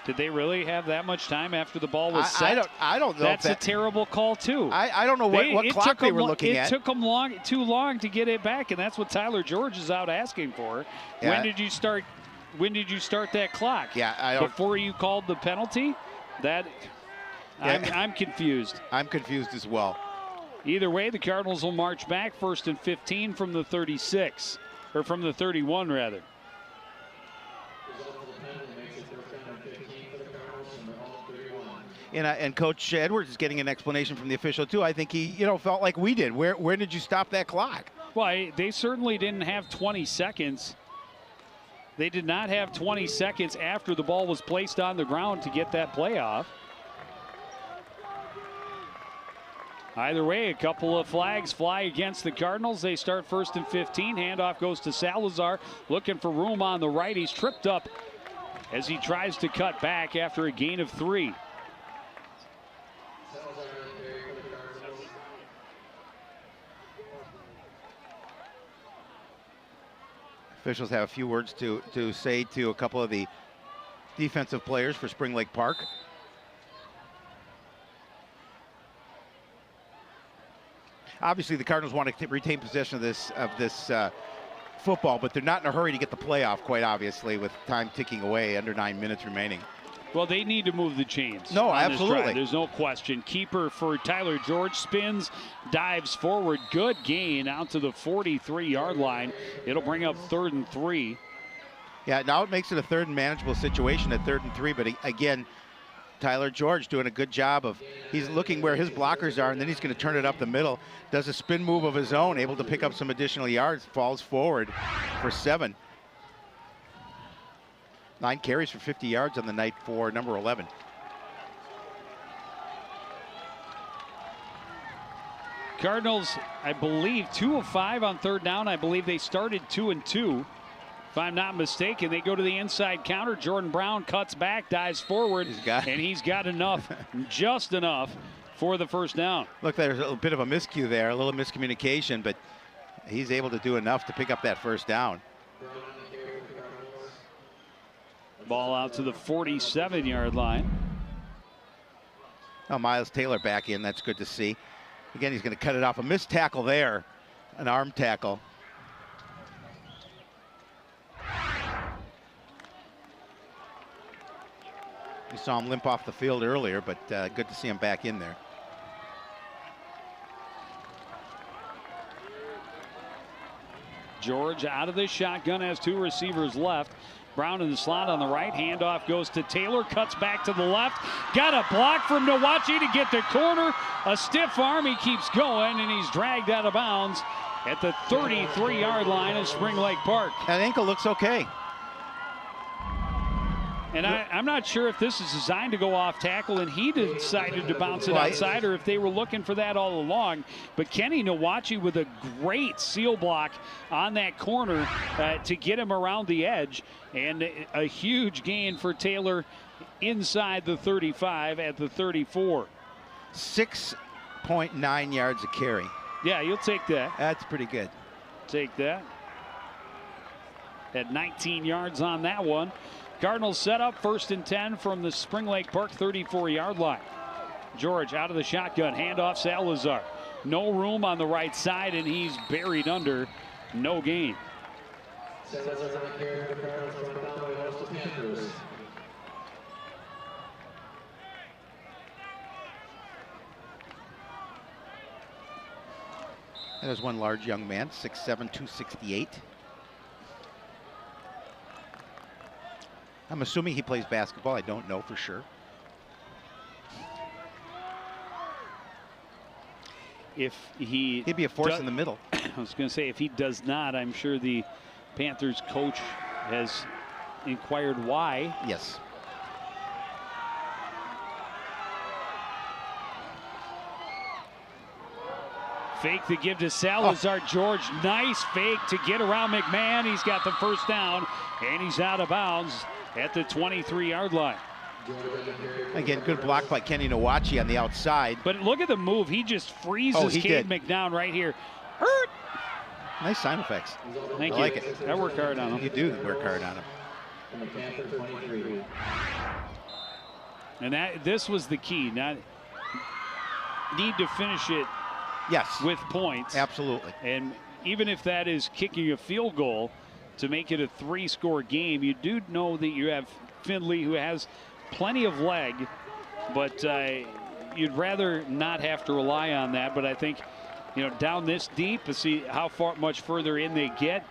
Did they really have that much time after the ball was set? I don't know. That's a terrible call, too. I don't know what clock they were looking at. It took them too long to get it back, and that's what Tyler George is out asking for. Yeah. When did you start that clock? Yeah, I don't. Before you called the penalty? I'm confused. I'm confused as well. Either way, the Cardinals will march back 1st and 15 from the 36, or from the 31, rather. And Coach Edwards is getting an explanation from the official too. I think he, felt like we did. Where did you stop that clock? Well, they certainly didn't have 20 seconds. They did not have 20 seconds after the ball was placed on the ground to get that play off. Either way, a couple of flags fly against the Cardinals. They start 1st and 15. Handoff goes to Salazar, looking for room on the right. He's tripped up as he tries to cut back after a gain of 3. Officials have a few words to say to a couple of the defensive players for Spring Lake Park. Obviously, the Cardinals want to retain possession of this football, but they're not in a hurry to get the playoff, quite obviously, with time ticking away, under 9 minutes remaining. Well, they need to move the chains. No, on absolutely. This drive. There's no question. Keeper for Tyler George spins, dives forward. Good gain out to the 43-yard line. It'll bring up 3rd and 3. Yeah, now it makes it a 3rd and manageable situation at 3rd and 3. But again, Tyler George doing a good job of He's looking where his blockers are, and then he's going to turn it up the middle. Does a spin move of his own, able to pick up some additional yards, falls forward for 7. 9 carries for 50 yards on the night for number 11. Cardinals, I believe, 2 of 5 on third down. I believe they started 2 and 2. If I'm not mistaken, they go to the inside counter. Jordan Brown cuts back, dives forward, and he's got enough, just enough, for the first down. Look, there's a little bit of a miscue there, a little miscommunication, but he's able to do enough to pick up that first down. Ball out to the 47-yard line. Oh, Miles Taylor back in. That's good to see. Again, he's going to cut it off. A missed tackle there, an arm tackle. We saw him limp off the field earlier, but good to see him back in there. George out of the shotgun, has 2 receivers left. Brown in the slot on the right. Handoff goes to Taylor. Cuts back to the left. Got a block from Nwachi to get the corner. A stiff arm. He keeps going, and he's dragged out of bounds at the 33-yard line of Spring Lake Park. That ankle looks okay. And I'm not sure if this is designed to go off tackle and he decided to bounce it outside, or if they were looking for that all along. But Kenny Nwachi with a great seal block on that corner to get him around the edge. And a huge gain for Taylor inside the 35 at the 34. 6.9 yards a carry. Yeah, you'll take that. That's pretty good. Take that. At 19 yards on that one. Cardinals set up 1st and 10 from the Spring Lake Park 34-yard line. George out of the shotgun, handoff Salazar. No room on the right side, and he's buried under. No gain. There's one large young man, 6'7", 268. I'm assuming he plays basketball. I don't know for sure. If he'd be a force in the middle. I was going to say, if he does not, I'm sure the Panthers coach has inquired why. Yes. Fake the give to Salazar. George, nice fake to get around McMahon. He's got the first down, and he's out of bounds at the 23-yard line. Again, good block by Kenny Nwachi on the outside. But look at the move. He just freezes Cade McDown right here. Hurt! Nice sound effects. Thank you. I like it. I work hard on him. You do work hard on him. And this was the key. Not need to finish it. Yes. With points. Absolutely. And even if that is kicking a field goal to make it a 3-score game, you do know that you have Findlay, who has plenty of leg, but you'd rather not have to rely on that. But I think, down this deep, to see how much further in they get,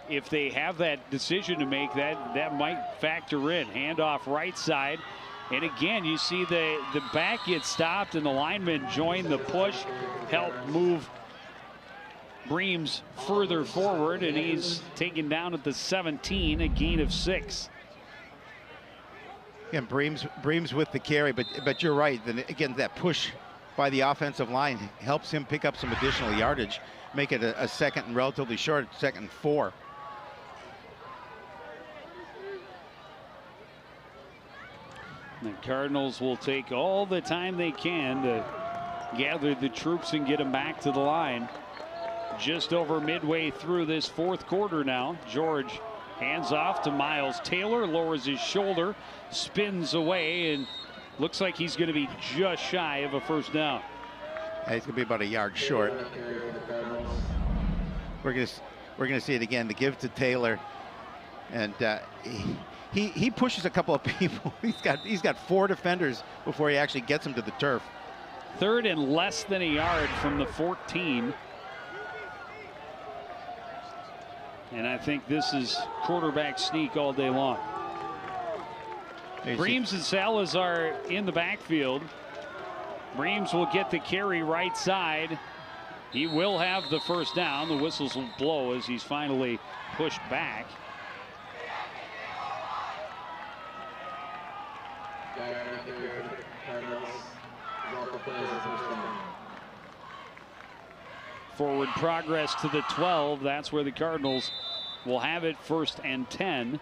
if they have that decision to make, that might factor in. Handoff right side. And again, you see the back get stopped and the linemen join the push, help move Breams further forward, and he's taken down at the 17, a gain of 6. Again, Breams with the carry, but you're right. Then again, that push by the offensive line helps him pick up some additional yardage, make it a second and relatively short, 2nd and 4. The Cardinals will take all the time they can to gather the troops and get them back to the line. Just over midway through this 4th quarter now. George hands off to Miles Taylor, lowers his shoulder, spins away, and looks like he's going to be just shy of a first down. He's going to be about a yard short. We're going to see it again. The give to Taylor, and he pushes a couple of people. He's got 4 defenders before he actually gets him to the turf. 3rd and less than a yard from the 14. And I think this is quarterback sneak all day long. Breams and Salazar in the backfield. Reams will get the carry right side. He will have the first down. The whistles will blow as he's finally pushed back. Forward progress to the 12. That's where the Cardinals will have it, 1st and 10.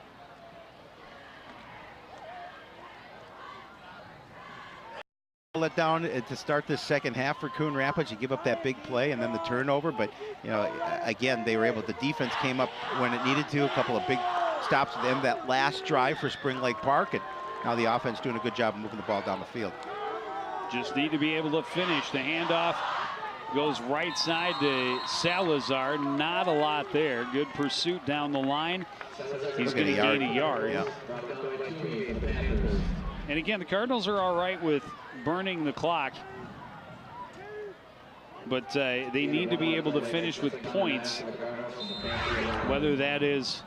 Let down to start this second half for Coon Rapids. You give up that big play and then the turnover, but you know, again, they were able. The defense came up when it needed to. A couple of big stops at the end of that last drive for Spring Lake Park, and now the offense doing a good job of moving the ball down the field. Just need to be able to finish. The handoff goes right side to Salazar. Not a lot there. Good pursuit down the line. He's going to gain a yard. Yeah. And again, the Cardinals are all right with burning the clock, but they need to be able to finish with points, whether that is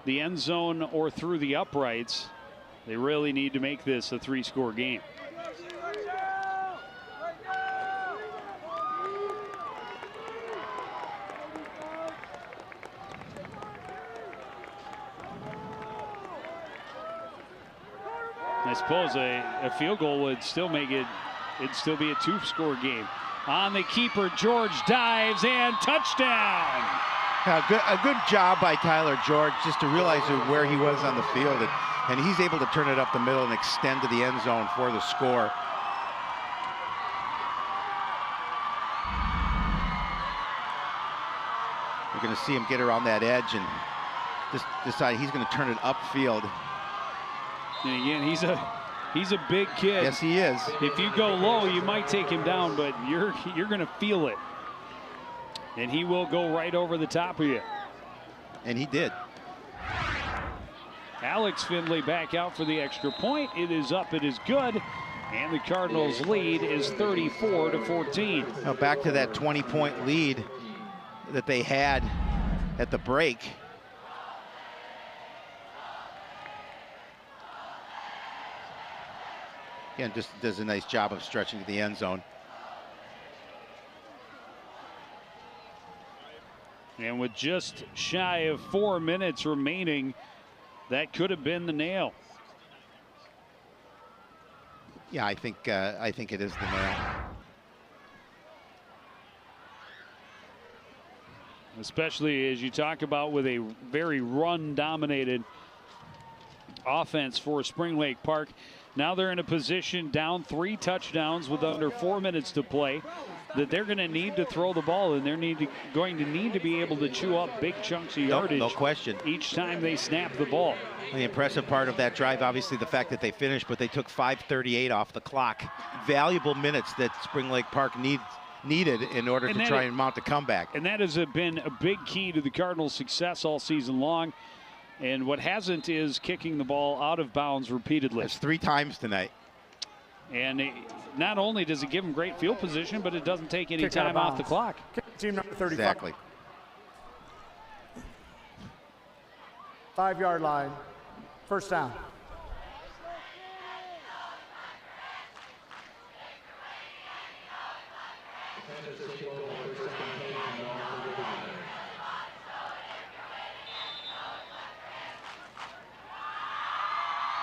the end zone or through the uprights. They really need to make this a 3-score game. I suppose a field goal would still make it, it'd still be a 2-score game. On the keeper, George dives and touchdown. A good job by Tyler George just to realize where he was on the field, and he's able to turn it up the middle and extend to the end zone for the score. We're going to see him get around that edge and just decide he's going to turn it upfield. And again, he's a big kid. Yes, he is. If you go low, you might take him down, but you're going to feel it. And he will go right over the top of you. And he did. Alex Findlay back out for the extra point. It is up. It is good. And the Cardinals' lead is 34-14. Now back to that 20-point lead that they had at the break. Again, just does a nice job of stretching to the end zone. And with just shy of 4 minutes remaining, that could have been the nail. Yeah, I think it is the nail. Especially as you talk about with a very run-dominated offense for Spring Lake Park. Now they're in a position down 3 touchdowns with under 4 minutes to play that they're going to need to throw the ball, and they're going to need to be able to chew up big chunks of yardage. No question. Each time they snap the ball. The impressive part of that drive, obviously the fact that they finished, but they took 5:38 off the clock. Valuable minutes that Spring Lake Park needed in order to try and mount a comeback. And that has been a big key to the Cardinals' success all season long. And what hasn't is kicking the ball out of bounds repeatedly. That's 3 times tonight. And not only does it give them great field position, but it doesn't take any time off the clock. Team number 35. Exactly. 5-yard line. First down.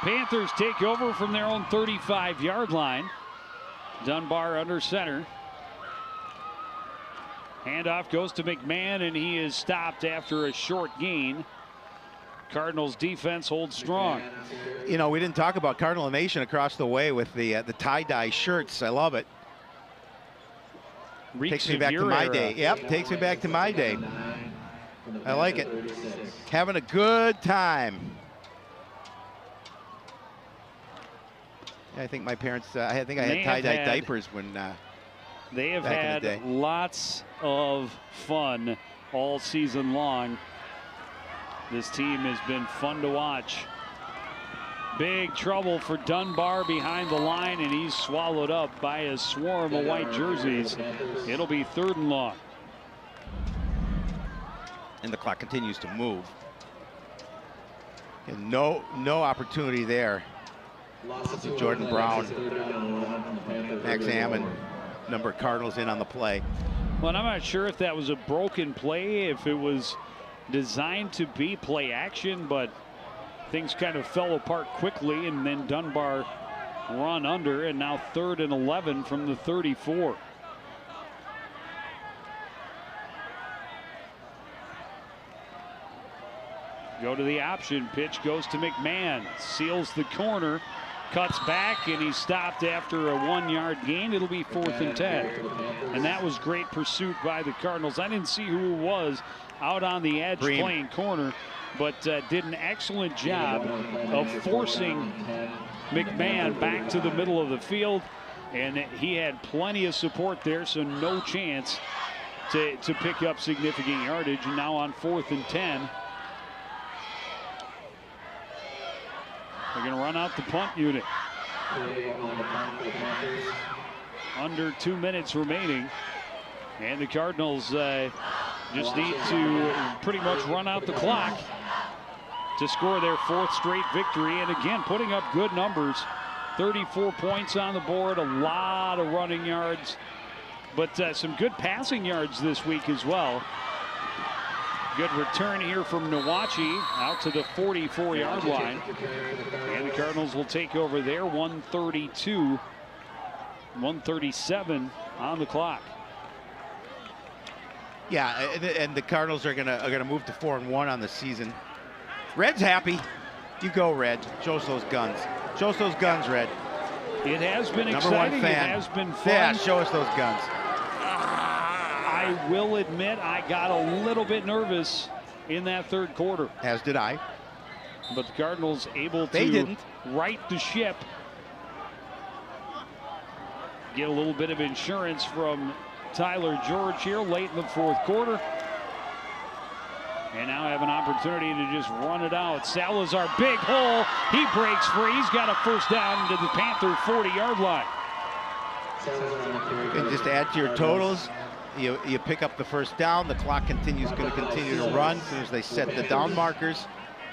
Panthers take over from their own 35-yard line. Dunbar under center. Handoff goes to McMahon, and he is stopped after a short gain. Cardinals defense holds strong. You know, we didn't talk about Cardinal Nation across the way with the tie-dye shirts. I love it. Takes me back to my day. Yep, takes me back to my day. I like it. Having a good time. I think my parents, I think I had tie-dye diapers when they have back in the had day. lots of fun all season long. This team has been fun to watch. Big trouble for Dunbar behind the line, and he's swallowed up by a swarm of white jerseys. It'll be 3rd and long. And the clock continues to move. And no opportunity there Jordan Brown, Max Hammond, number of Cardinals in on the play. Well, I'm not sure if that was a broken play, if it was designed to be play action, but things kind of fell apart quickly, and then Dunbar run under, and now 3rd and 11 from the 34. Go to the option. Pitch goes to McMahon. Seals the corner. Cuts back, and he's stopped after a 1-yard gain. It'll be 4th and 10. And that was great pursuit by the Cardinals. I didn't see who it was out on the edge playing corner, but did an excellent job of forcing McMahon back to the middle of the field. And he had plenty of support there, so no chance to pick up significant yardage. And now on 4th and 10. They're going to run out the punt unit. Under 2 minutes remaining. And the Cardinals just need to pretty much run out the clock to score their 4th straight victory. And again, putting up good numbers. 34 points on the board, a lot of running yards, but some good passing yards this week as well. Good return here from Nawachi out to the 44-yard line. And the Cardinals will take over there. 137 on the clock. Yeah, and the Cardinals are gonna move to 4-1 on the season. Red's happy. You go, Red. Show us those guns. Show us those guns, Red. It has been Number one exciting. fan. It has been fun. Yeah, show us those guns. I will admit I got a little bit nervous in that 3rd quarter. As did I. But the Cardinals able to right the ship. Get a little bit of insurance from Tyler George here late in the 4th quarter. And now have an opportunity to just run it out. Salazar, big hole. He breaks free. He's got a 1st down to the Panther 40-yard line. And just add to your totals. You pick up the 1st down. The clock going to continue to run as soon as they set the down markers.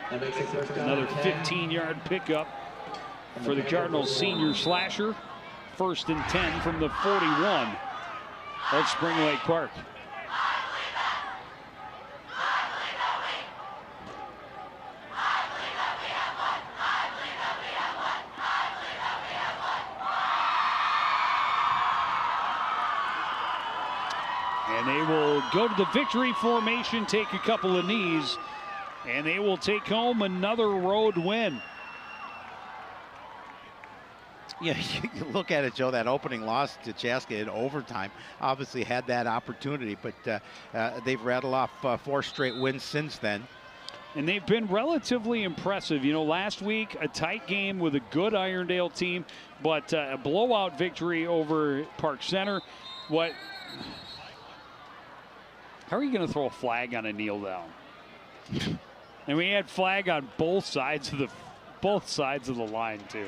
Another 15-yard pickup for the Cardinals senior slasher. 1st and 10 from the 41 of Spring Lake Park. And they will go to the victory formation, take a couple of knees, and they will take home another road win. Yeah, you look at it, Joe, that opening loss to Chaska in overtime obviously had that opportunity, but they've rattled off 4 straight wins since then. And they've been relatively impressive. You know, last week, a tight game with a good Irondale team, but a blowout victory over Park Center. How are you going to throw a flag on a kneel down? And we had flag on both sides of the line too.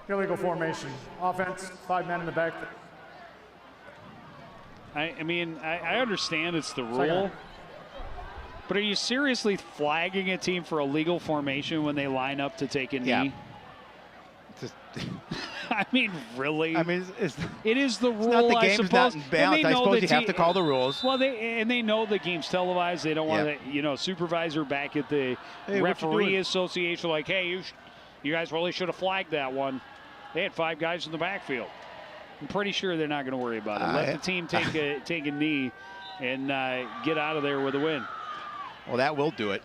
Illegal formation. Offense, 5 men in the back. I mean, I understand it's the rule, but are you seriously flagging a team for illegal formation when they line up to take a knee? Yeah. I mean, really? I mean, it is the rule. Not the I game's suppose. not in balance. I suppose you have to call the rules. Well, they know the game's televised. They don't want the supervisor back at the referee association like, hey, you guys really should have flagged that one. They had 5 guys in the backfield. I'm pretty sure they're not going to worry about it. Let the team take a knee and get out of there with a win. Well, that will do it.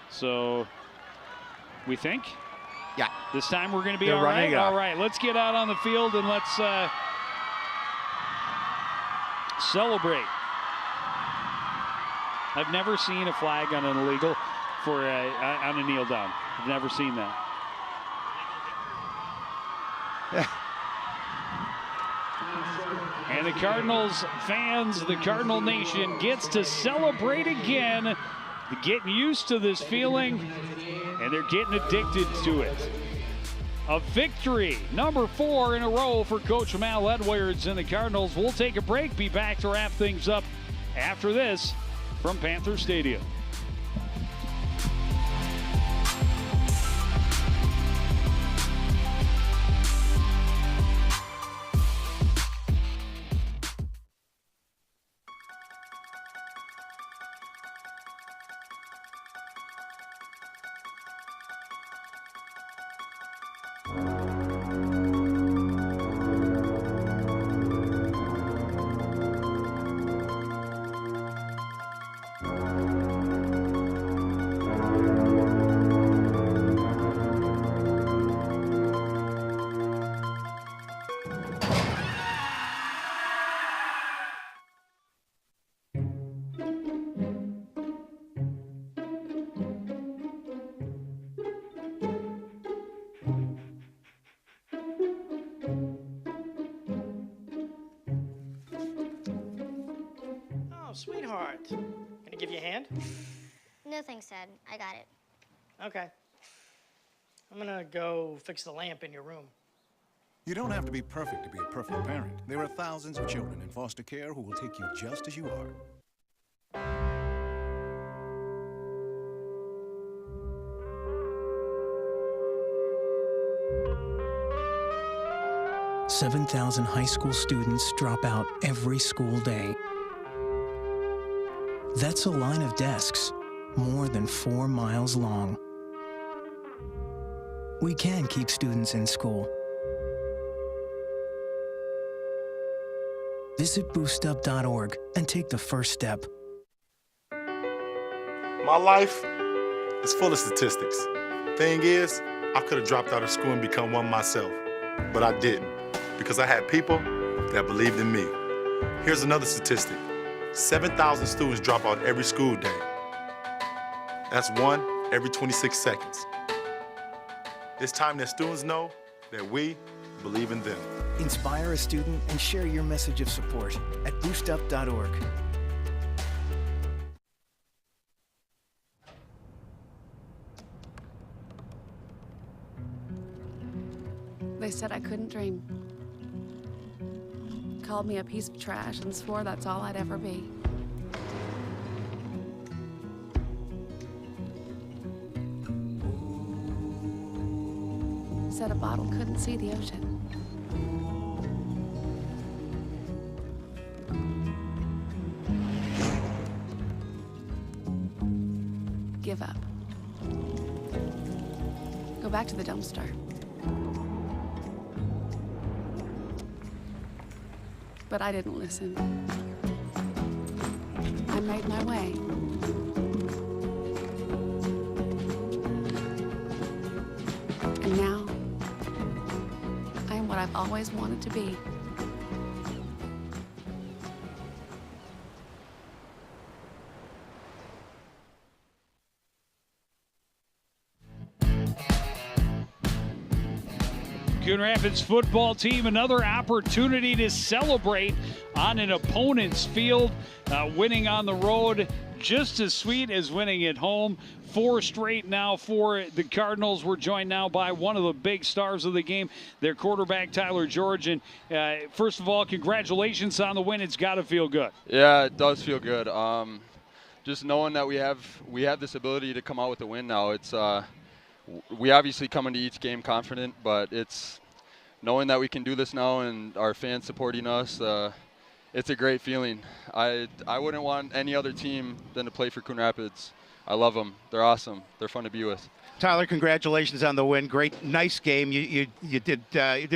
So, we think? Yeah. This time we're going to be all right? All right, let's get out on the field and let's celebrate. I've never seen a flag on an illegal for on a kneel down. I've never seen that. And the Cardinals fans, the Cardinal Nation gets to celebrate again, getting used to this feeling, and they're getting addicted to it. A victory, number 4 in a row for Coach Mal Edwards and the Cardinals. We'll take a break, be back to wrap things up after this from Panther Stadium. give you a hand? No thanks, Dad. I got it. Okay. I'm gonna go fix the lamp in your room. You don't have to be perfect to be a perfect parent. There are thousands of children in foster care who will take you just as you are. 7,000 high school students drop out every school day. That's a line of desks more than 4 miles long. We can keep students in school. Visit boostup.org and take the first step. My life is full of statistics. Thing is, I could have dropped out of school and become one myself, but I didn't, because I had people that believed in me. Here's another statistic. 7,000 students drop out every school day. That's 1 every 26 seconds. It's time that students know that we believe in them. Inspire a student and share your message of support at boostup.org. They said I couldn't dream. Called me a piece of trash and swore that's all I'd ever be. Said a bottle couldn't see the ocean. Give up. Go back to the dumpster. But I didn't listen. I made my way. And now, I am what I've always wanted to be. Coon Rapids football team, another opportunity to celebrate on an opponent's field. Winning on the road, just as sweet as winning at home. 4 straight now for the Cardinals. We're joined now by one of the big stars of the game, their quarterback, Tyler George. And first of all, congratulations on the win. It's got to feel good. Yeah, it does feel good. Just knowing that we have this ability to come out with a win now. It's we obviously come into each game confident, but it's knowing that we can do this now and our fans supporting us. It's a great feeling. I wouldn't want any other team than to play for Coon Rapids. I love them. They're awesome. They're fun to be with. Tyler, congratulations on the win. Great, nice game. You did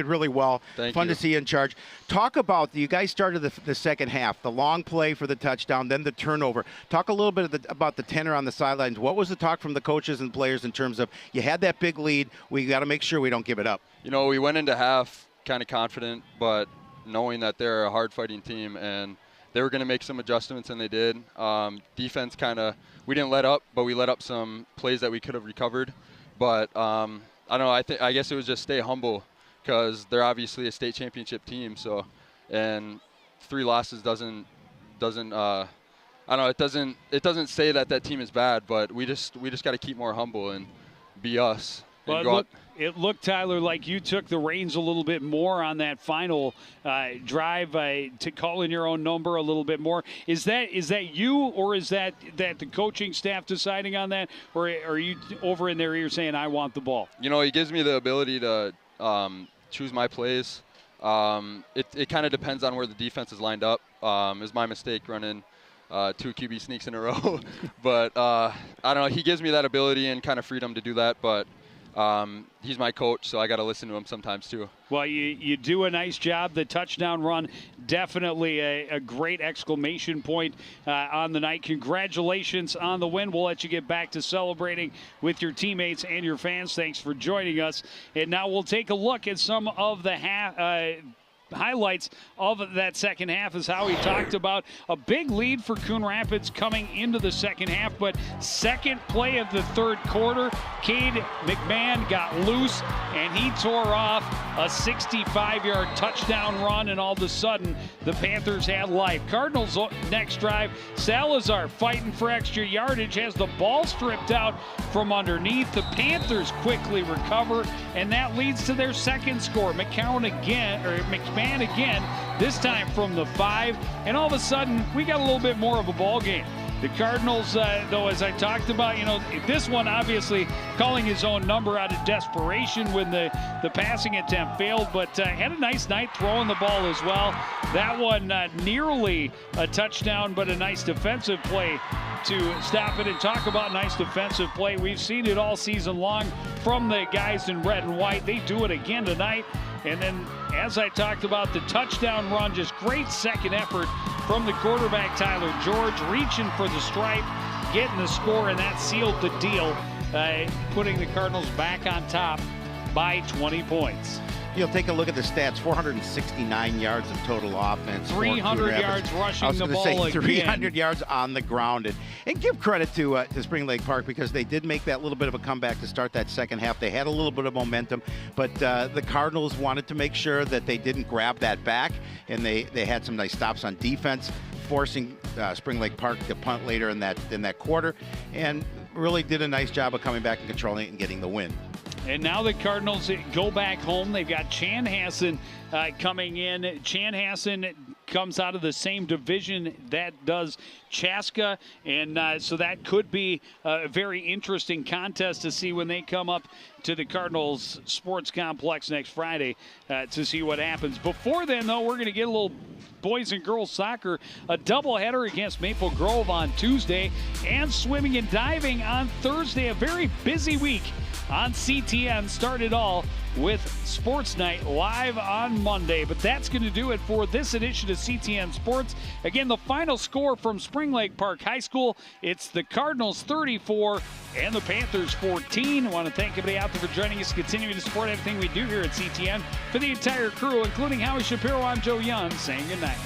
really well. Thank Fun you. to see you in charge. Talk about you guys started the second half, the long play for the touchdown, then the turnover. Talk a little bit about the tenor on the sidelines. What was the talk from the coaches and players in terms of you had that big lead, we got to make sure we don't give it up? You know, we went into half kind of confident, but knowing that they're a hard-fighting team and they were going to make some adjustments, and they did. Defense we didn't let up, but we let up some plays that we could have recovered. But I don't know. I guess it was just stay humble because they're obviously a state championship team. So, and 3 losses doesn't I don't know. It doesn't say that team is bad, but we just got to keep more humble and be us. Well, it looked, Tyler, like you took the reins a little bit more on that final drive to call in your own number a little bit more. Is that you, or is that the coaching staff deciding on that, or are you over in their ear saying, I want the ball? You know, he gives me the ability to choose my plays. It kind of depends on where the defense is lined up. It was my mistake running 2 QB sneaks in a row. But I don't know. He gives me that ability and kind of freedom to do that, but he's my coach, so I got to listen to him sometimes too. Well, you do a nice job. The touchdown run, definitely a great exclamation point on the night. Congratulations on the win. We'll let you get back to celebrating with your teammates and your fans. Thanks for joining us. And now we'll take a look at some of the highlights of that second half is how he talked about a big lead for Coon Rapids coming into the second half, but second play of the third quarter, Cade McMahon got loose and he tore off a 65-yard touchdown run, and all of a sudden the Panthers had life. Cardinals next drive, Salazar fighting for extra yardage, has the ball stripped out from underneath. The Panthers quickly recover, and that leads to their second score. McMahon again, this time from the 5, and all of a sudden we got a little bit more of a ball game. The Cardinals, though, as I talked about, this one obviously calling his own number out of desperation when the passing attempt failed, but had a nice night throwing the ball as well. That one nearly a touchdown, but a nice defensive play to stop it. And talk about nice defensive play. We've seen it all season long from the guys in red and white. They do it again tonight. And then, as I talked about, the touchdown run, just great second effort from the quarterback, Tyler George, reaching for the stripe, getting the score, and that sealed the deal, putting the Cardinals back on top by 20 points. You'll take a look at the stats, 469 yards of total offense. 300 yards rushing the ball again. 300 yards on the ground. And give credit to Spring Lake Park, because they did make that little bit of a comeback to start that second half. They had a little bit of momentum, but the Cardinals wanted to make sure that they didn't grab that back, and they had some nice stops on defense, forcing Spring Lake Park to punt later in that quarter, and really did a nice job of coming back and controlling it and getting the win. And now the Cardinals go back home. They've got Chanhassen coming in. Chanhassen comes out of the same division that does Chaska, and so that could be a very interesting contest to see when they come up to the Cardinals Sports Complex next Friday to see what happens. Before then, though, we're going to get a little boys and girls soccer, a doubleheader against Maple Grove on Tuesday, and swimming and diving on Thursday. A very busy week on CTN. Started all with Sports Night live on Monday. But that's going to do it for this edition of CTN Sports. Again, the final score from Spring Lake Park High School, it's the Cardinals 34 and the Panthers 14. I want to thank everybody out there for joining us, continuing to support everything we do here at CTN. For the entire crew, including Howie Shapiro, I'm Joe Young, saying goodnight.